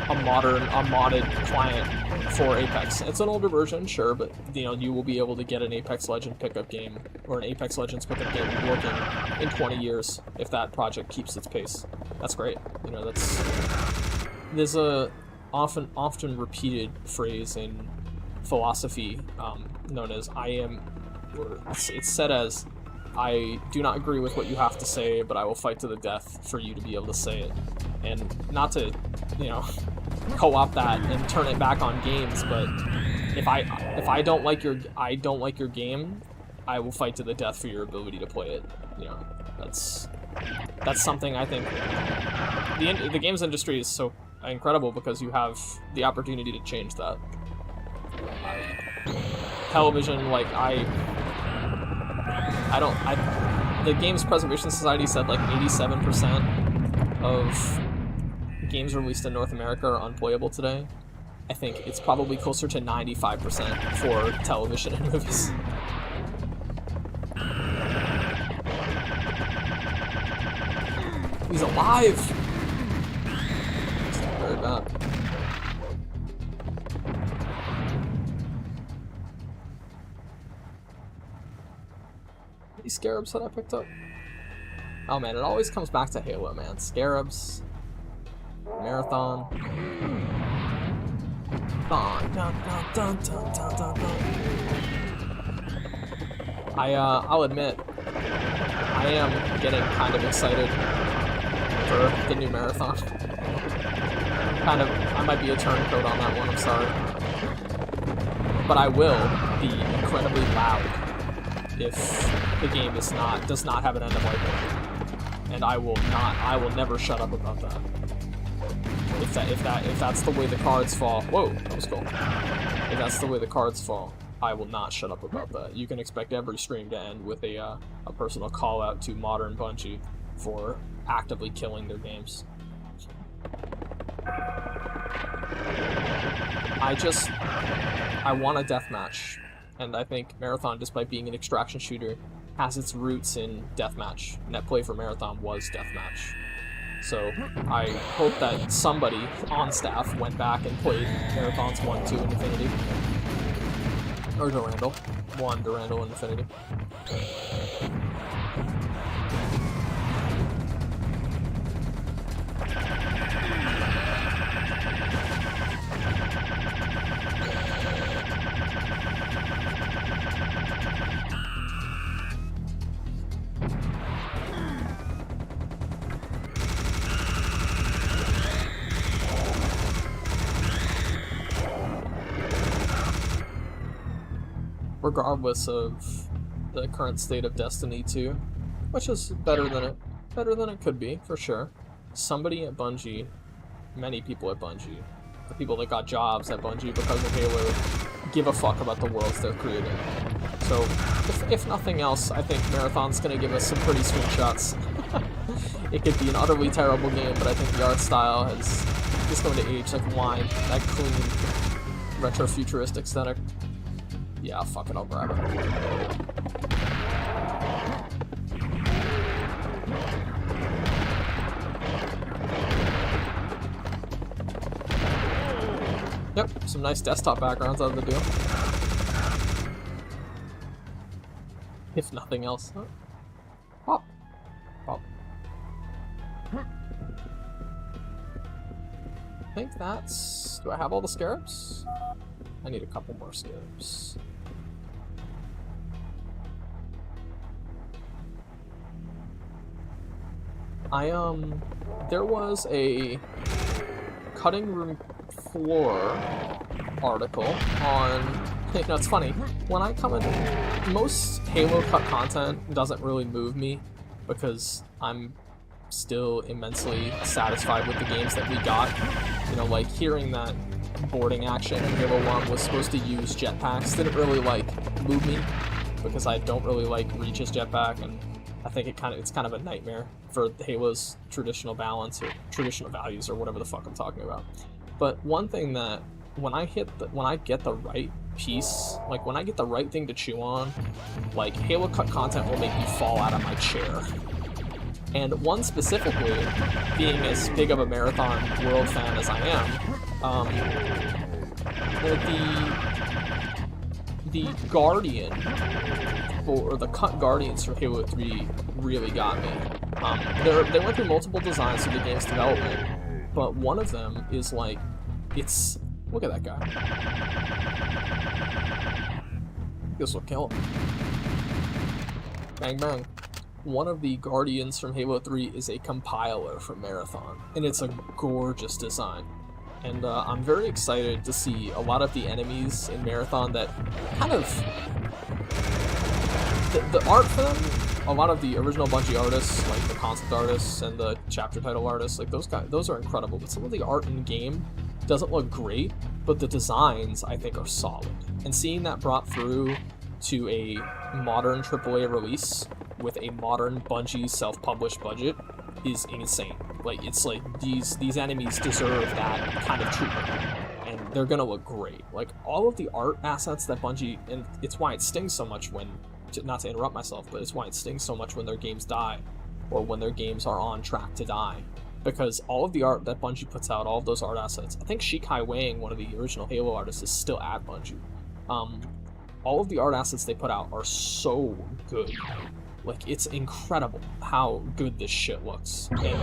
modded client for Apex. It's an older version, sure, but you know, you will be able to get an Apex Legends pickup game or an Apex Legends pickup game working in 20 years if that project keeps its pace. That's great. You know, there's a often repeated phrase in philosophy known as it's said as, I do not agree with what you have to say, but I will fight to the death for you to be able to say it. And not to, you know, co-opt that and turn it back on games, but if I don't like your game, I will fight to the death for your ability to play it. You know, that's something I think the games industry is so incredible because you have the opportunity to change that. Television, like the Games Preservation Society said like 87% of games released in North America are unplayable today. I think it's probably closer to 95% for television and movies. He's alive! It's very bad. These scarabs that I picked up. Oh man, it always comes back to Halo, man. Scarabs, Marathon. Dun, dun, dun, dun, dun, dun, dun, dun. I'll admit, I am getting kind of excited for the new Marathon. I might be a turncoat on that one, I'm sorry. But I will be incredibly loud if the game does not have an end of life warning. And I will never shut up about that. If that's the way the cards fall. Whoa, that was cool. If that's the way the cards fall, I will not shut up about that. You can expect every stream to end with a personal call out to modern Bungie for actively killing their games. I want a deathmatch. And I think Marathon, despite being an extraction shooter, has its roots in deathmatch. Netplay for Marathon was deathmatch. So I hope that somebody on staff went back and played Marathons 1, 2, and Infinity. Or Durandal. 1, Durandal, and Infinity. Regardless of the current state of Destiny 2, which is better than it could be, for sure. Somebody at Bungie, many people at Bungie, the people that got jobs at Bungie because of Halo, give a fuck about the worlds they're creating. So, if nothing else, I think Marathon's gonna give us some pretty screenshots. It could be an utterly terrible game, but I think the art style has it's going to age like wine. That clean, retro-futuristic aesthetic. Yeah, fuck it, I'll grab it. Yep, some nice desktop backgrounds out of the deal. If nothing else. Huh? Pop. Pop. I think that's... Do I have all the scarabs? I need a couple more scarabs. There was a cutting room floor article on... You know, it's funny, when I come in, most Halo cut content doesn't really move me because I'm still immensely satisfied with the games that we got. You know, like, hearing that boarding action in Halo 1 was supposed to use jetpacks didn't really, like, move me because I don't really like Reach's jetpack, and I think it's kind of a nightmare for Halo's traditional balance or traditional values or whatever the fuck I'm talking about. But one thing that when I get the right piece, like when I get the right thing to chew on, like Halo cut content will make me fall out of my chair. And one specifically, being as big of a Marathon World fan as I am, the Guardian, or the cut Guardians for Halo 3 really got me. They went through multiple designs through the game's development, but one of them is like, it's... Look at that guy. This will kill him. Bang bang. One of the Guardians from Halo 3 is a compiler from Marathon, and it's a gorgeous design. And I'm very excited to see a lot of the enemies in Marathon that kind of... The art for them, a lot of the original Bungie artists, like the concept artists and the chapter title artists, like those are incredible, but some of the art in game doesn't look great, but the designs I think are solid. And seeing that brought through to a modern AAA release with a modern Bungie self-published budget is insane. Like, it's like these enemies deserve that kind of treatment, and they're gonna look great. Like, all of the art assets that Bungie, and it's why it stings so much when, not to interrupt myself, but it's why it stings so much when their games die, or when their games are on track to die. Because all of the art that Bungie puts out, all of those art assets, I think Shikai Wang, one of the original Halo artists, is still at Bungie. All of the art assets they put out are so good. Like, it's incredible how good this shit looks. And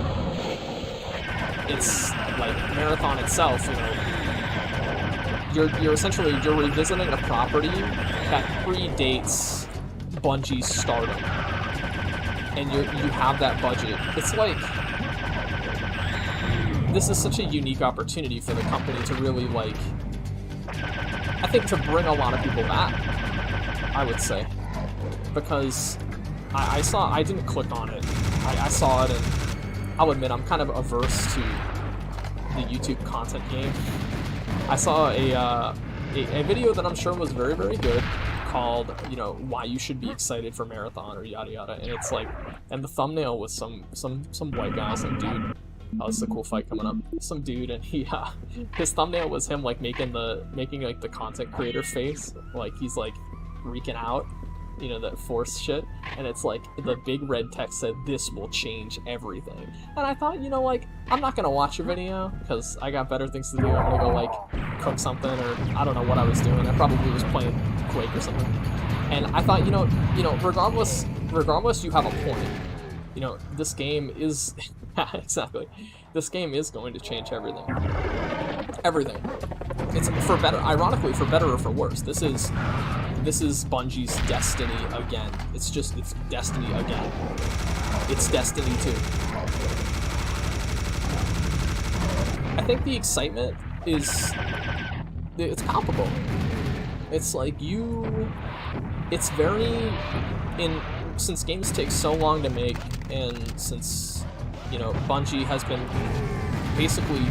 it's, like, Marathon itself, you know, you're essentially, you're revisiting a property that predates Bungie's stardom. And you have that budget. It's like... This is such a unique opportunity for the company to really, like, I think to bring a lot of people back, I would say. Because I didn't click on it. I saw it, and I'll admit I'm kind of averse to the YouTube content game. I saw a video that I'm sure was very, very good called, you know, why you should be excited for Marathon or yada yada, and it's like, and the thumbnail was some white guy, some dude. Oh, this is a cool fight coming up. Some dude, and he, his thumbnail was him, like, making like the content creator face, like he's like freaking out, you know, that force shit, and it's like the big red text said, "This will change everything." And I thought, you know, like, I'm not gonna watch your video because I got better things to do. I'm gonna go like cook something, or I don't know what I was doing. I probably was playing Quake or something. And I thought, you know, regardless, you have a point. You know, this game is. Exactly. This game is going to change everything. Everything. It's for better, ironically, for better or for worse. This is Bungie's Destiny again. It's Destiny again. It's Destiny 2. I think the excitement it's palpable. It's like it's very, since games take so long to make, and since, you know, Bungie has been basically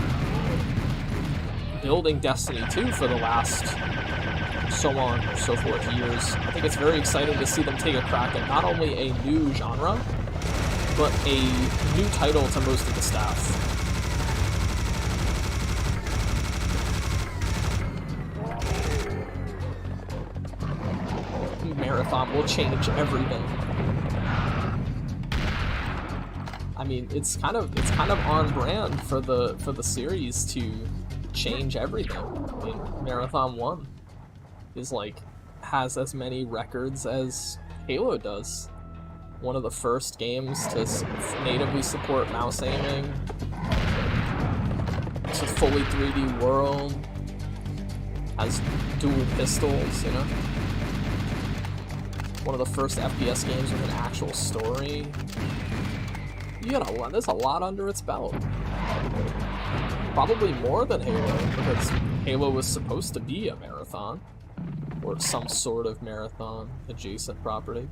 building Destiny 2 for the last so on and so forth years. I think it's very exciting to see them take a crack at not only a new genre, but a new title to most of the staff. Marathon will change everything. I mean, it's kind of on brand for the series to change everything. I mean, Marathon 1 is like has as many records as Halo does. One of the first games to natively support mouse aiming. It's a fully 3D world. Has dual pistols, you know? One of the first FPS games with an actual story. You got a lot, there's a lot under its belt. Probably more than Halo, because Halo was supposed to be a marathon. Or some sort of marathon adjacent property.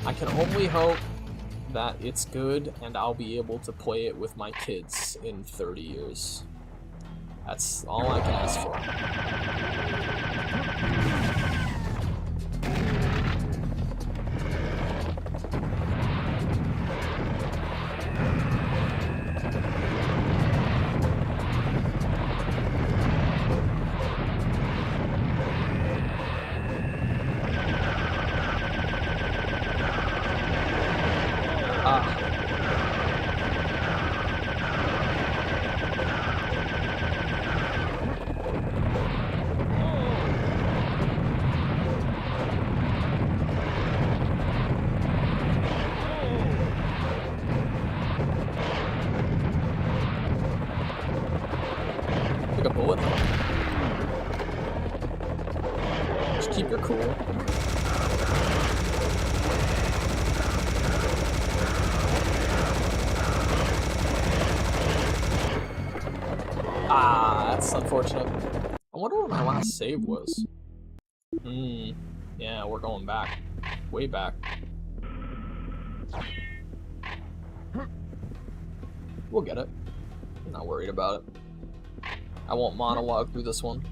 I can only hope that it's good and I'll be able to play it with my kids in 30 years. That's all I can ask for. Like a bullet. Just keep your cool. Ah, that's unfortunate. I wonder where my last save was. Yeah, we're going back. Way back. We'll get it. I'm not worried about it. I won't monologue through this one.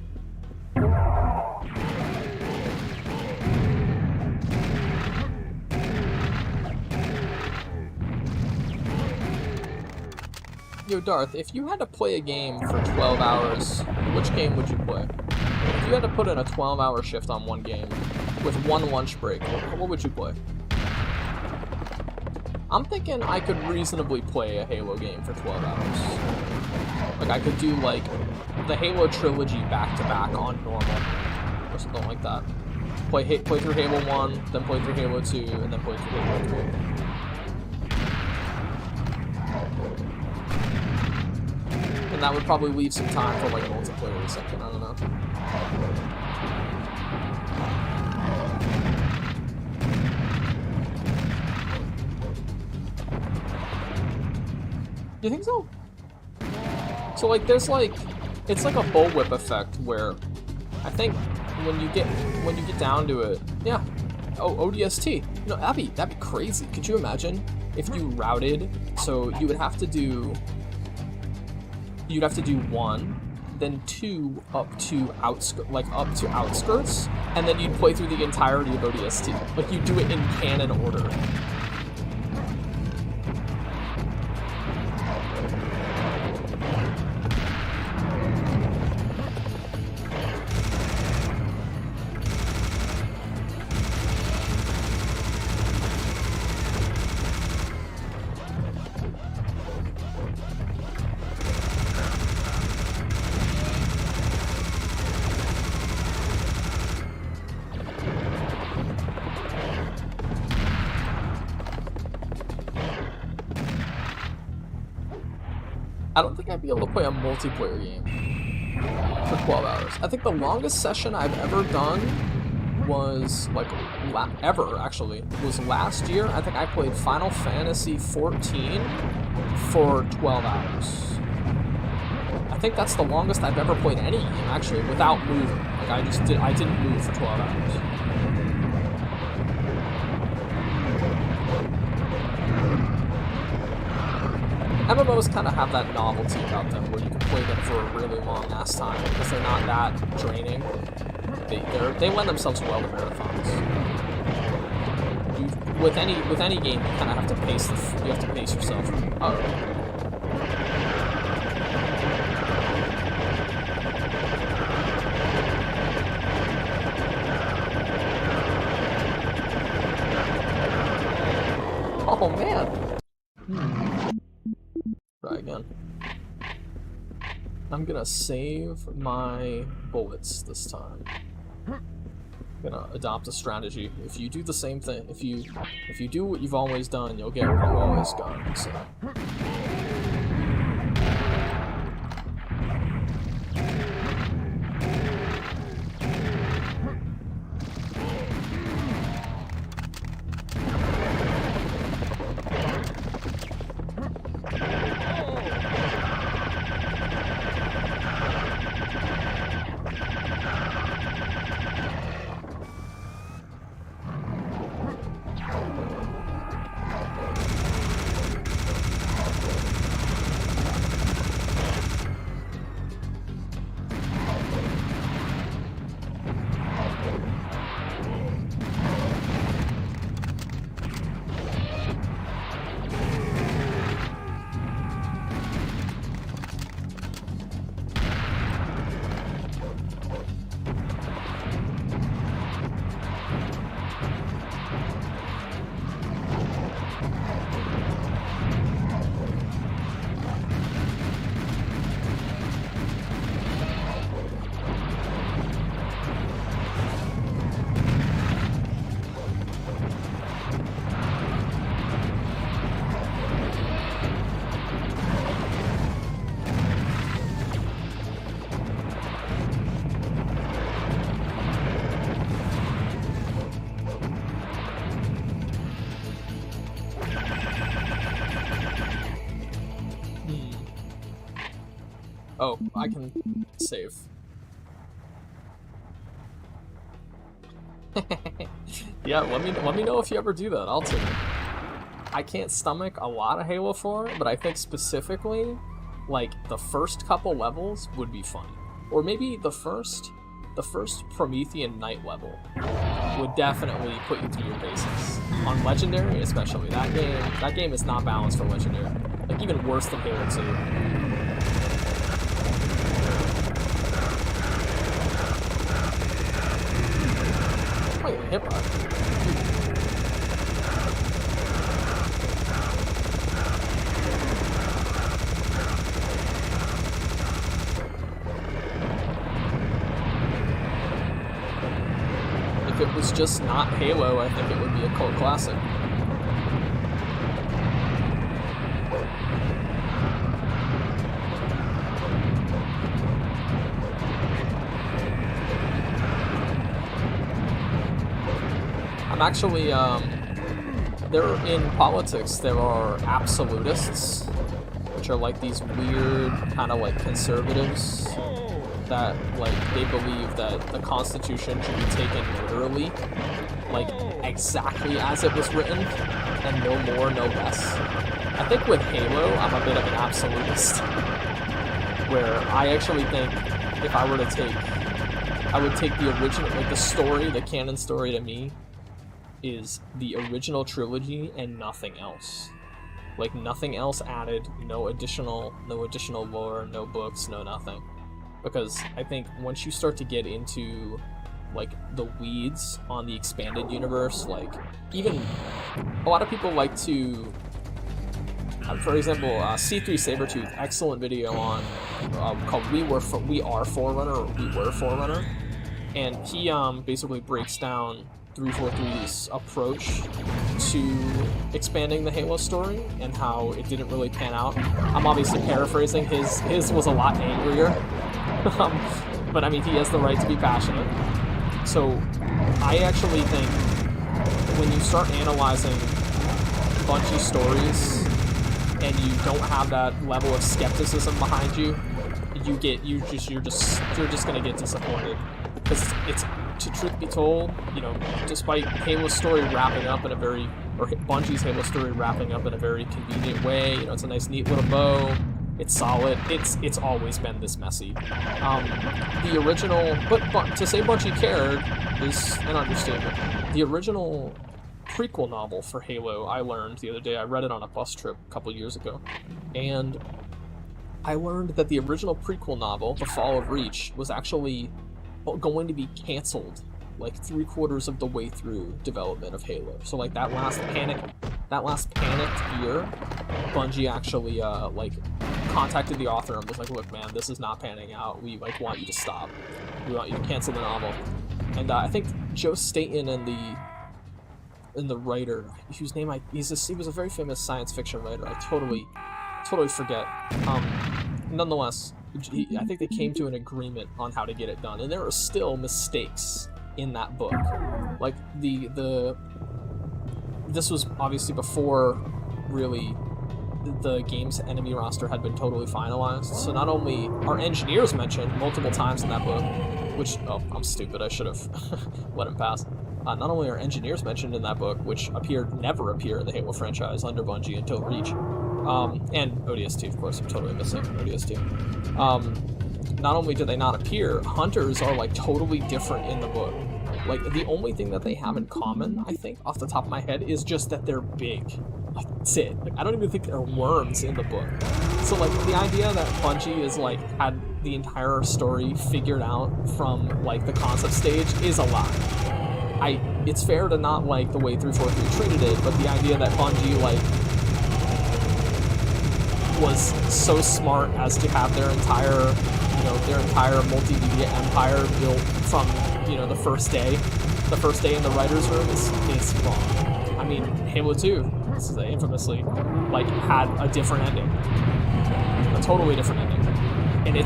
Yo, Darth, if you had to play a game for 12 hours, which game would you play? If you had to put in a 12-hour shift on one game, with one lunch break, what would you play? I'm thinking I could reasonably play a Halo game for 12 hours. Like, I could do, like, the Halo trilogy back-to-back on normal, or something like that. Play through Halo 1, then play through Halo 2, and then play through Halo 3. And that would probably leave some time for, like, multiplayer or something, I don't know. You think so? So, like, there's, like, it's like a bullwhip effect where I think when you get down to it, yeah. Oh, ODST. You know, that'd be crazy. Could you imagine if you routed? So you would have to do. You'd have to do 1, then 2 up to outskirts, and then you'd play through the entirety of ODST. Like, you do it in canon order. I don't think I'd be able to play a multiplayer game for 12 hours. I think the longest session I've ever done was, like, was last year. I think I played Final Fantasy 14 for 12 hours. I think that's the longest I've ever played any game, actually, without moving. Like, I didn't move for 12 hours. MMOs kind of have that novelty about them, where you can play them for a really long ass time because they're not that draining. They lend themselves well to marathons. With any game, you kind of have to pace yourself. Oh. Oh man! Try again. I'm gonna save my bullets this time. I'm gonna adopt a strategy. If you do the same thing, if you do what you've always done, you'll get what you've always done. So. Oh, I can save. Yeah, let me know if you ever do that. I'll take it. I can't stomach a lot of Halo 4, but I think specifically, like, the first couple levels would be fun. Or maybe the first Promethean Night level would definitely put you through your paces. On Legendary, especially. That game is not balanced for Legendary. Like, even worse than Halo 2. Hip hop. If it was just not Halo, I think it would be a cult classic. I'm actually, there in politics, there are absolutists, which are like these weird kind of like conservatives that like they believe that the Constitution should be taken literally, like exactly as it was written, and no more, no less. I think with Halo, I'm a bit of an absolutist, where I actually think if I were to take, I would take the original, like the story, the canon story to me, is the original trilogy and nothing else. Like nothing else added, no additional lore, no books, no nothing. Because I think once you start to get into like the weeds on the expanded universe, like even a lot of people like to, for example, C3 Sabertooth, excellent video on called We Are Forerunner, or We Were Forerunner, and he basically breaks down 343's approach to expanding the Halo story and how it didn't really pan out. I'm obviously paraphrasing. His was a lot angrier, but I mean, he has the right to be passionate. So I actually think when you start analyzing Bungie stories and you don't have that level of skepticism behind you, you're just gonna get disappointed, because it's to truth be told, you know, despite Halo's story wrapping up in a very, or Bungie's Halo story wrapping up in a very convenient way, you know, it's a nice neat little bow, it's solid, it's always been this messy. The original, but to say Bungie cared is an understatement. The original prequel novel for Halo, I learned the other day, I read it on a bus trip a couple years ago, and I learned that the original prequel novel, The Fall of Reach, was actually going to be canceled like 3/4 of the way through development of Halo. So like that last that last panicked year, Bungie actually like contacted the author and was like, look man, this is not panning out, we like want you to stop, we want you to cancel the novel. And I think Joe Staten and the writer, whose name he was a very famous science fiction writer, I totally forget. Nonetheless, I think they came to an agreement on how to get it done, and there are still mistakes in that book. Like this was obviously before really the game's enemy roster had been totally finalized. So not only are engineers mentioned multiple times in that book, which, oh, I'm stupid, I should have let him pass. Not only are engineers mentioned in that book, which never appear in the Halo franchise under Bungie until Reach, and ODST, of course, I'm totally missing ODST. Not only do they not appear, hunters are like totally different in the book. Like, the only thing that they have in common, I think, off the top of my head, is just that they're big. Like, that's it. Like, I don't even think there are worms in the book. So, like, the idea that Bungie is, like, had the entire story figured out from, like, the concept stage is a lie. It's fair to not like the way 343 treated it, but the idea that Bungie, like, was so smart as to have their entire multimedia empire built from, the first day in the writer's room is wrong. I mean, Halo 2, this is infamously, like, had a different ending. A totally different ending. And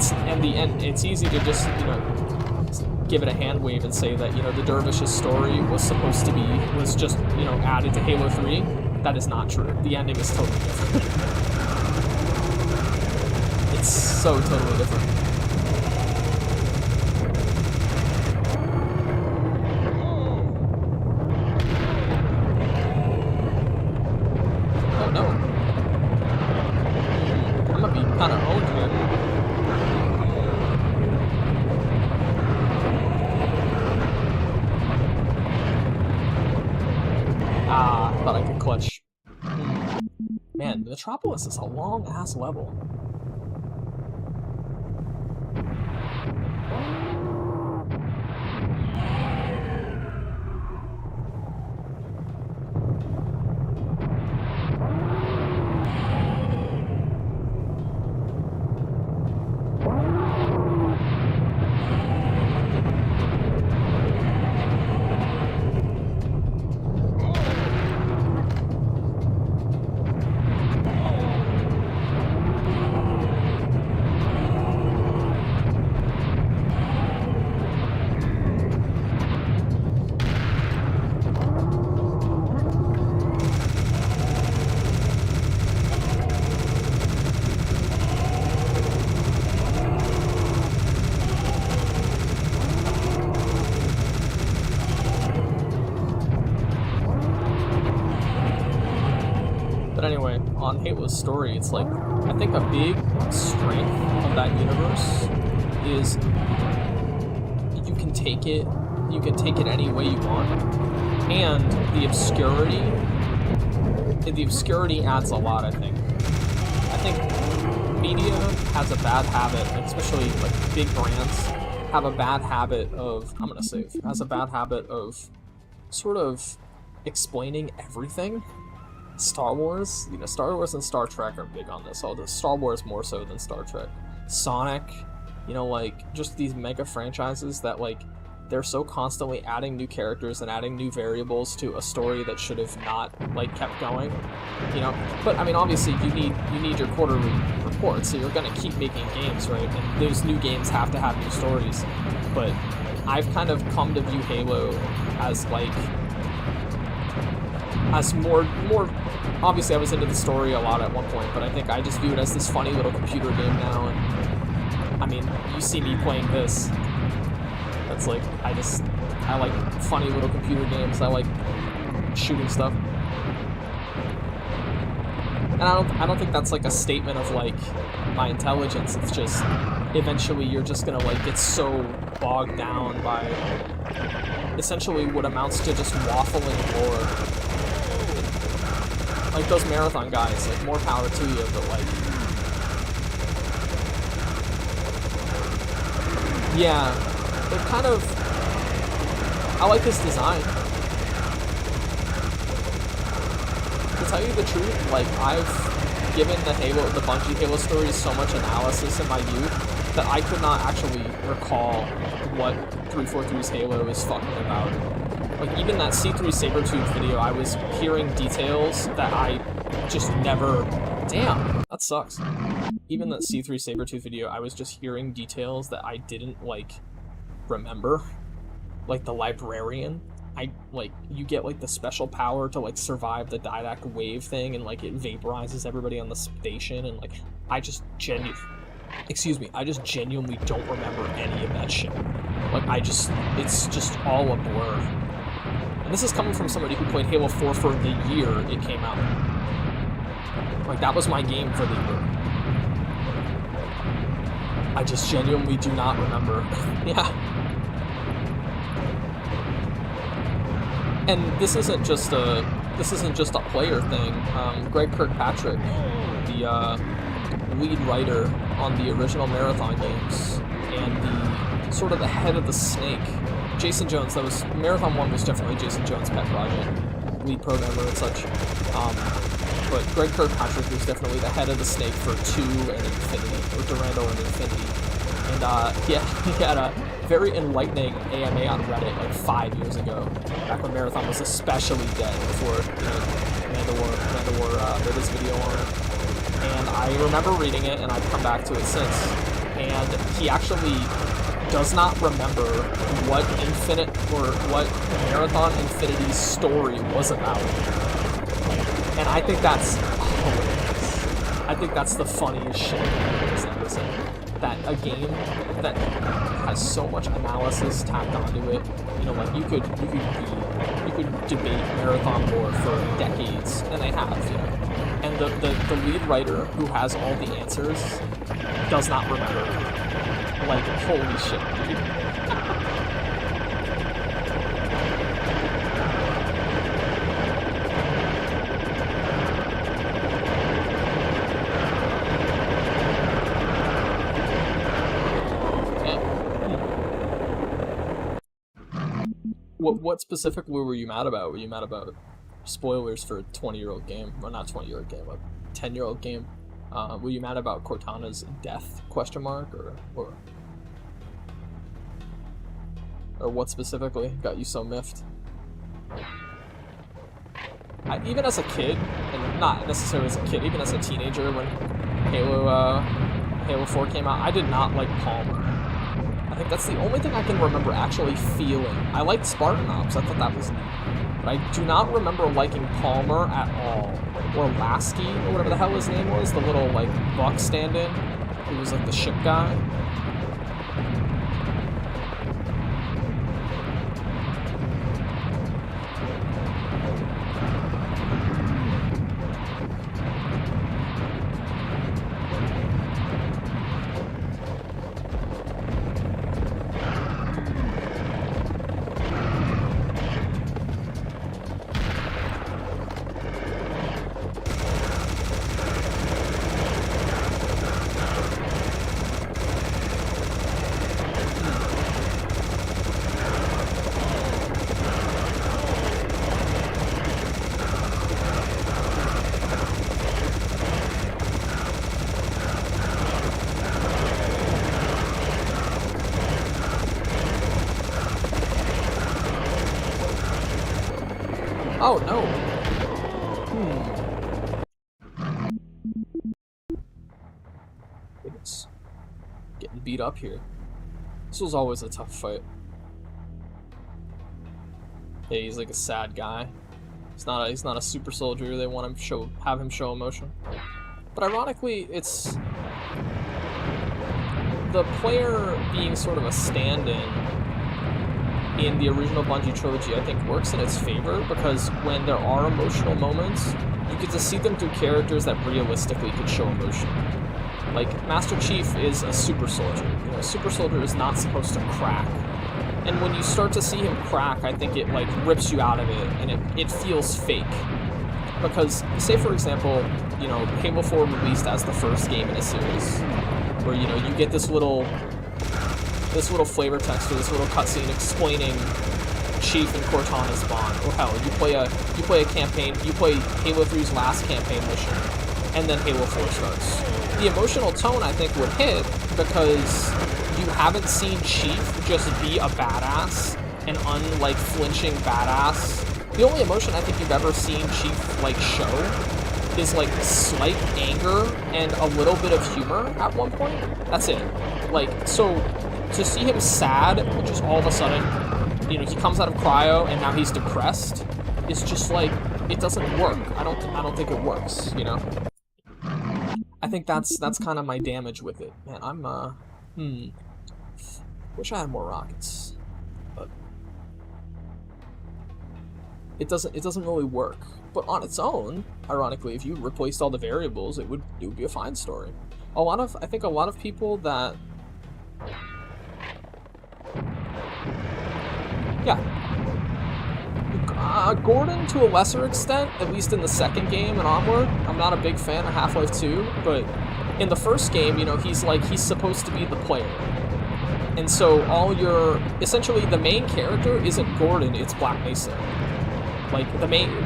it's easy to just, give it a hand wave and say that, the Dervish's story was just, added to Halo 3. That is not true. The ending is totally different. It's so totally different. Oh no. I'm gonna be kind of owned here. Thought I could clutch. Man, Metropolis is a long-ass level. But anyway, on Halo's story, it's like, I think a big strength of that universe is you can take it any way you want, and the obscurity adds a lot, I think. I think media has a bad habit, especially like big brands have a bad habit of, has a bad habit of sort of explaining everything. Star Wars and Star Trek are big on this, although Star Wars more so than Star Trek. Sonic, like, just these mega franchises that, like, they're so constantly adding new characters and adding new variables to a story that should have not, like, kept going, But, I mean, obviously, you need your quarterly report, so you're gonna keep making games, right? And those new games have to have new stories. But I've kind of come to view Halo as, like, as more obviously I was into the story a lot at one point, but I think I just view it as this funny little computer game now. And I mean, you see me playing this, that's like, I like funny little computer games. I like shooting stuff, and I don't think that's like a statement of like my intelligence. It's just eventually you're just gonna like get so bogged down by essentially what amounts to just waffling lore. Like those marathon guys, like, more power to you, but like, yeah, they're kind of, I like this design. to tell you the truth, like, I've given the Bungie Halo stories so much analysis in my youth that I could not actually recall what 343's Halo is fucking about. Like, even that C3 Sabertooth video, I was hearing details that I just never... Damn, that sucks. Even that C3 Sabertooth video, I was just hearing details that I didn't, like, remember. Like, the librarian. You get, like, the special power to, like, survive the Didact wave thing, and, like, it vaporizes everybody on the station, and, like, I just genuinely don't remember any of that shit. Like, it's just all a blur. And this is coming from somebody who played Halo 4 for the year it came out. Like, that was my game for the year. I just genuinely do not remember. Yeah. And this isn't just a player thing. Greg Kirkpatrick, the lead writer on the original Marathon games, and the sort of the head of the snake, Jason Jones. Marathon 1 was definitely Jason Jones' pet project, lead programmer and such. But Greg Kirkpatrick was definitely the head of the snake for 2 and Infinity, or Durando and Infinity. And he had a very enlightening AMA on Reddit like 5 years ago, back when Marathon was especially dead, before Mandalore did his video on it. And I remember reading it, and I've come back to it since. And he actually does not remember what Marathon Infinity's story was about. And I think that's hilarious. I think that's the funniest shit I've ever seen. That a game that has so much analysis tacked onto it, you know, like you could debate Marathon lore for decades, and they have, you know. And the lead writer who has all the answers does not remember. Like, holy shit, dude. What specifically were you mad about? Were you mad about spoilers for a 20-year-old game? Well, not 20-year-old game, a 10-year-old game. Were you mad about Cortana's death, question mark, or what specifically got you so miffed? Even as a kid, and not necessarily as a kid, even as a teenager when Halo 4 came out, I did not like Palmer. I think that's the only thing I can remember actually feeling. I liked Spartan Ops, I thought that was neat. But I do not remember liking Palmer at all. Or Lasky, or whatever the hell his name was, the little, like, buck stand-in, who was, like, the ship guy. Oh, no. It's getting beat up here. This was always a tough fight. Yeah, he's like a sad guy. He's not a super soldier. They want him to have him show emotion. But ironically, it's the player being sort of a stand-in in the original Bungie trilogy, I think, works in its favor, because when there are emotional moments, you get to see them through characters that realistically could show emotion. Like, Master Chief is a super soldier. You know, a super soldier is not supposed to crack. And when you start to see him crack, I think it, like, rips you out of it, and it feels fake. Because, say for example, you know, Halo 4 released as the first game in a series, where, you know, you get this little flavor text or this little cutscene explaining Chief and Cortana spawn, or hell, you play a campaign, you play Halo 3's last campaign mission, and then Halo 4 starts. The emotional tone, I think, would hit because you haven't seen Chief just be a badass, an flinching badass. The only emotion I think you've ever seen Chief, like, show is, like, slight anger and a little bit of humor at one point. That's it. Like, so, to see him sad, just all of a sudden, you know, he comes out of cryo and now he's depressed, it's just, like, it doesn't work. I don't think it works, you know? I think that's kind of my damage with it. Man, I'm, wish I had more rockets. But it doesn't really work. But on its own, ironically, if you replaced all the variables, it would be a fine story. I think a lot of people that... Yeah. Gordon, to a lesser extent, at least in the second game and onward. I'm not a big fan of Half-Life 2, but in the first game, you know, he's supposed to be the player. And so essentially the main character isn't Gordon, it's Black Mesa. Like,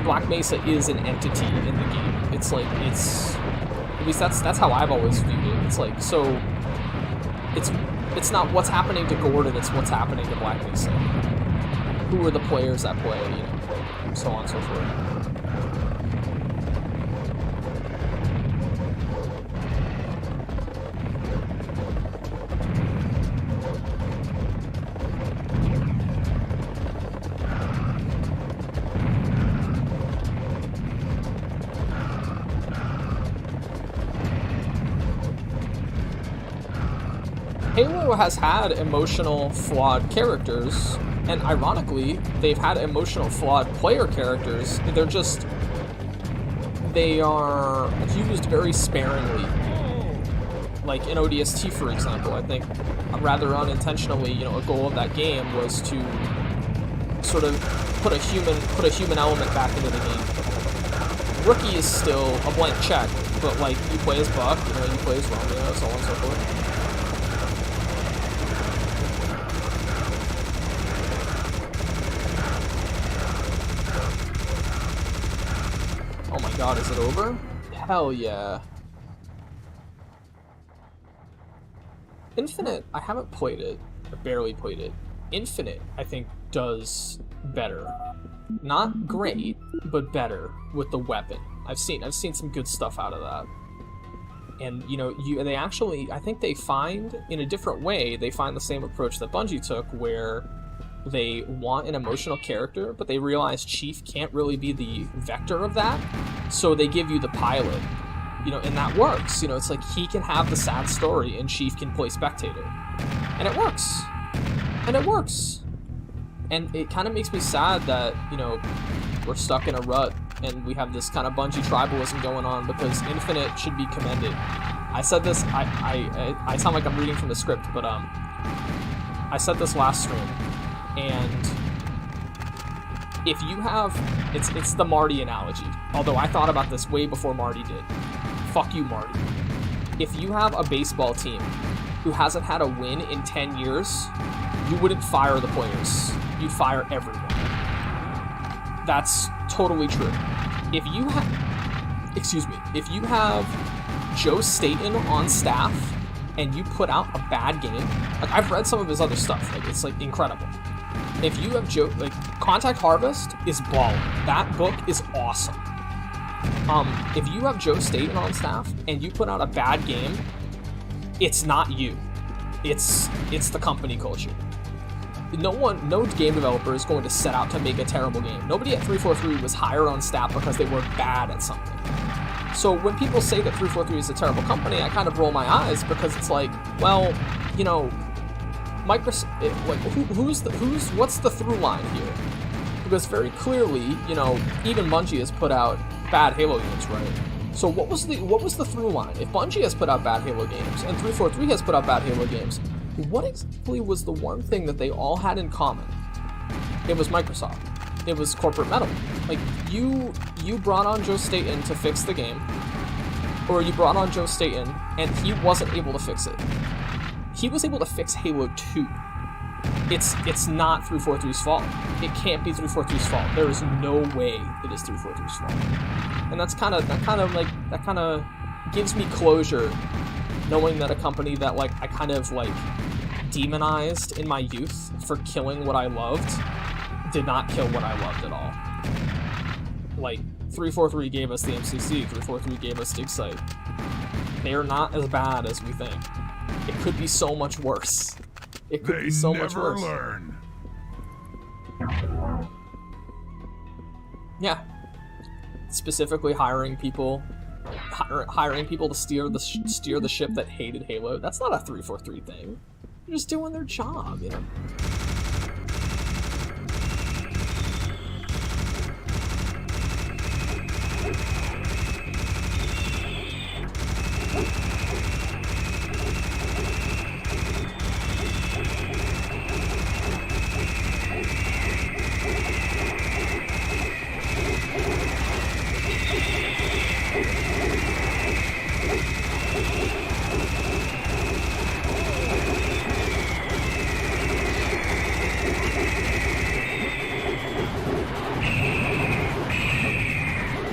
Black Mesa is an entity in the game. It's like, at least that's how I've always viewed it. It's like, so, it's not what's happening to Gordon, it's what's happening to Black Mesa. Who are the players that play, you know, so on and so forth. Halo has had emotional, flawed characters, and ironically, they've had emotional, flawed player characters. They are used very sparingly. Like in ODST, for example, I think rather unintentionally, you know, a goal of that game was to sort of put a human element back into the game. Rookie is still a blank check, but like you play as Buck, you know, you play as Romeo, so on and so forth. Oh my god, is it over? Hell yeah. Infinite, I haven't played it. I barely played it. Infinite, I think, does better. Not great, but better with the weapon. I've seen some good stuff out of that. And, you know, they actually, I think they find, in a different way, they find the same approach that Bungie took, where they want an emotional character, but they realize Chief can't really be the vector of that, so they give you the pilot. You know, and that works. You know, it's like he can have the sad story and Chief can play spectator. And it works. And it works. And it kind of makes me sad that, you know, we're stuck in a rut and we have this kind of Bungie tribalism going on, because Infinite should be commended. I said this, I sound like I'm reading from the script, but I said this last stream. And if you have, it's the Marty analogy, although I thought about this way before Marty did. Fuck you, Marty. If you have a baseball team who hasn't had a win in 10 years, you wouldn't fire the players. You'd fire everyone. That's totally true. If you have Joe Staten on staff and you put out a bad game, like I've read some of his other stuff, like it's like incredible. If you have Contact Harvest is balling. That book is awesome. If you have Joe Staten on staff and you put out a bad game, it's not you. It's the company culture. No game developer is going to set out to make a terrible game. Nobody at 343 was hired on staff because they were bad at something. So when people say that 343 is a terrible company, I kind of roll my eyes, because it's like, well, you know, Microsoft, like, what's the through line here? Because very clearly, you know, even Bungie has put out bad Halo games, right? So what was the through line? If Bungie has put out bad Halo games and 343 has put out bad Halo games, what exactly was the one thing that they all had in common? It was Microsoft. It was corporate metal. Like, you brought on Joe Staten to fix the game, or you brought on Joe Staten and he wasn't able to fix it. He was able to fix Halo 2. it's not 343's fault. It can't be 343's fault. There is no way it is 343's fault. And that kind of gives me closure, knowing that a company that like I kind of like demonized in my youth for killing what I loved did not kill what I loved at all. Like 343 gave us the MCC, 343 gave us Dig Site. They are not as bad as we think. It could be so much worse. It could be so much worse. Learn. Yeah. Specifically hiring people to steer the ship that hated Halo. That's not a 343 thing. They're just doing their job, you know.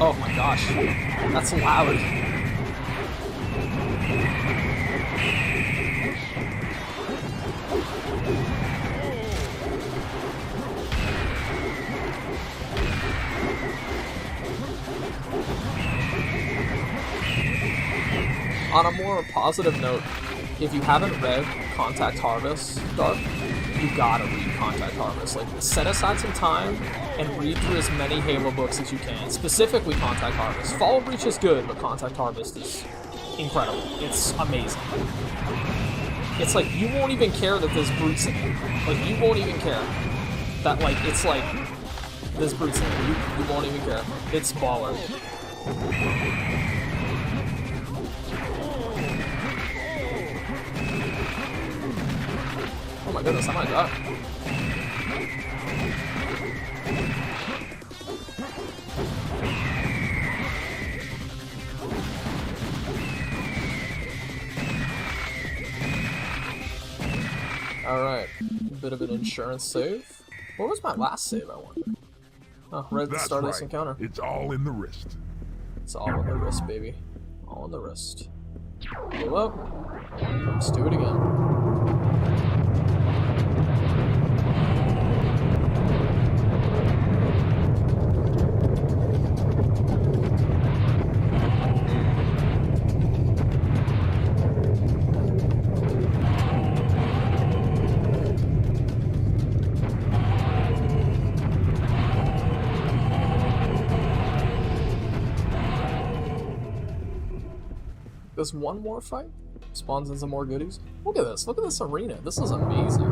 Oh my gosh, that's loud. On a more positive note, if you haven't read Contact Harvest, Dark, you gotta read Contact Harvest. Like, set aside some time and read through as many Halo books as you can. Specifically Contact Harvest. Fall of Breach is good, but Contact Harvest is incredible. It's amazing. It's like, you won't even care that there's brutes in it. Like, you won't even care that, like, it's like, there's brutes in it. You won't even care. It's baller. Oh my goodness, I might die. Alright, a bit of an insurance save. What was my last save, I wonder? Oh, right at the start of this encounter. It's all in the wrist. It's all in the wrist, baby. All in the wrist. Heal up. Let's do it again. There's one more fight? Spawns in some more goodies? Look at this. Look at this arena. This is amazing.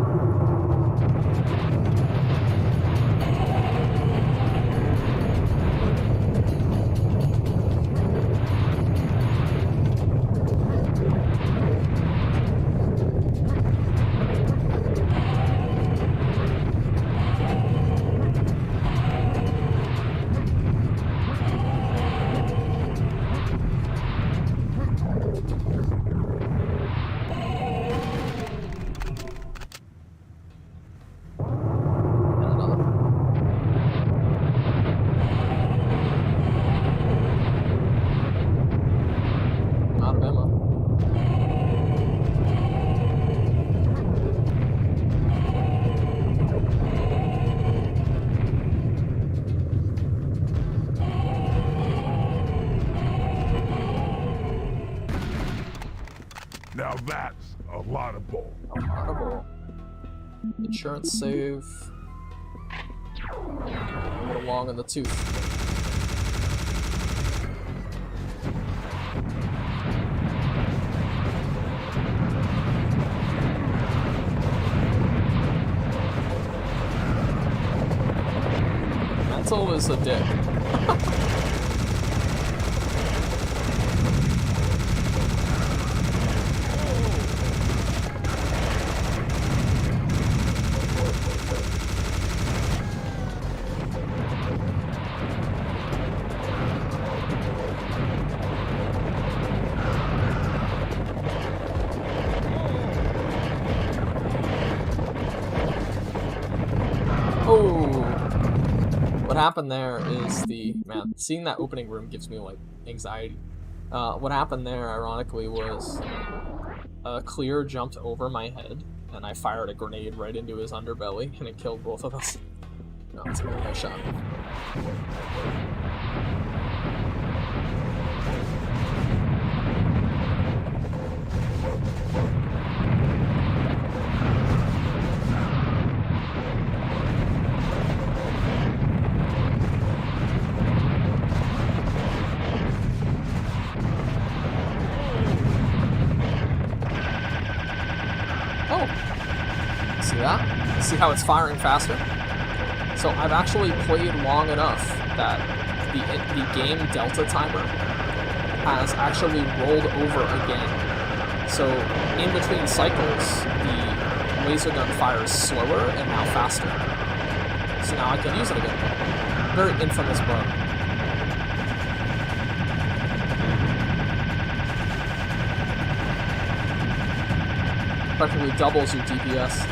Now that's a lot of bull. A lot of bull. Insurance save. A little long in the tooth. Mental is a dick. happened there is man, seeing that opening room gives me, like, anxiety. What happened there, ironically, was a clear jumped over my head, and I fired a grenade right into his underbelly, and it killed both of us. No, it's a really nice shot. See that? See how it's firing faster? So I've actually played long enough that the game delta timer has actually rolled over again. So in between cycles, the laser gun fires slower and now faster. So now I can use it again. Very infamous bug. Practically doubles your DPS.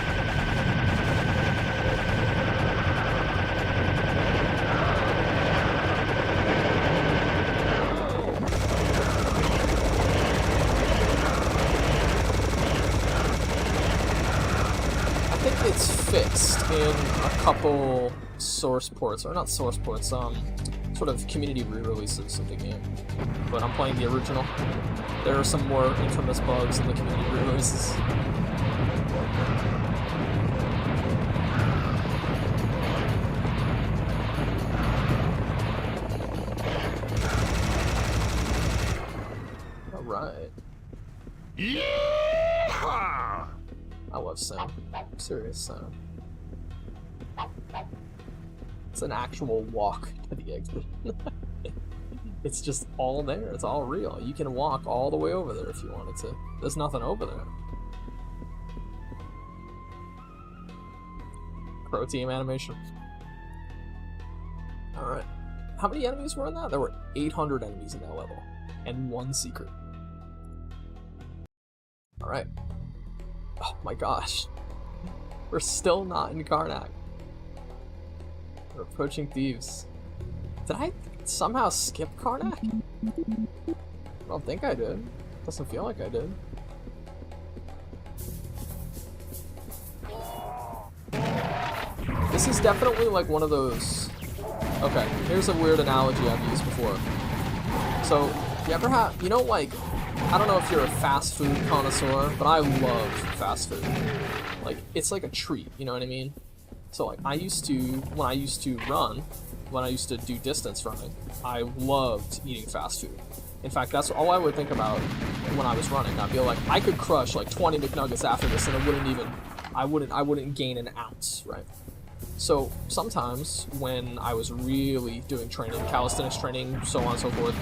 It's fixed in a couple source ports, or not source ports, sort of community re-releases of the game. But I'm playing the original. There are some more infamous bugs in the community re-releases. Alright. Yeah! I love sound. Serious sound. It's an actual walk to the exit. It's just all there. It's all real. You can walk all the way over there if you wanted to. There's nothing over there. Pro team animation. Alright. How many enemies were in that? There were 800 enemies in that level. And one secret. Alright. Oh my gosh. We're still not in Karnak. We're approaching Thieves. Did I somehow skip Karnak? I don't think I did. Doesn't feel like I did. This is definitely like one of those... Okay, here's a weird analogy I've used before. So, you ever have... You know, like... I don't know if you're a fast food connoisseur, but I love fast food. Like, it's like a treat, you know what I mean? So, like, when I used to run, when I used to do distance running, I loved eating fast food. In fact, that's all I would think about when I was running. I'd be like, I could crush like 20 McNuggets after this, and I wouldn't gain an ounce, right? So sometimes when I was really doing training, calisthenics training, so on and so forth,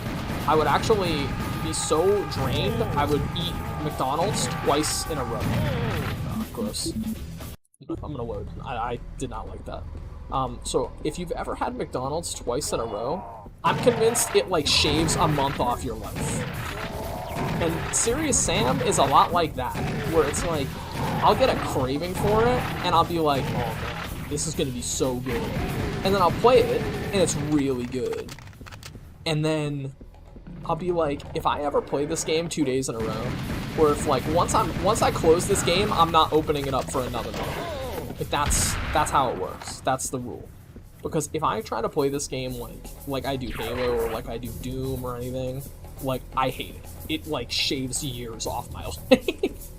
I would actually be so drained, I would eat McDonald's twice in a row. Gross. I'm gonna load. I did not like that. So if you've ever had McDonald's twice in a row, I'm convinced it like shaves a month off your life. And Serious Sam is a lot like that, where it's like, I'll get a craving for it, and I'll be like, oh man, this is gonna be so good. And then I'll play it, and it's really good. And then I'll be like, if I ever play this game 2 days in a row, or if like once I close this game, I'm not opening it up for another month. Like that's how it works. That's the rule. Because if I try to play this game like I do Halo or like I do Doom or anything, like I hate it. It like shaves years off my life.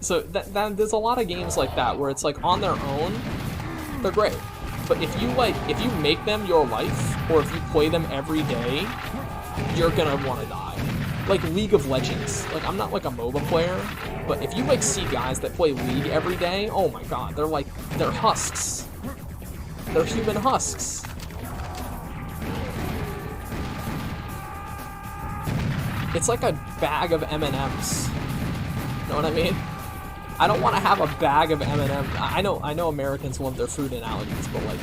So that there's a lot of games like that where it's like on their own, they're great. But if you make them your life, or if you play them every day, you're gonna want to die. Like League of Legends. Like I'm not like a MOBA player, but if you like see guys that play League every day, oh my god, they're husks. They're human husks. It's like a bag of M&Ms. Know what I mean? I don't want to have a bag of M&Ms. I know Americans love their food analogies, but like,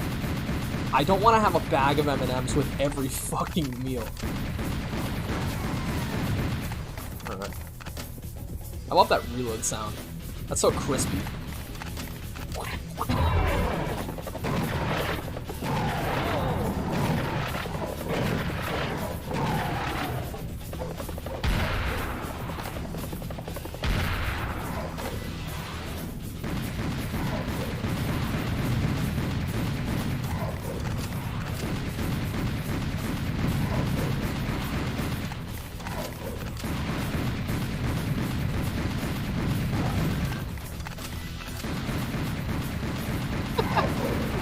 I don't want to have a bag of M&Ms with every fucking meal. Alright. I love that reload sound. That's so crispy.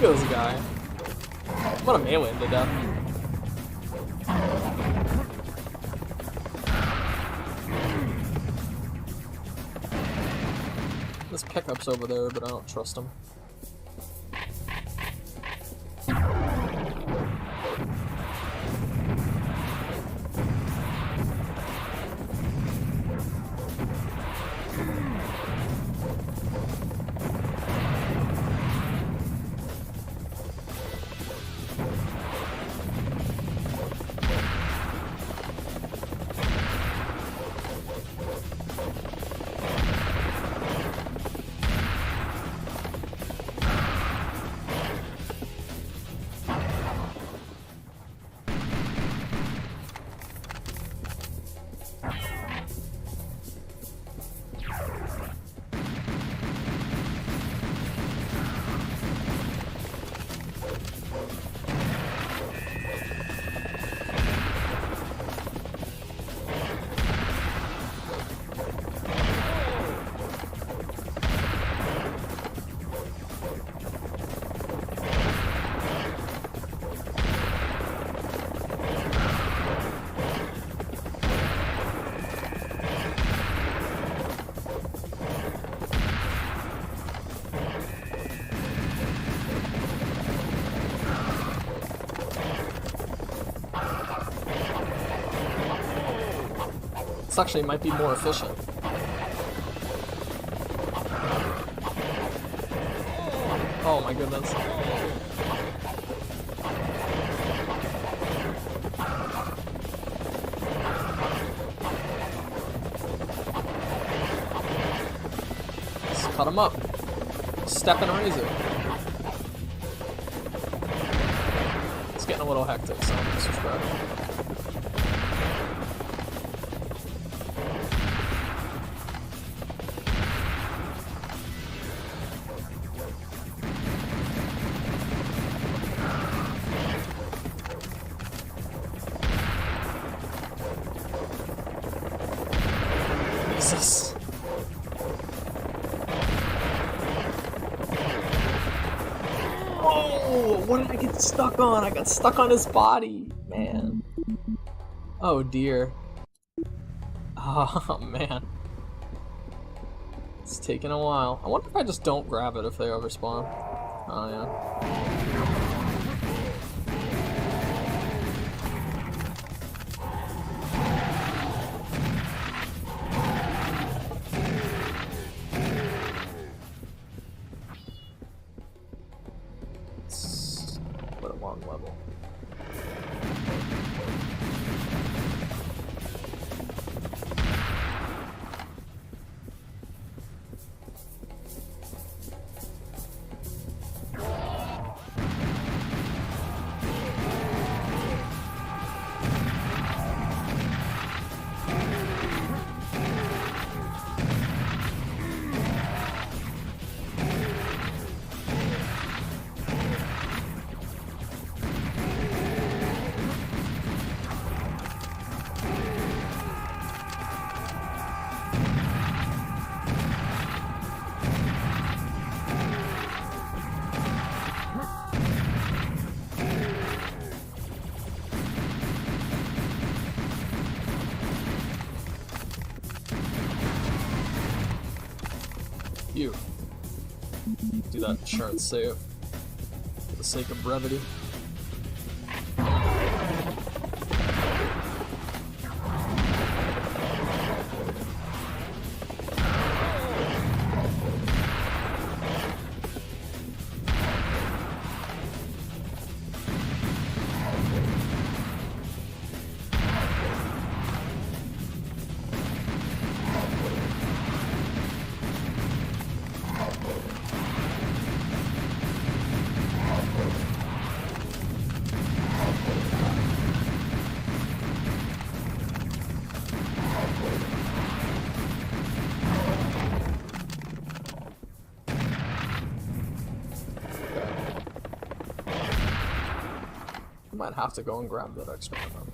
Nico's guy. I'm gonna melee him to death. This pickup's over there, but I don't trust him. This actually might be more efficient. Oh my goodness. Let's cut him up. Step and razor. It's getting a little hectic, so I'm gonna subscribe. Jesus. Oh, what did I get stuck on? I got stuck on his body, man. Oh dear. Oh man. It's taking a while. I wonder if I just don't grab it if they overspawn. Oh yeah. Put him on level. You do that insurance save for the sake of brevity. Might have to go and grab that extra one.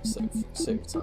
Save time.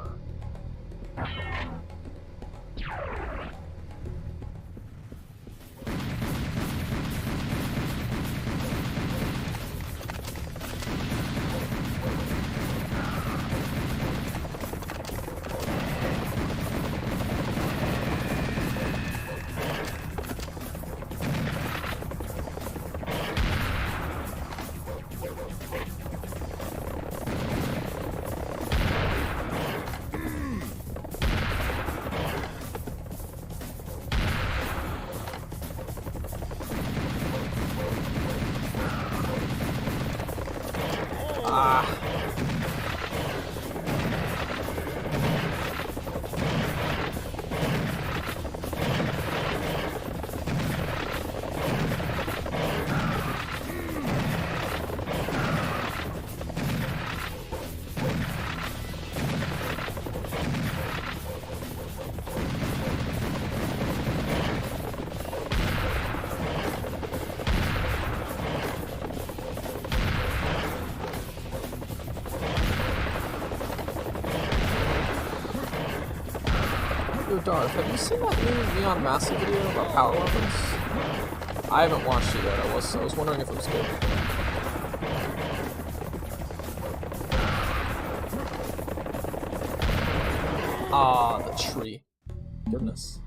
Ah. Yo, Darth, have you seen that new Neon Massive video about power weapons? I haven't watched it yet. I was wondering if it was good. Ah, the tree. Goodness.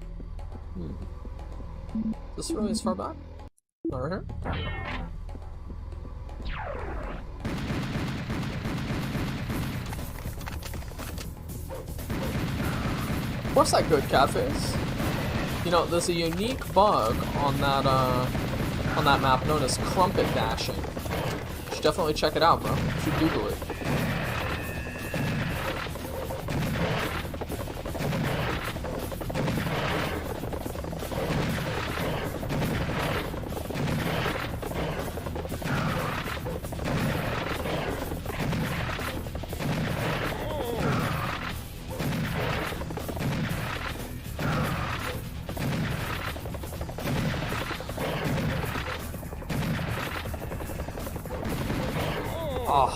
Is this really as far back? Over here? Of course I could, Catface. You know, there's a unique bug on that map known as crumpet dashing. You should definitely check it out, bro. You should Google it. Oh.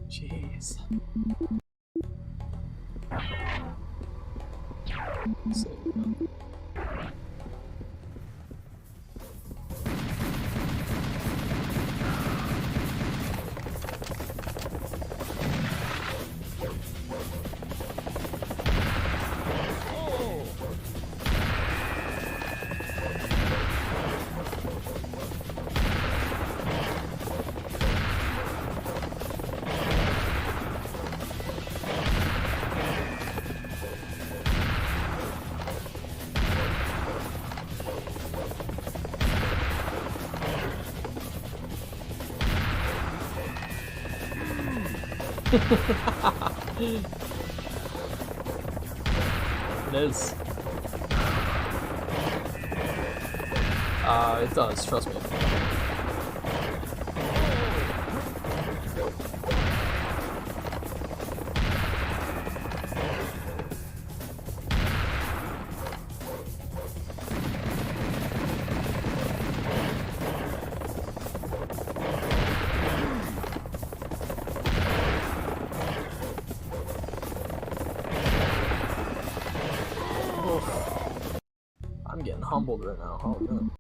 Jeez. It is. It does, trust me. I'm getting humbled right now. Oh, good.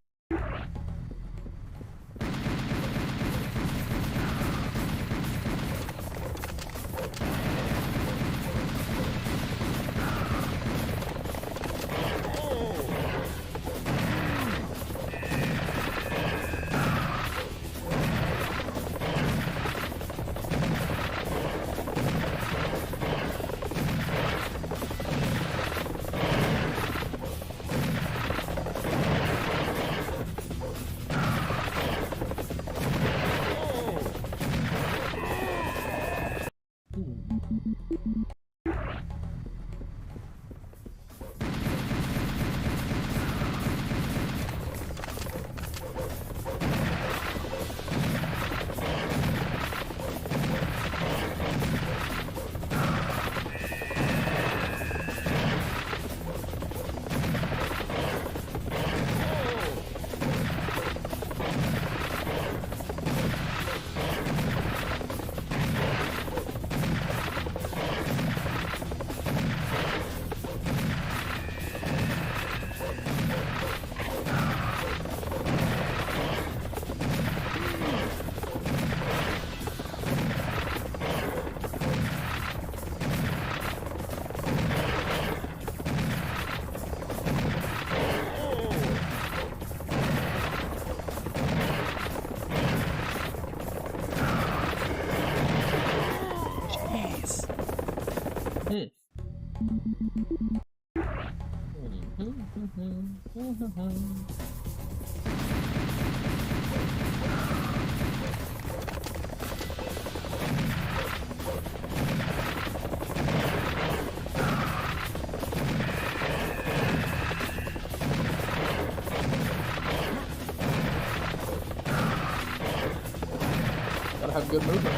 gotta have good movement.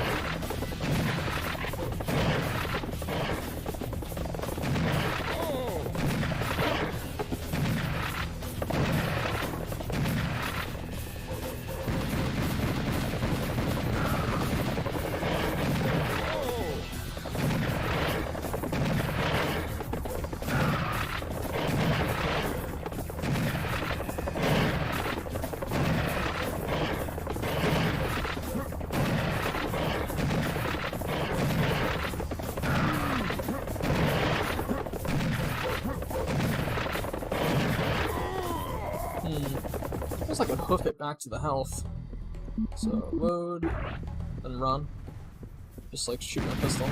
Feels like I could hoof it back to the health. So load, then run. Just like shoot my pistol.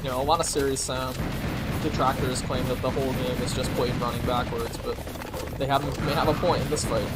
You know, a lot of serious detractors claim that the whole game is just played running backwards, but they may have a point in this fight.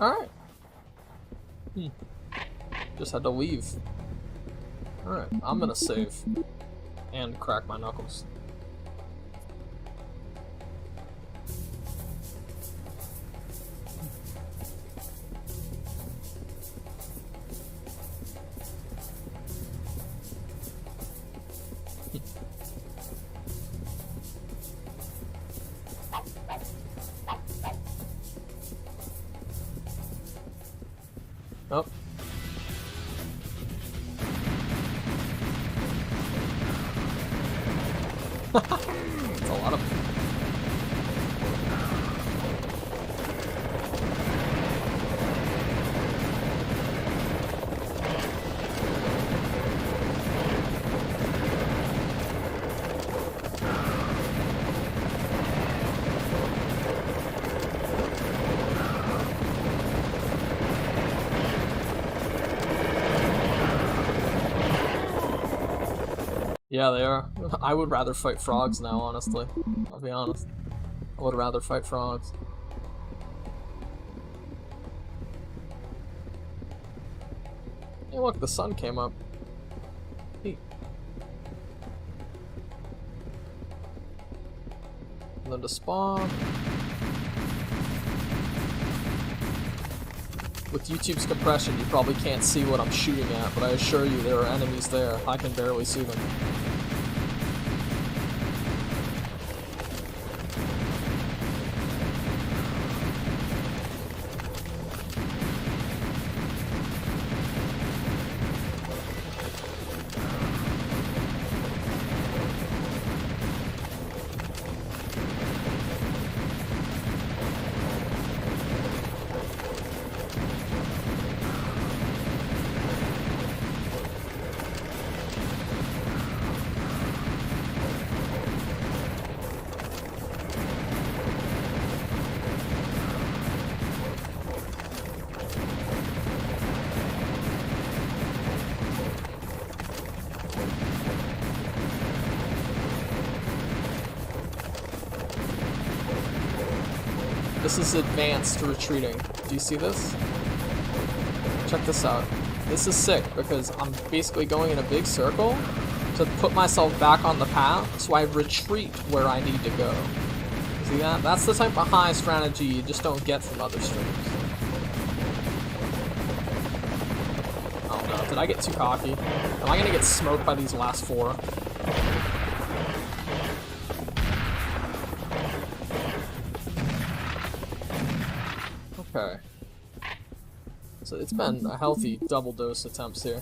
Alright. Just had to leave. Alright, I'm gonna save. And crack my knuckles. Oh. That's a lot of... Yeah, they are. I would rather fight frogs now, honestly. I'll be honest. I would rather fight frogs. Hey, look, the sun came up. Neat. And then to spawn. With YouTube's compression, you probably can't see what I'm shooting at, but I assure you there are enemies there. I can barely see them. This is advanced retreating. Do you see this? Check this out. This is sick because I'm basically going in a big circle to put myself back on the path so I retreat where I need to go. See that? That's the type of high strategy you just don't get from other streams. Oh no, Did I get too cocky? Am I gonna get smoked by these last 4? Okay. So it's been a healthy double dose attempts here.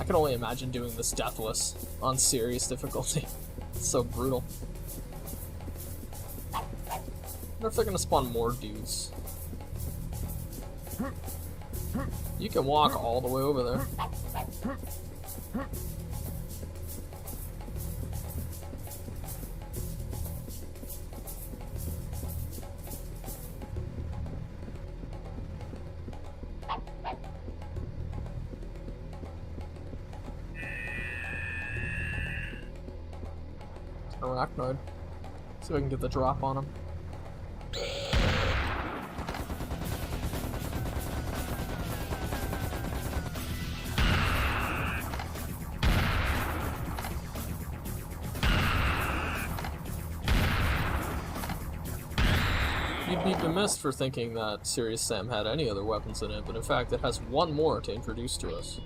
I can only imagine doing this deathless on serious difficulty. It's so brutal. I wonder if they're gonna spawn more dudes. You can walk all the way over there. Arachnoid. See if I can get the drop on him. You'd be remiss for thinking that Serious Sam had any other weapons in it, but in fact it has one more to introduce to us.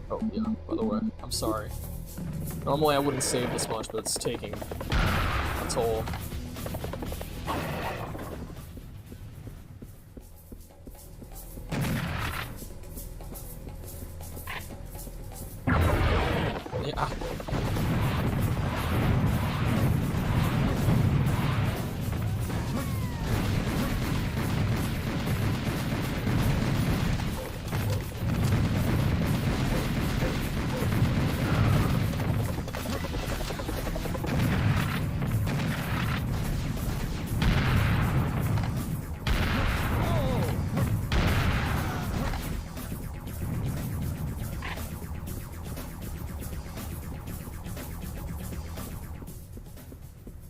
Oh, yeah, by the way, I'm sorry. Normally I wouldn't save this much, but it's taking a toll. Yeah.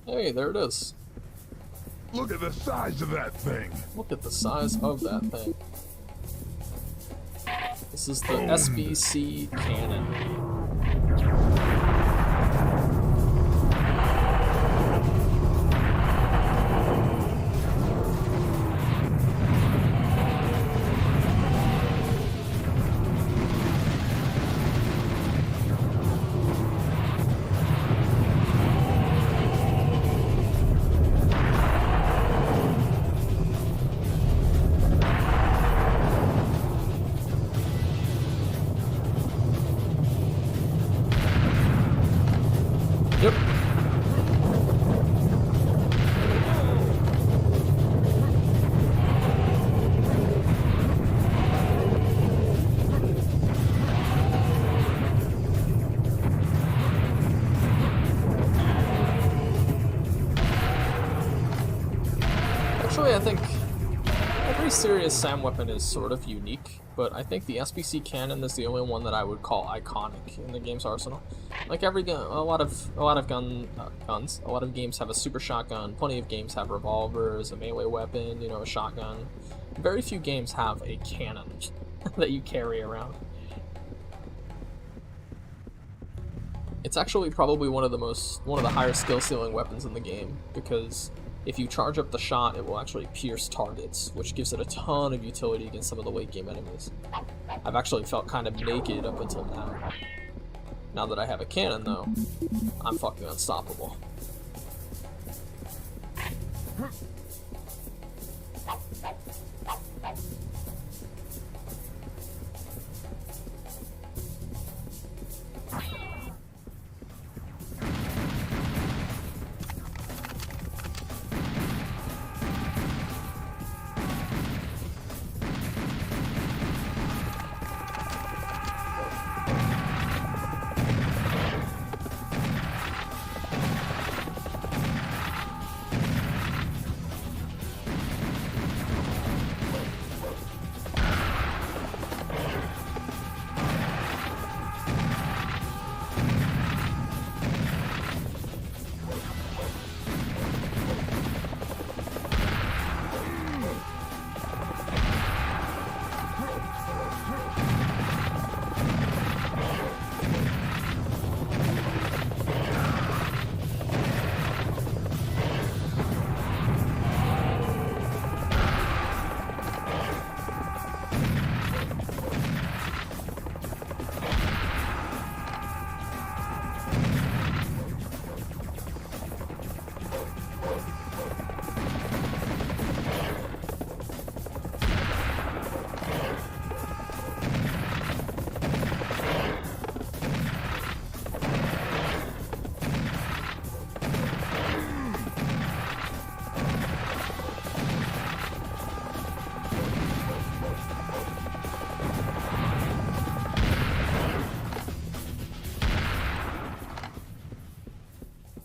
Hey, there it is. Look at the size of that thing. Look at the size of that thing. This is the SBC cannon. Yep. Actually, I think every Serious Sam weapon is sort of unique, but I think the SBC cannon is the only one that I would call iconic in the game's arsenal. Like every gun, a lot of games have a super shotgun. Plenty of games have revolvers, a melee weapon, you know, a shotgun. Very few games have a cannon that you carry around. It's actually probably one of the higher skill ceiling weapons in the game, because if you charge up the shot, it will actually pierce targets, which gives it a ton of utility against some of the late game enemies. I've actually felt kind of naked up until now. Now that I have a cannon, though, I'm fucking unstoppable.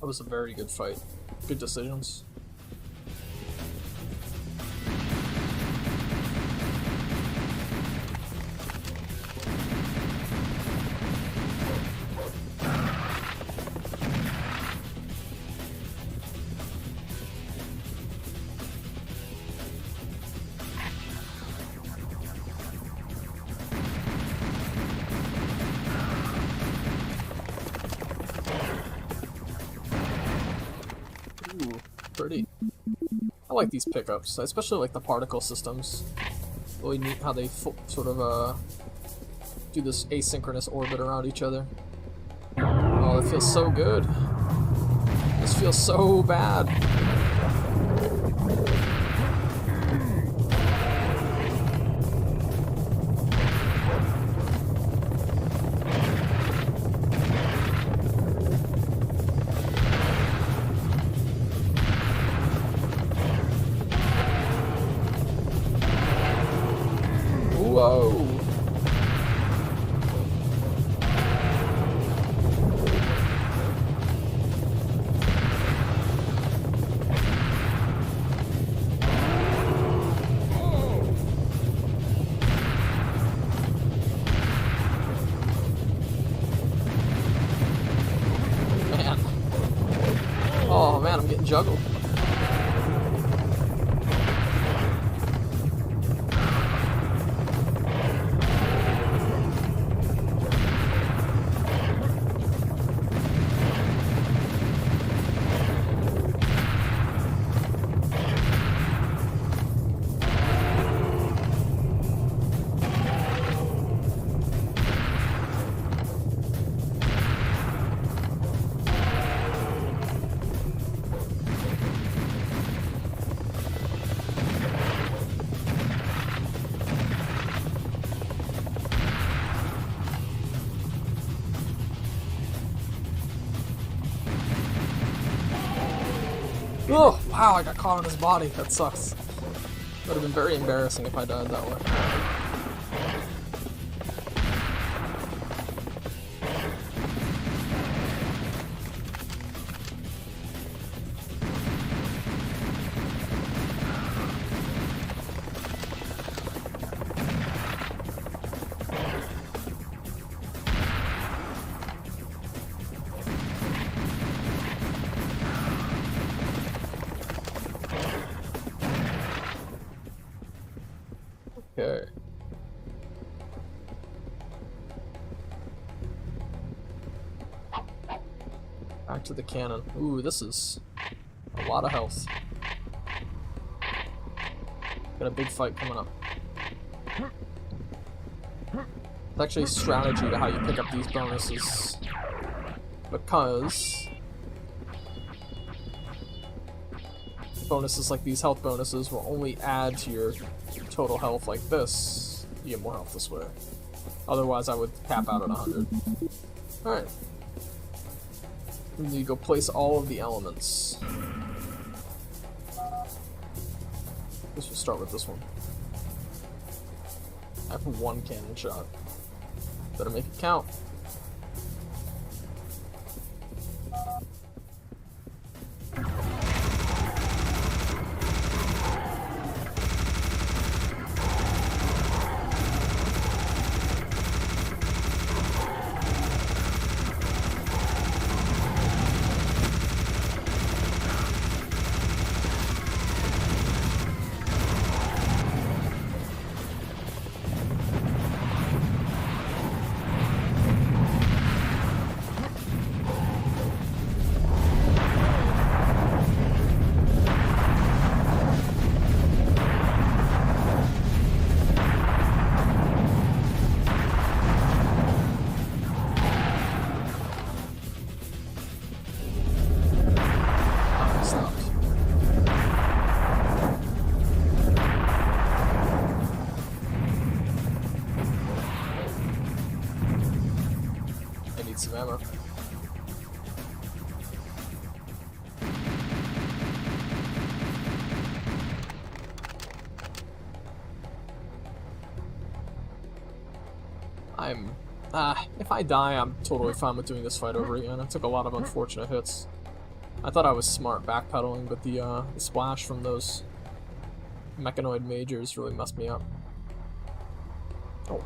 That was a very good fight. Good decisions. Ooh, pretty. I like these pickups, especially like the particle systems. Really neat how they sort of do this asynchronous orbit around each other. Oh, it feels so good. This feels so bad. Whoa! Man. Oh man, I'm getting juggled. Oh, wow, I got caught on his body. That sucks. Would have been very embarrassing if I died that way. Okay. Back to the cannon. Ooh, this is a lot of health. Got a big fight coming up. It's actually a strategy to how you pick up these bonuses. Because bonuses like these health bonuses will only add to your total health like this. You get more health this way. Otherwise I would cap out at 100. Alright. And you go place all of the elements. Let's just start with this one. I have one cannon shot. Better make it count. Some ammo. If I die, I'm totally fine with doing this fight over again. I took a lot of unfortunate hits. I thought I was smart backpedaling, but the splash from those mechanoid majors really messed me up. Oh.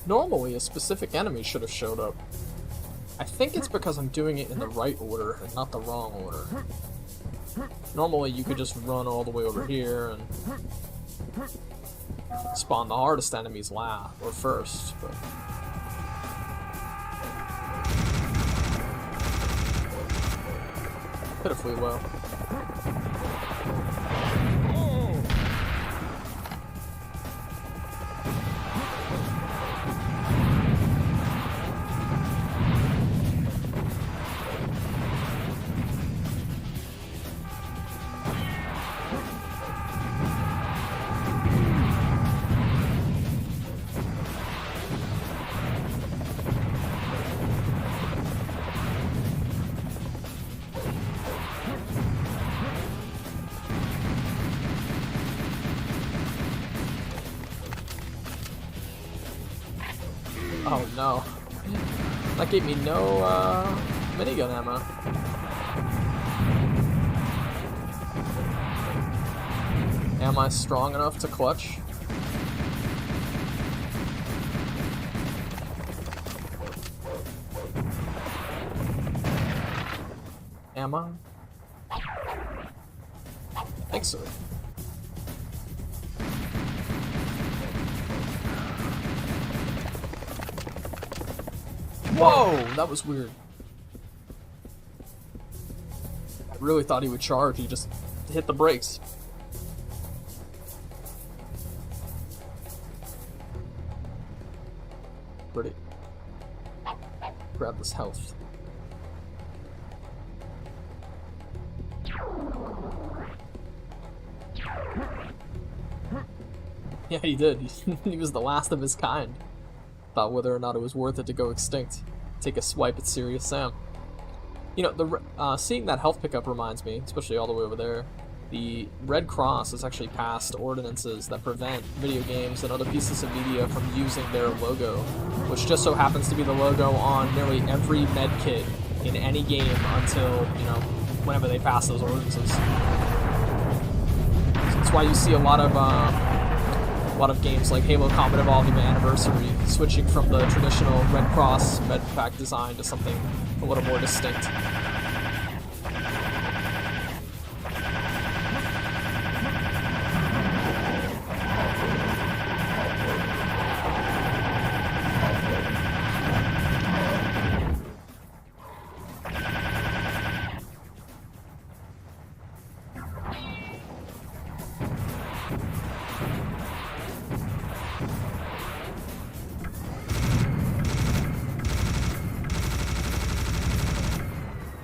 Normally, a specific enemy should have showed up. I think it's because I'm doing it in the right order and not the wrong order. Normally, you could just run all the way over here and spawn the hardest enemies last or first, but pitifully low. Oh no. That gave me no minigun ammo. Am I strong enough to clutch? Am I? I think so. Whoa, that was weird. I really thought he would charge, he just hit the brakes. Pretty. Grab this health. Yeah, he did. He was the last of his kind. Thought whether or not it was worth it to go extinct. Take a swipe at Serious Sam. You know, seeing that health pickup reminds me, especially all the way over there, the Red Cross has actually passed ordinances that prevent video games and other pieces of media from using their logo, which just so happens to be the logo on nearly every med kit in any game until, you know, whenever they pass those ordinances. So that's why you see a lot of games like Halo Combat Evolved Anniversary switching from the traditional Red Cross med pack design to something a little more distinct.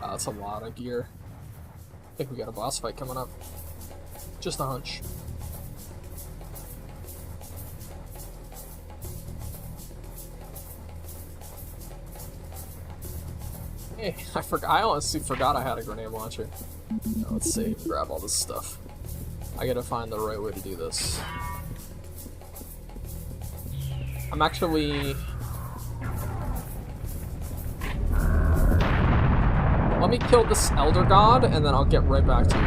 That's a lot of gear. I think we got a boss fight coming up. Just a hunch. Hey, I honestly forgot I had a grenade launcher. Now, let's see, grab all this stuff. I gotta find the right way to do this. I'm actually... Let me kill this Elder God, and then I'll get right back to you.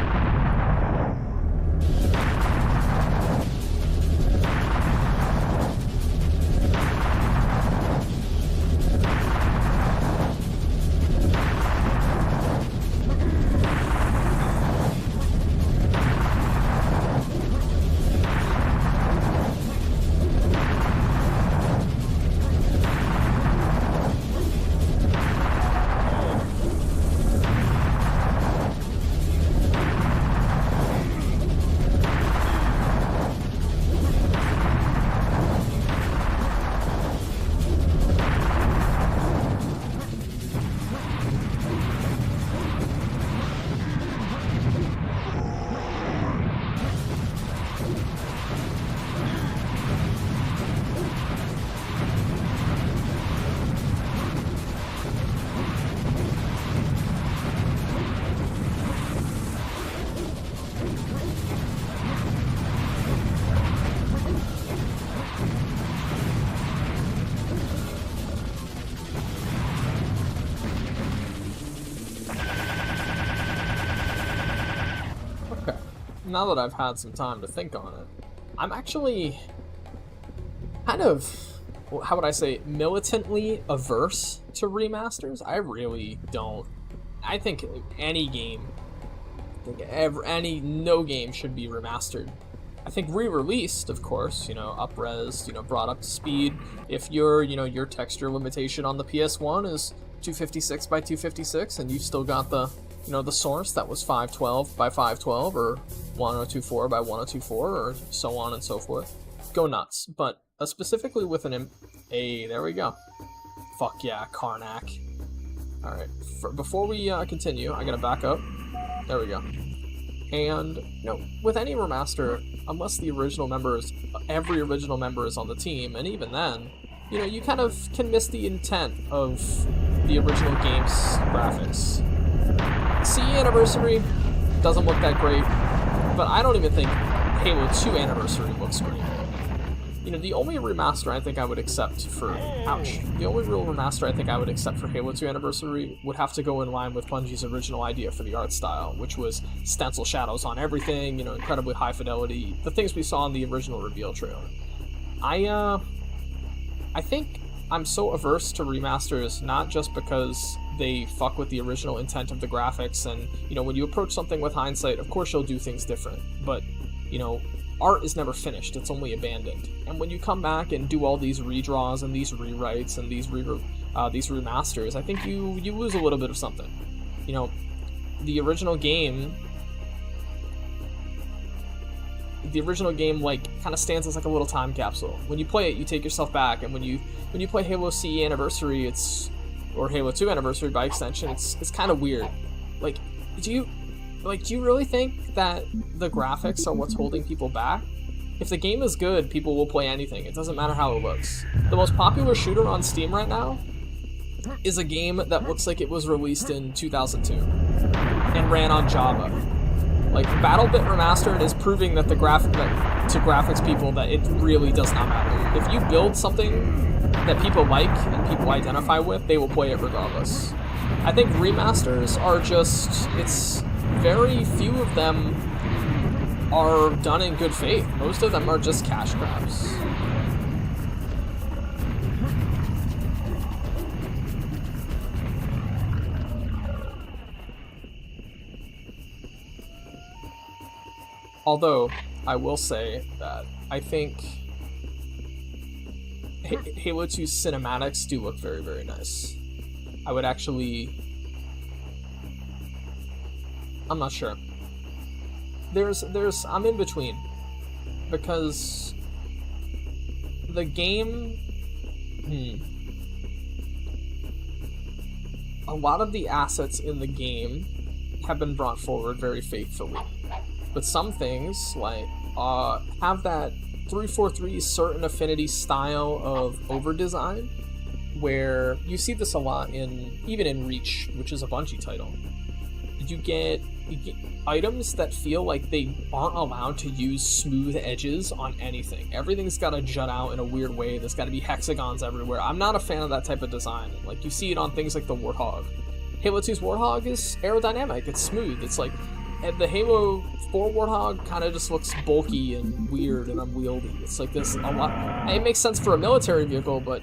now that I've had some time to think on it, I'm actually kind of, how would I say, militantly averse to remasters. I really don't. I think any game, no game should be remastered. I think re-released, of course, up-res, brought up to speed. If your texture limitation on the PS1 is 256 by 256, and you've still got the, the source that was 512 by 512, or 1024 by 1024, or so on and so forth, go nuts. But specifically with there we go. Fuck yeah, Karnak. Alright, before we continue, I gotta back up. There we go. And, with any remaster, unless every original member is on the team, and even then, you kind of can miss the intent of the original game's graphics. CE Anniversary doesn't look that great, but I don't even think Halo 2 Anniversary looks great. The only remaster I think I would accept for... Ouch. The only real remaster I think I would accept for Halo 2 Anniversary would have to go in line with Bungie's original idea for the art style, which was stencil shadows on everything, incredibly high fidelity, the things we saw in the original reveal trailer. I think I'm so averse to remasters, not just because they fuck with the original intent of the graphics, and, when you approach something with hindsight, of course you'll do things different, but, art is never finished, it's only abandoned. And when you come back and do all these redraws and these rewrites and these remasters, I think you lose a little bit of something. The original game, kind of stands as like a little time capsule. When you play it, you take yourself back, and when you play Halo CE Anniversary, or Halo 2 Anniversary by extension, it's kind of weird. Do you really think that the graphics are what's holding people back? If the game is good, people will play anything. It doesn't matter how it looks. The most popular shooter on Steam right now is a game that looks like it was released in 2002 and ran on Java. BattleBit Remastered is proving that to graphics people that it really does not matter. If you build something that people like and people identify with, they will play it regardless. I think remasters are very few of them are done in good faith. Most of them are just cash grabs. Although, I will say that I think Halo 2 cinematics do look very, very nice. I would actually... I'm not sure. I'm in between. Because the game... A lot of the assets in the game have been brought forward very faithfully. But some things, have that 343 certain affinity style of over-design, where you see this a lot even in Reach, which is a Bungie title. You get items that feel like they aren't allowed to use smooth edges on anything. Everything's got to jut out in a weird way. There's got to be hexagons everywhere. I'm not a fan of that type of design. You see it on things like the Warthog. Halo 2's Warthog is aerodynamic. It's smooth. It's the Halo 4 Warthog kind of just looks bulky and weird and unwieldy. It's this a lot. It makes sense for a military vehicle, but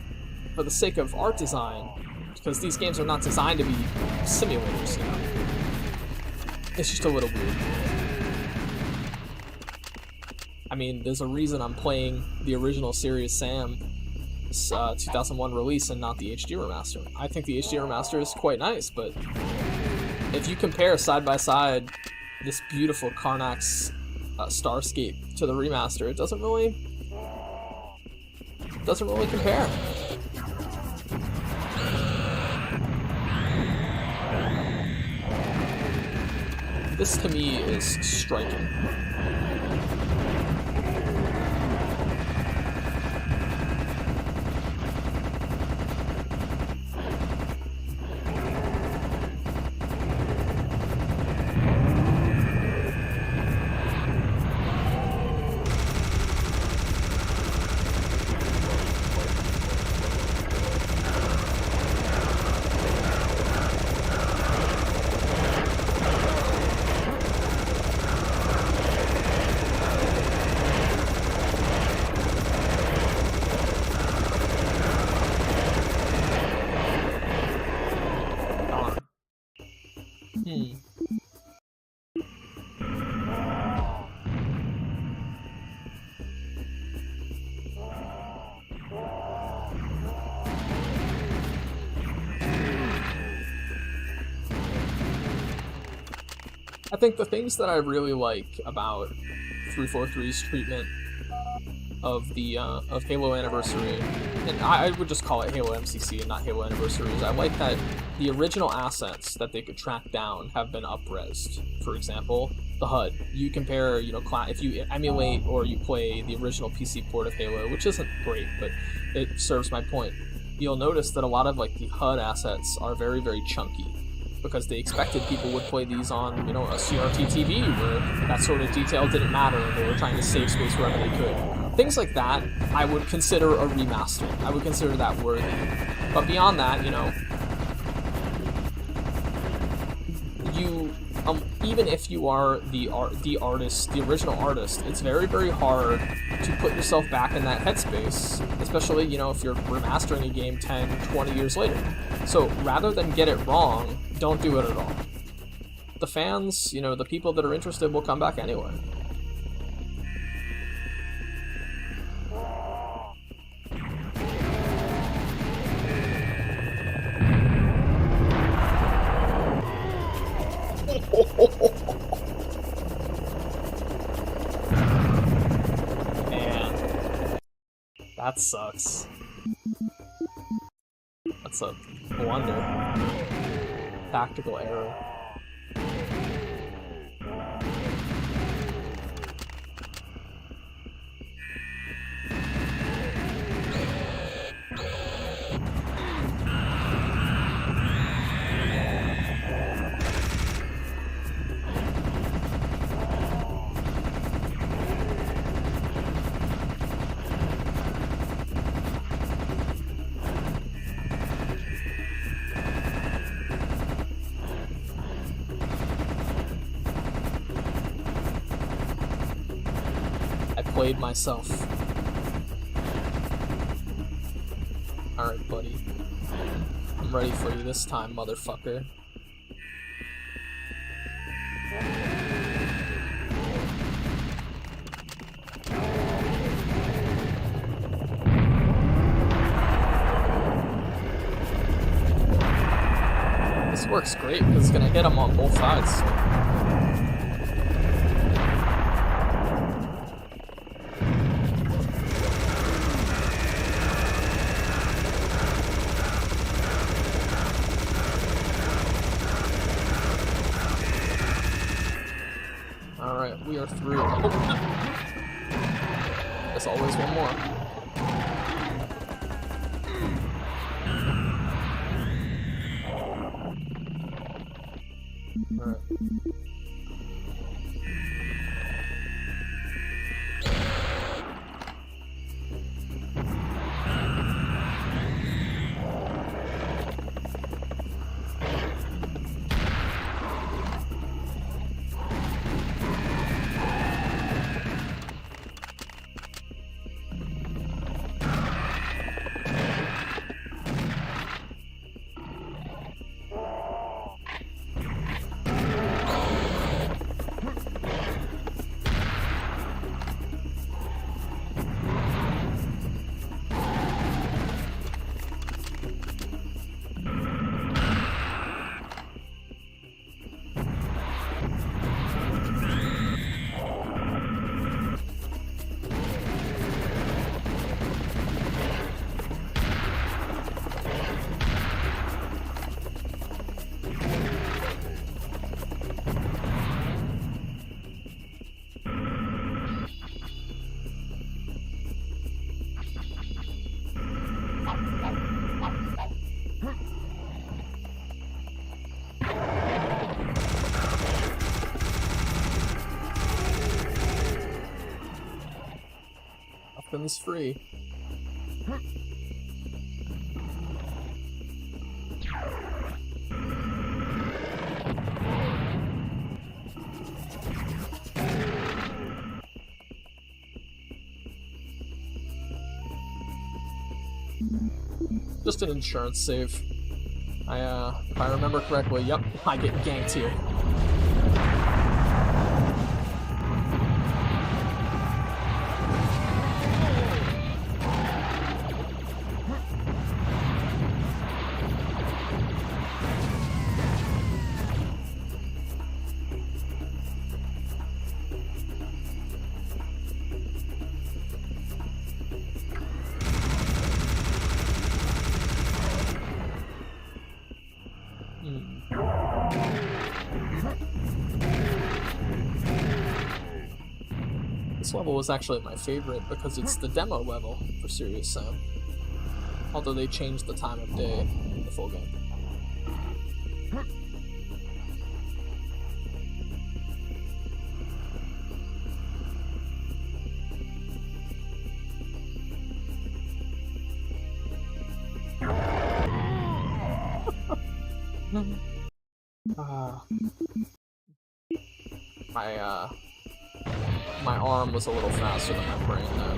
for the sake of art design, because these games are not designed to be simulators, it's just a little weird. I mean, there's a reason I'm playing the original Serious Sam 2001 release and not the HD remaster. I think the HD remaster is quite nice, but if you compare side by side this beautiful Karnak's Starscape to the remaster, it doesn't really compare. This to me is striking. I think the things that I really like about 343's treatment of the of Halo Anniversary, and I would just call it Halo MCC and not Halo Anniversaries. I like that the original assets that they could track down have been up-resed. For example, the HUD. You compare, you know, if you emulate or you play the original PC port of Halo, which isn't great, but it serves my point. You'll notice that a lot of like the HUD assets are very, very chunky, because they expected people would play these on, you know, a CRT TV where that sort of detail didn't matter and they were trying to save space wherever they could. Things like that, I would consider a remaster. I would consider that worthy. But beyond that, you know, you, even if you are the artist, the original artist, it's very, very hard to put yourself back in that headspace, especially, you know, if you're remastering a game 10, 20 years later. So rather than get it wrong, don't do it at all. The fans, you know, the people that are interested will come back anyway. Man, that sucks. That's a blunder. Tactical error. Played myself. Alright, buddy. I'm ready for you this time, motherfucker. This works great because it's gonna hit him on both sides. Alright, we are through. There's always one more. Alright. Nothing's free. Just an insurance save. If I remember correctly, yep, I get ganked here. This level was actually my favorite because it's the demo level for Serious Sam. Although they changed the time of day in the full game. My arm was a little faster than my brain then.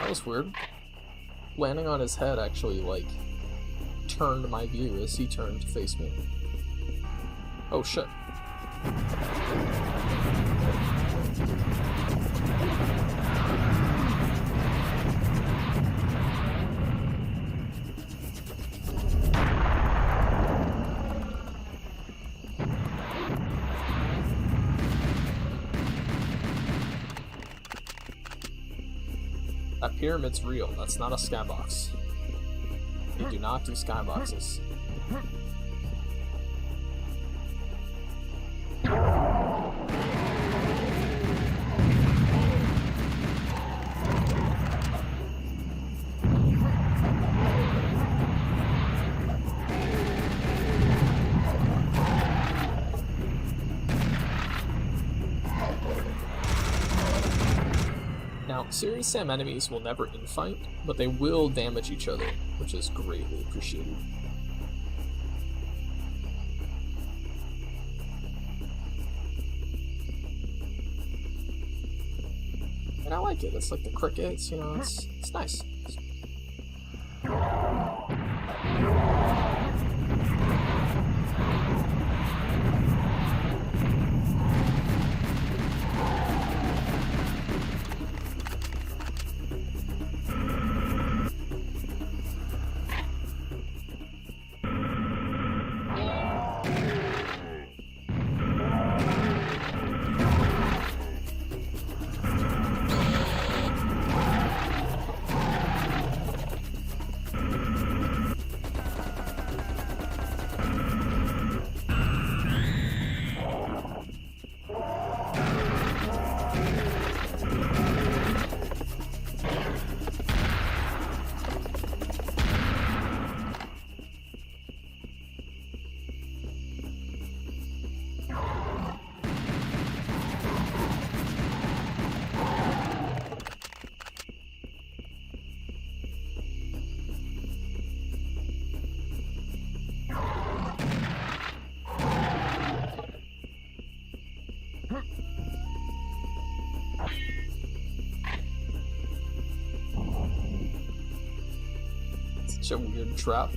That was weird. Landing on his head actually, like, turned my view as he turned to face me. Oh shit. That pyramid's real, that's not a skybox. They do not do skyboxes. Now, Serious Sam enemies will never infight, but they will damage each other, which is greatly appreciated. And I like it, it's like the crickets, you know, it's nice. Such a weird trap.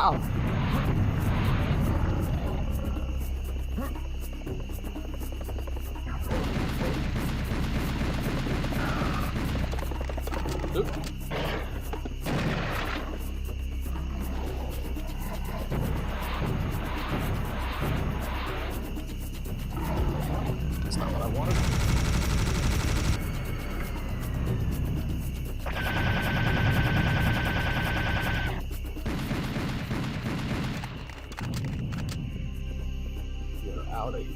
Ow. Oop. That's not what I wanted. You're out of here.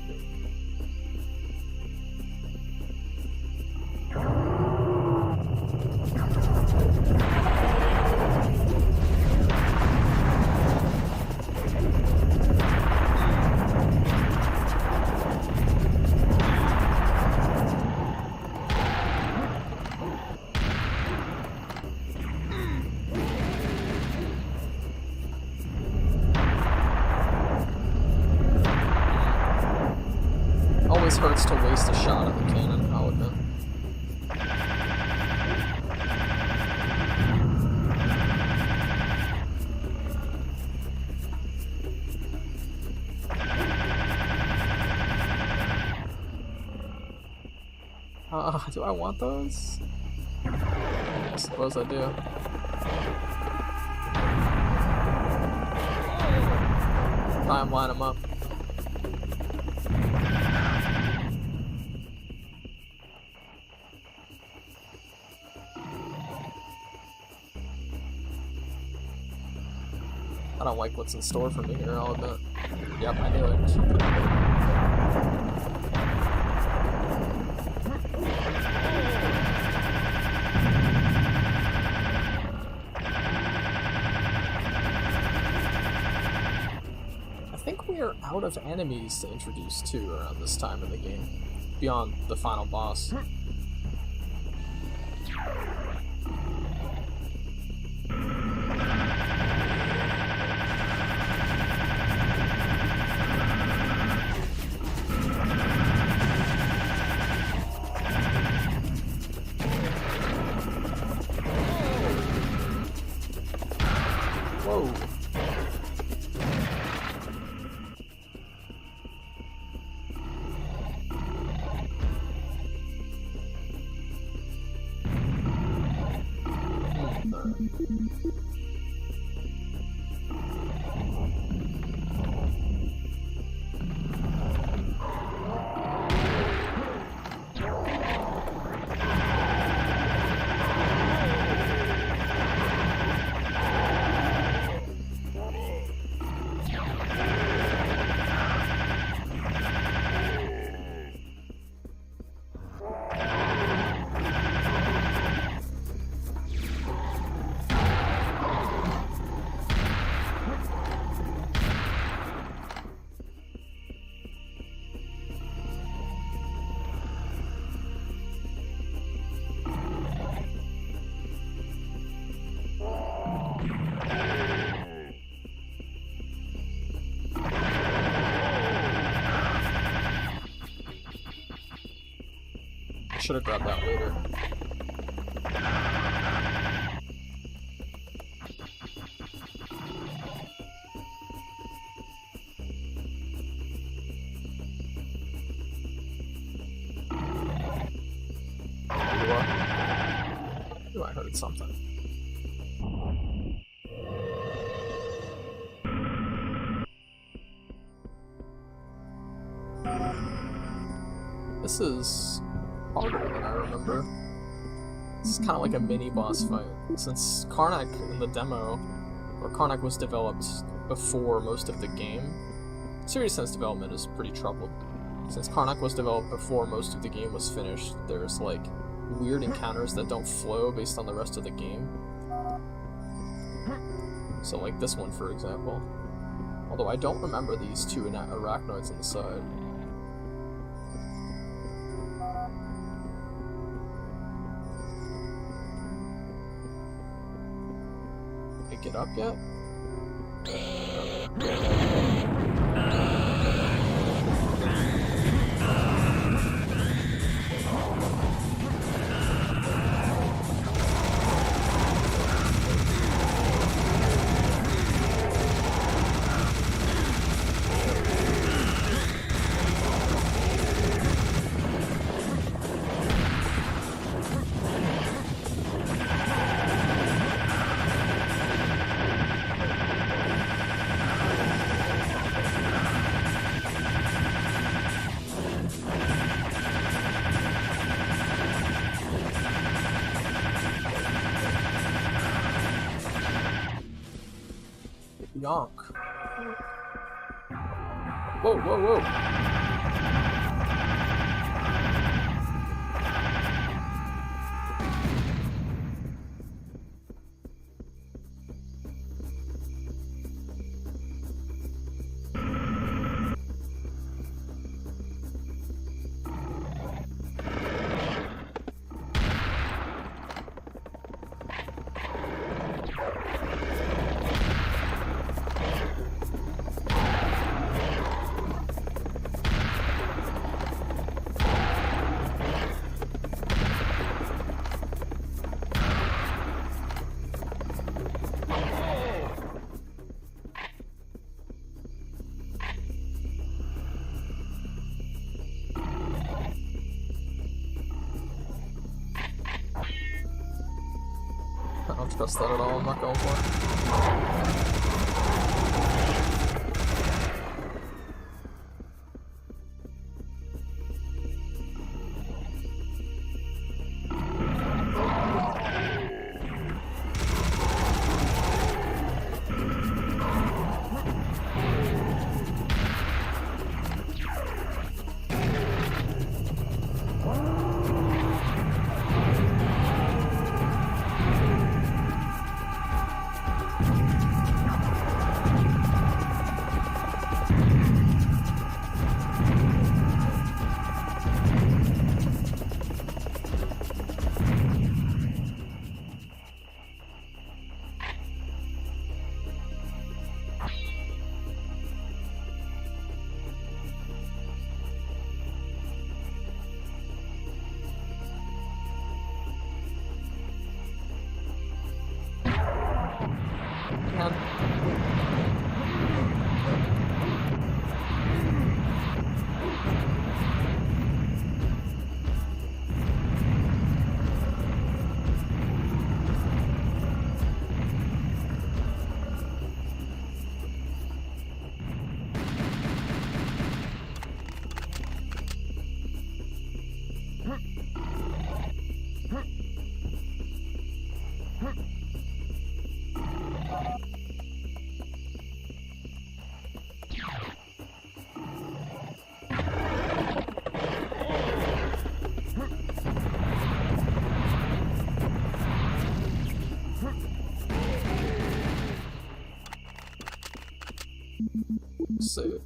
Always hurts to waste a shot at the cannon, I'll admit. Do I want those? I suppose I do. Time line them up. I don't like what's in store for me here, I'll admit. Yep, I knew it. I think we are out of enemies to introduce too around this time in the game, beyond the final boss. Whoa. Should have grabbed that later. Ooh, I heard something. This is harder than I remember. This is kind of like a mini boss fight. Since Karnak in the demo, or Karnak was developed before most of the game, Serious Sense development is pretty troubled. Since Karnak was developed before most of the game was finished, there's like weird encounters that don't flow based on the rest of the game. So like this one, for example. Although I don't remember these two arachnoids on the side. Pick it up yet? Yonk. Whoa, whoa, whoa. I don't trust that at all. I'm not going for it. Save.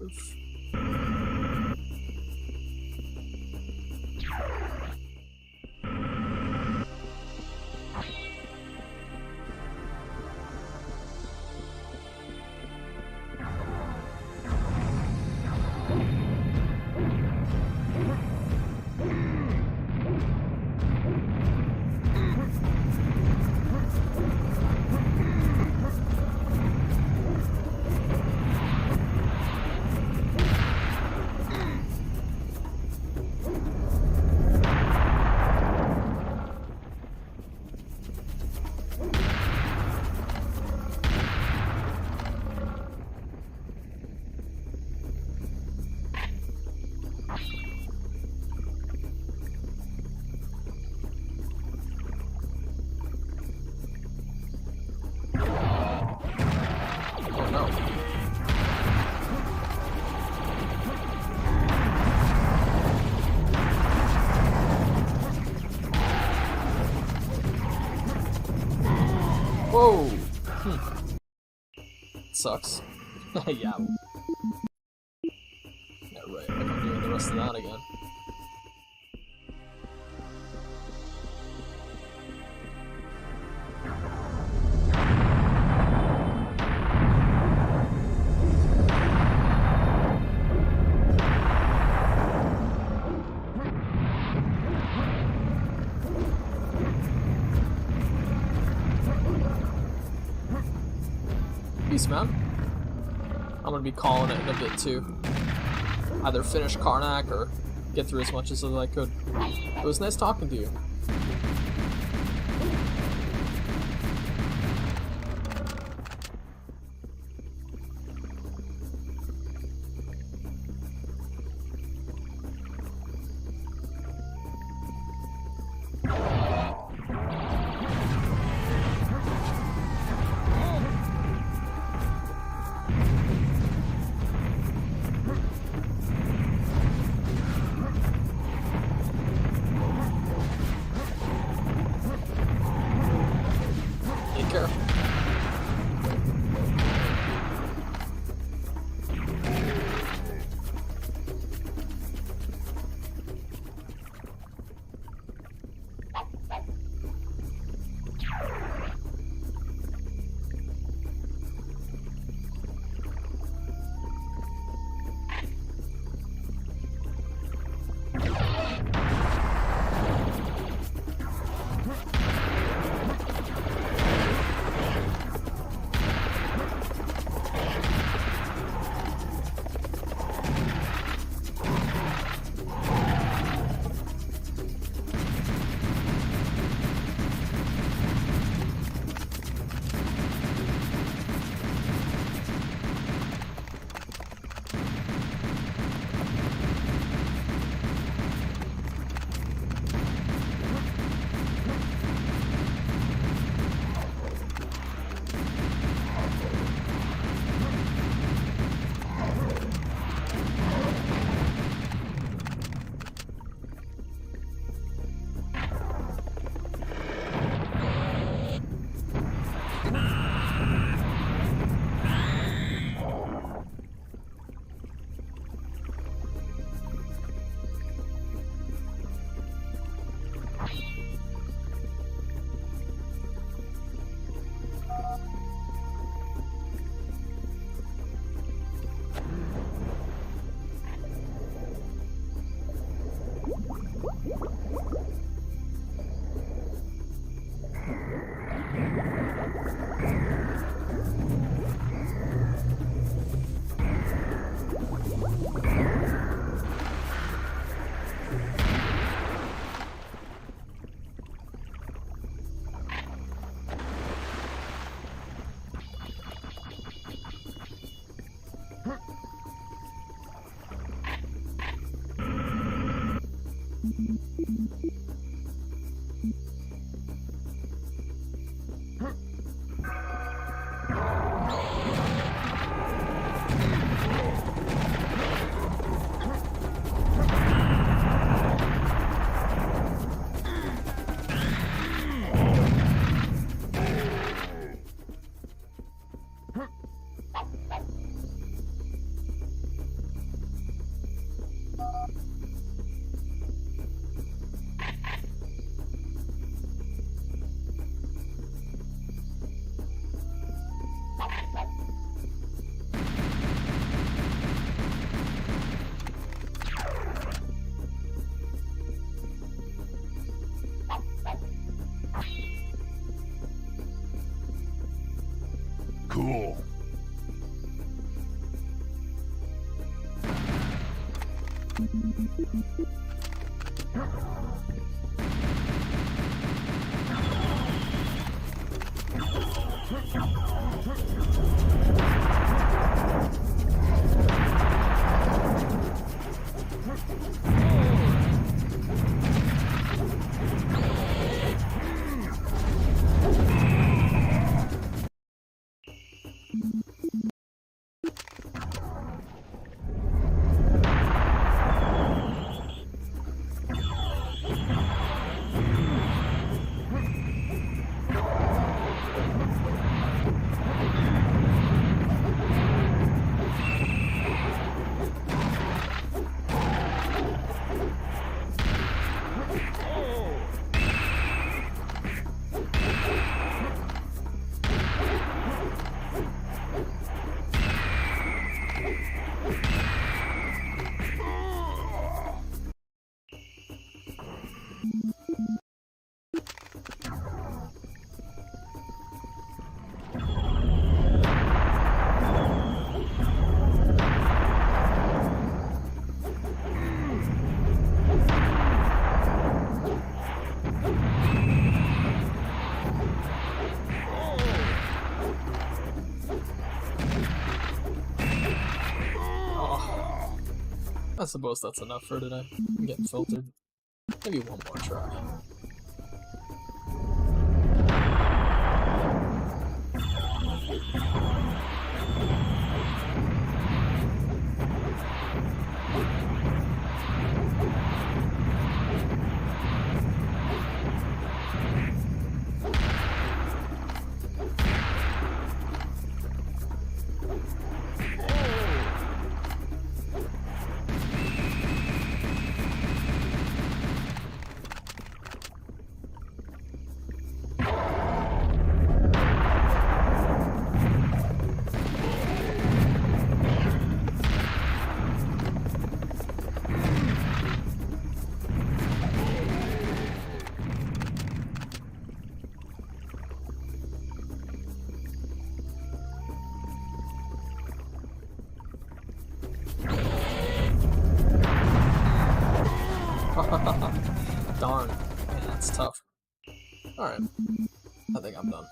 Oh no. Whoa! Sucks. Yeah. Yeah, right. Like I'm doing the rest of that again. Peace, man. I'm gonna be calling it in a bit too. Either finish Karnak or get through as much as I could. It was nice talking to you. cool. I suppose that's enough for today. I'm getting filtered. Maybe one more try. Darn. Man, that's tough. Alright. I think I'm done.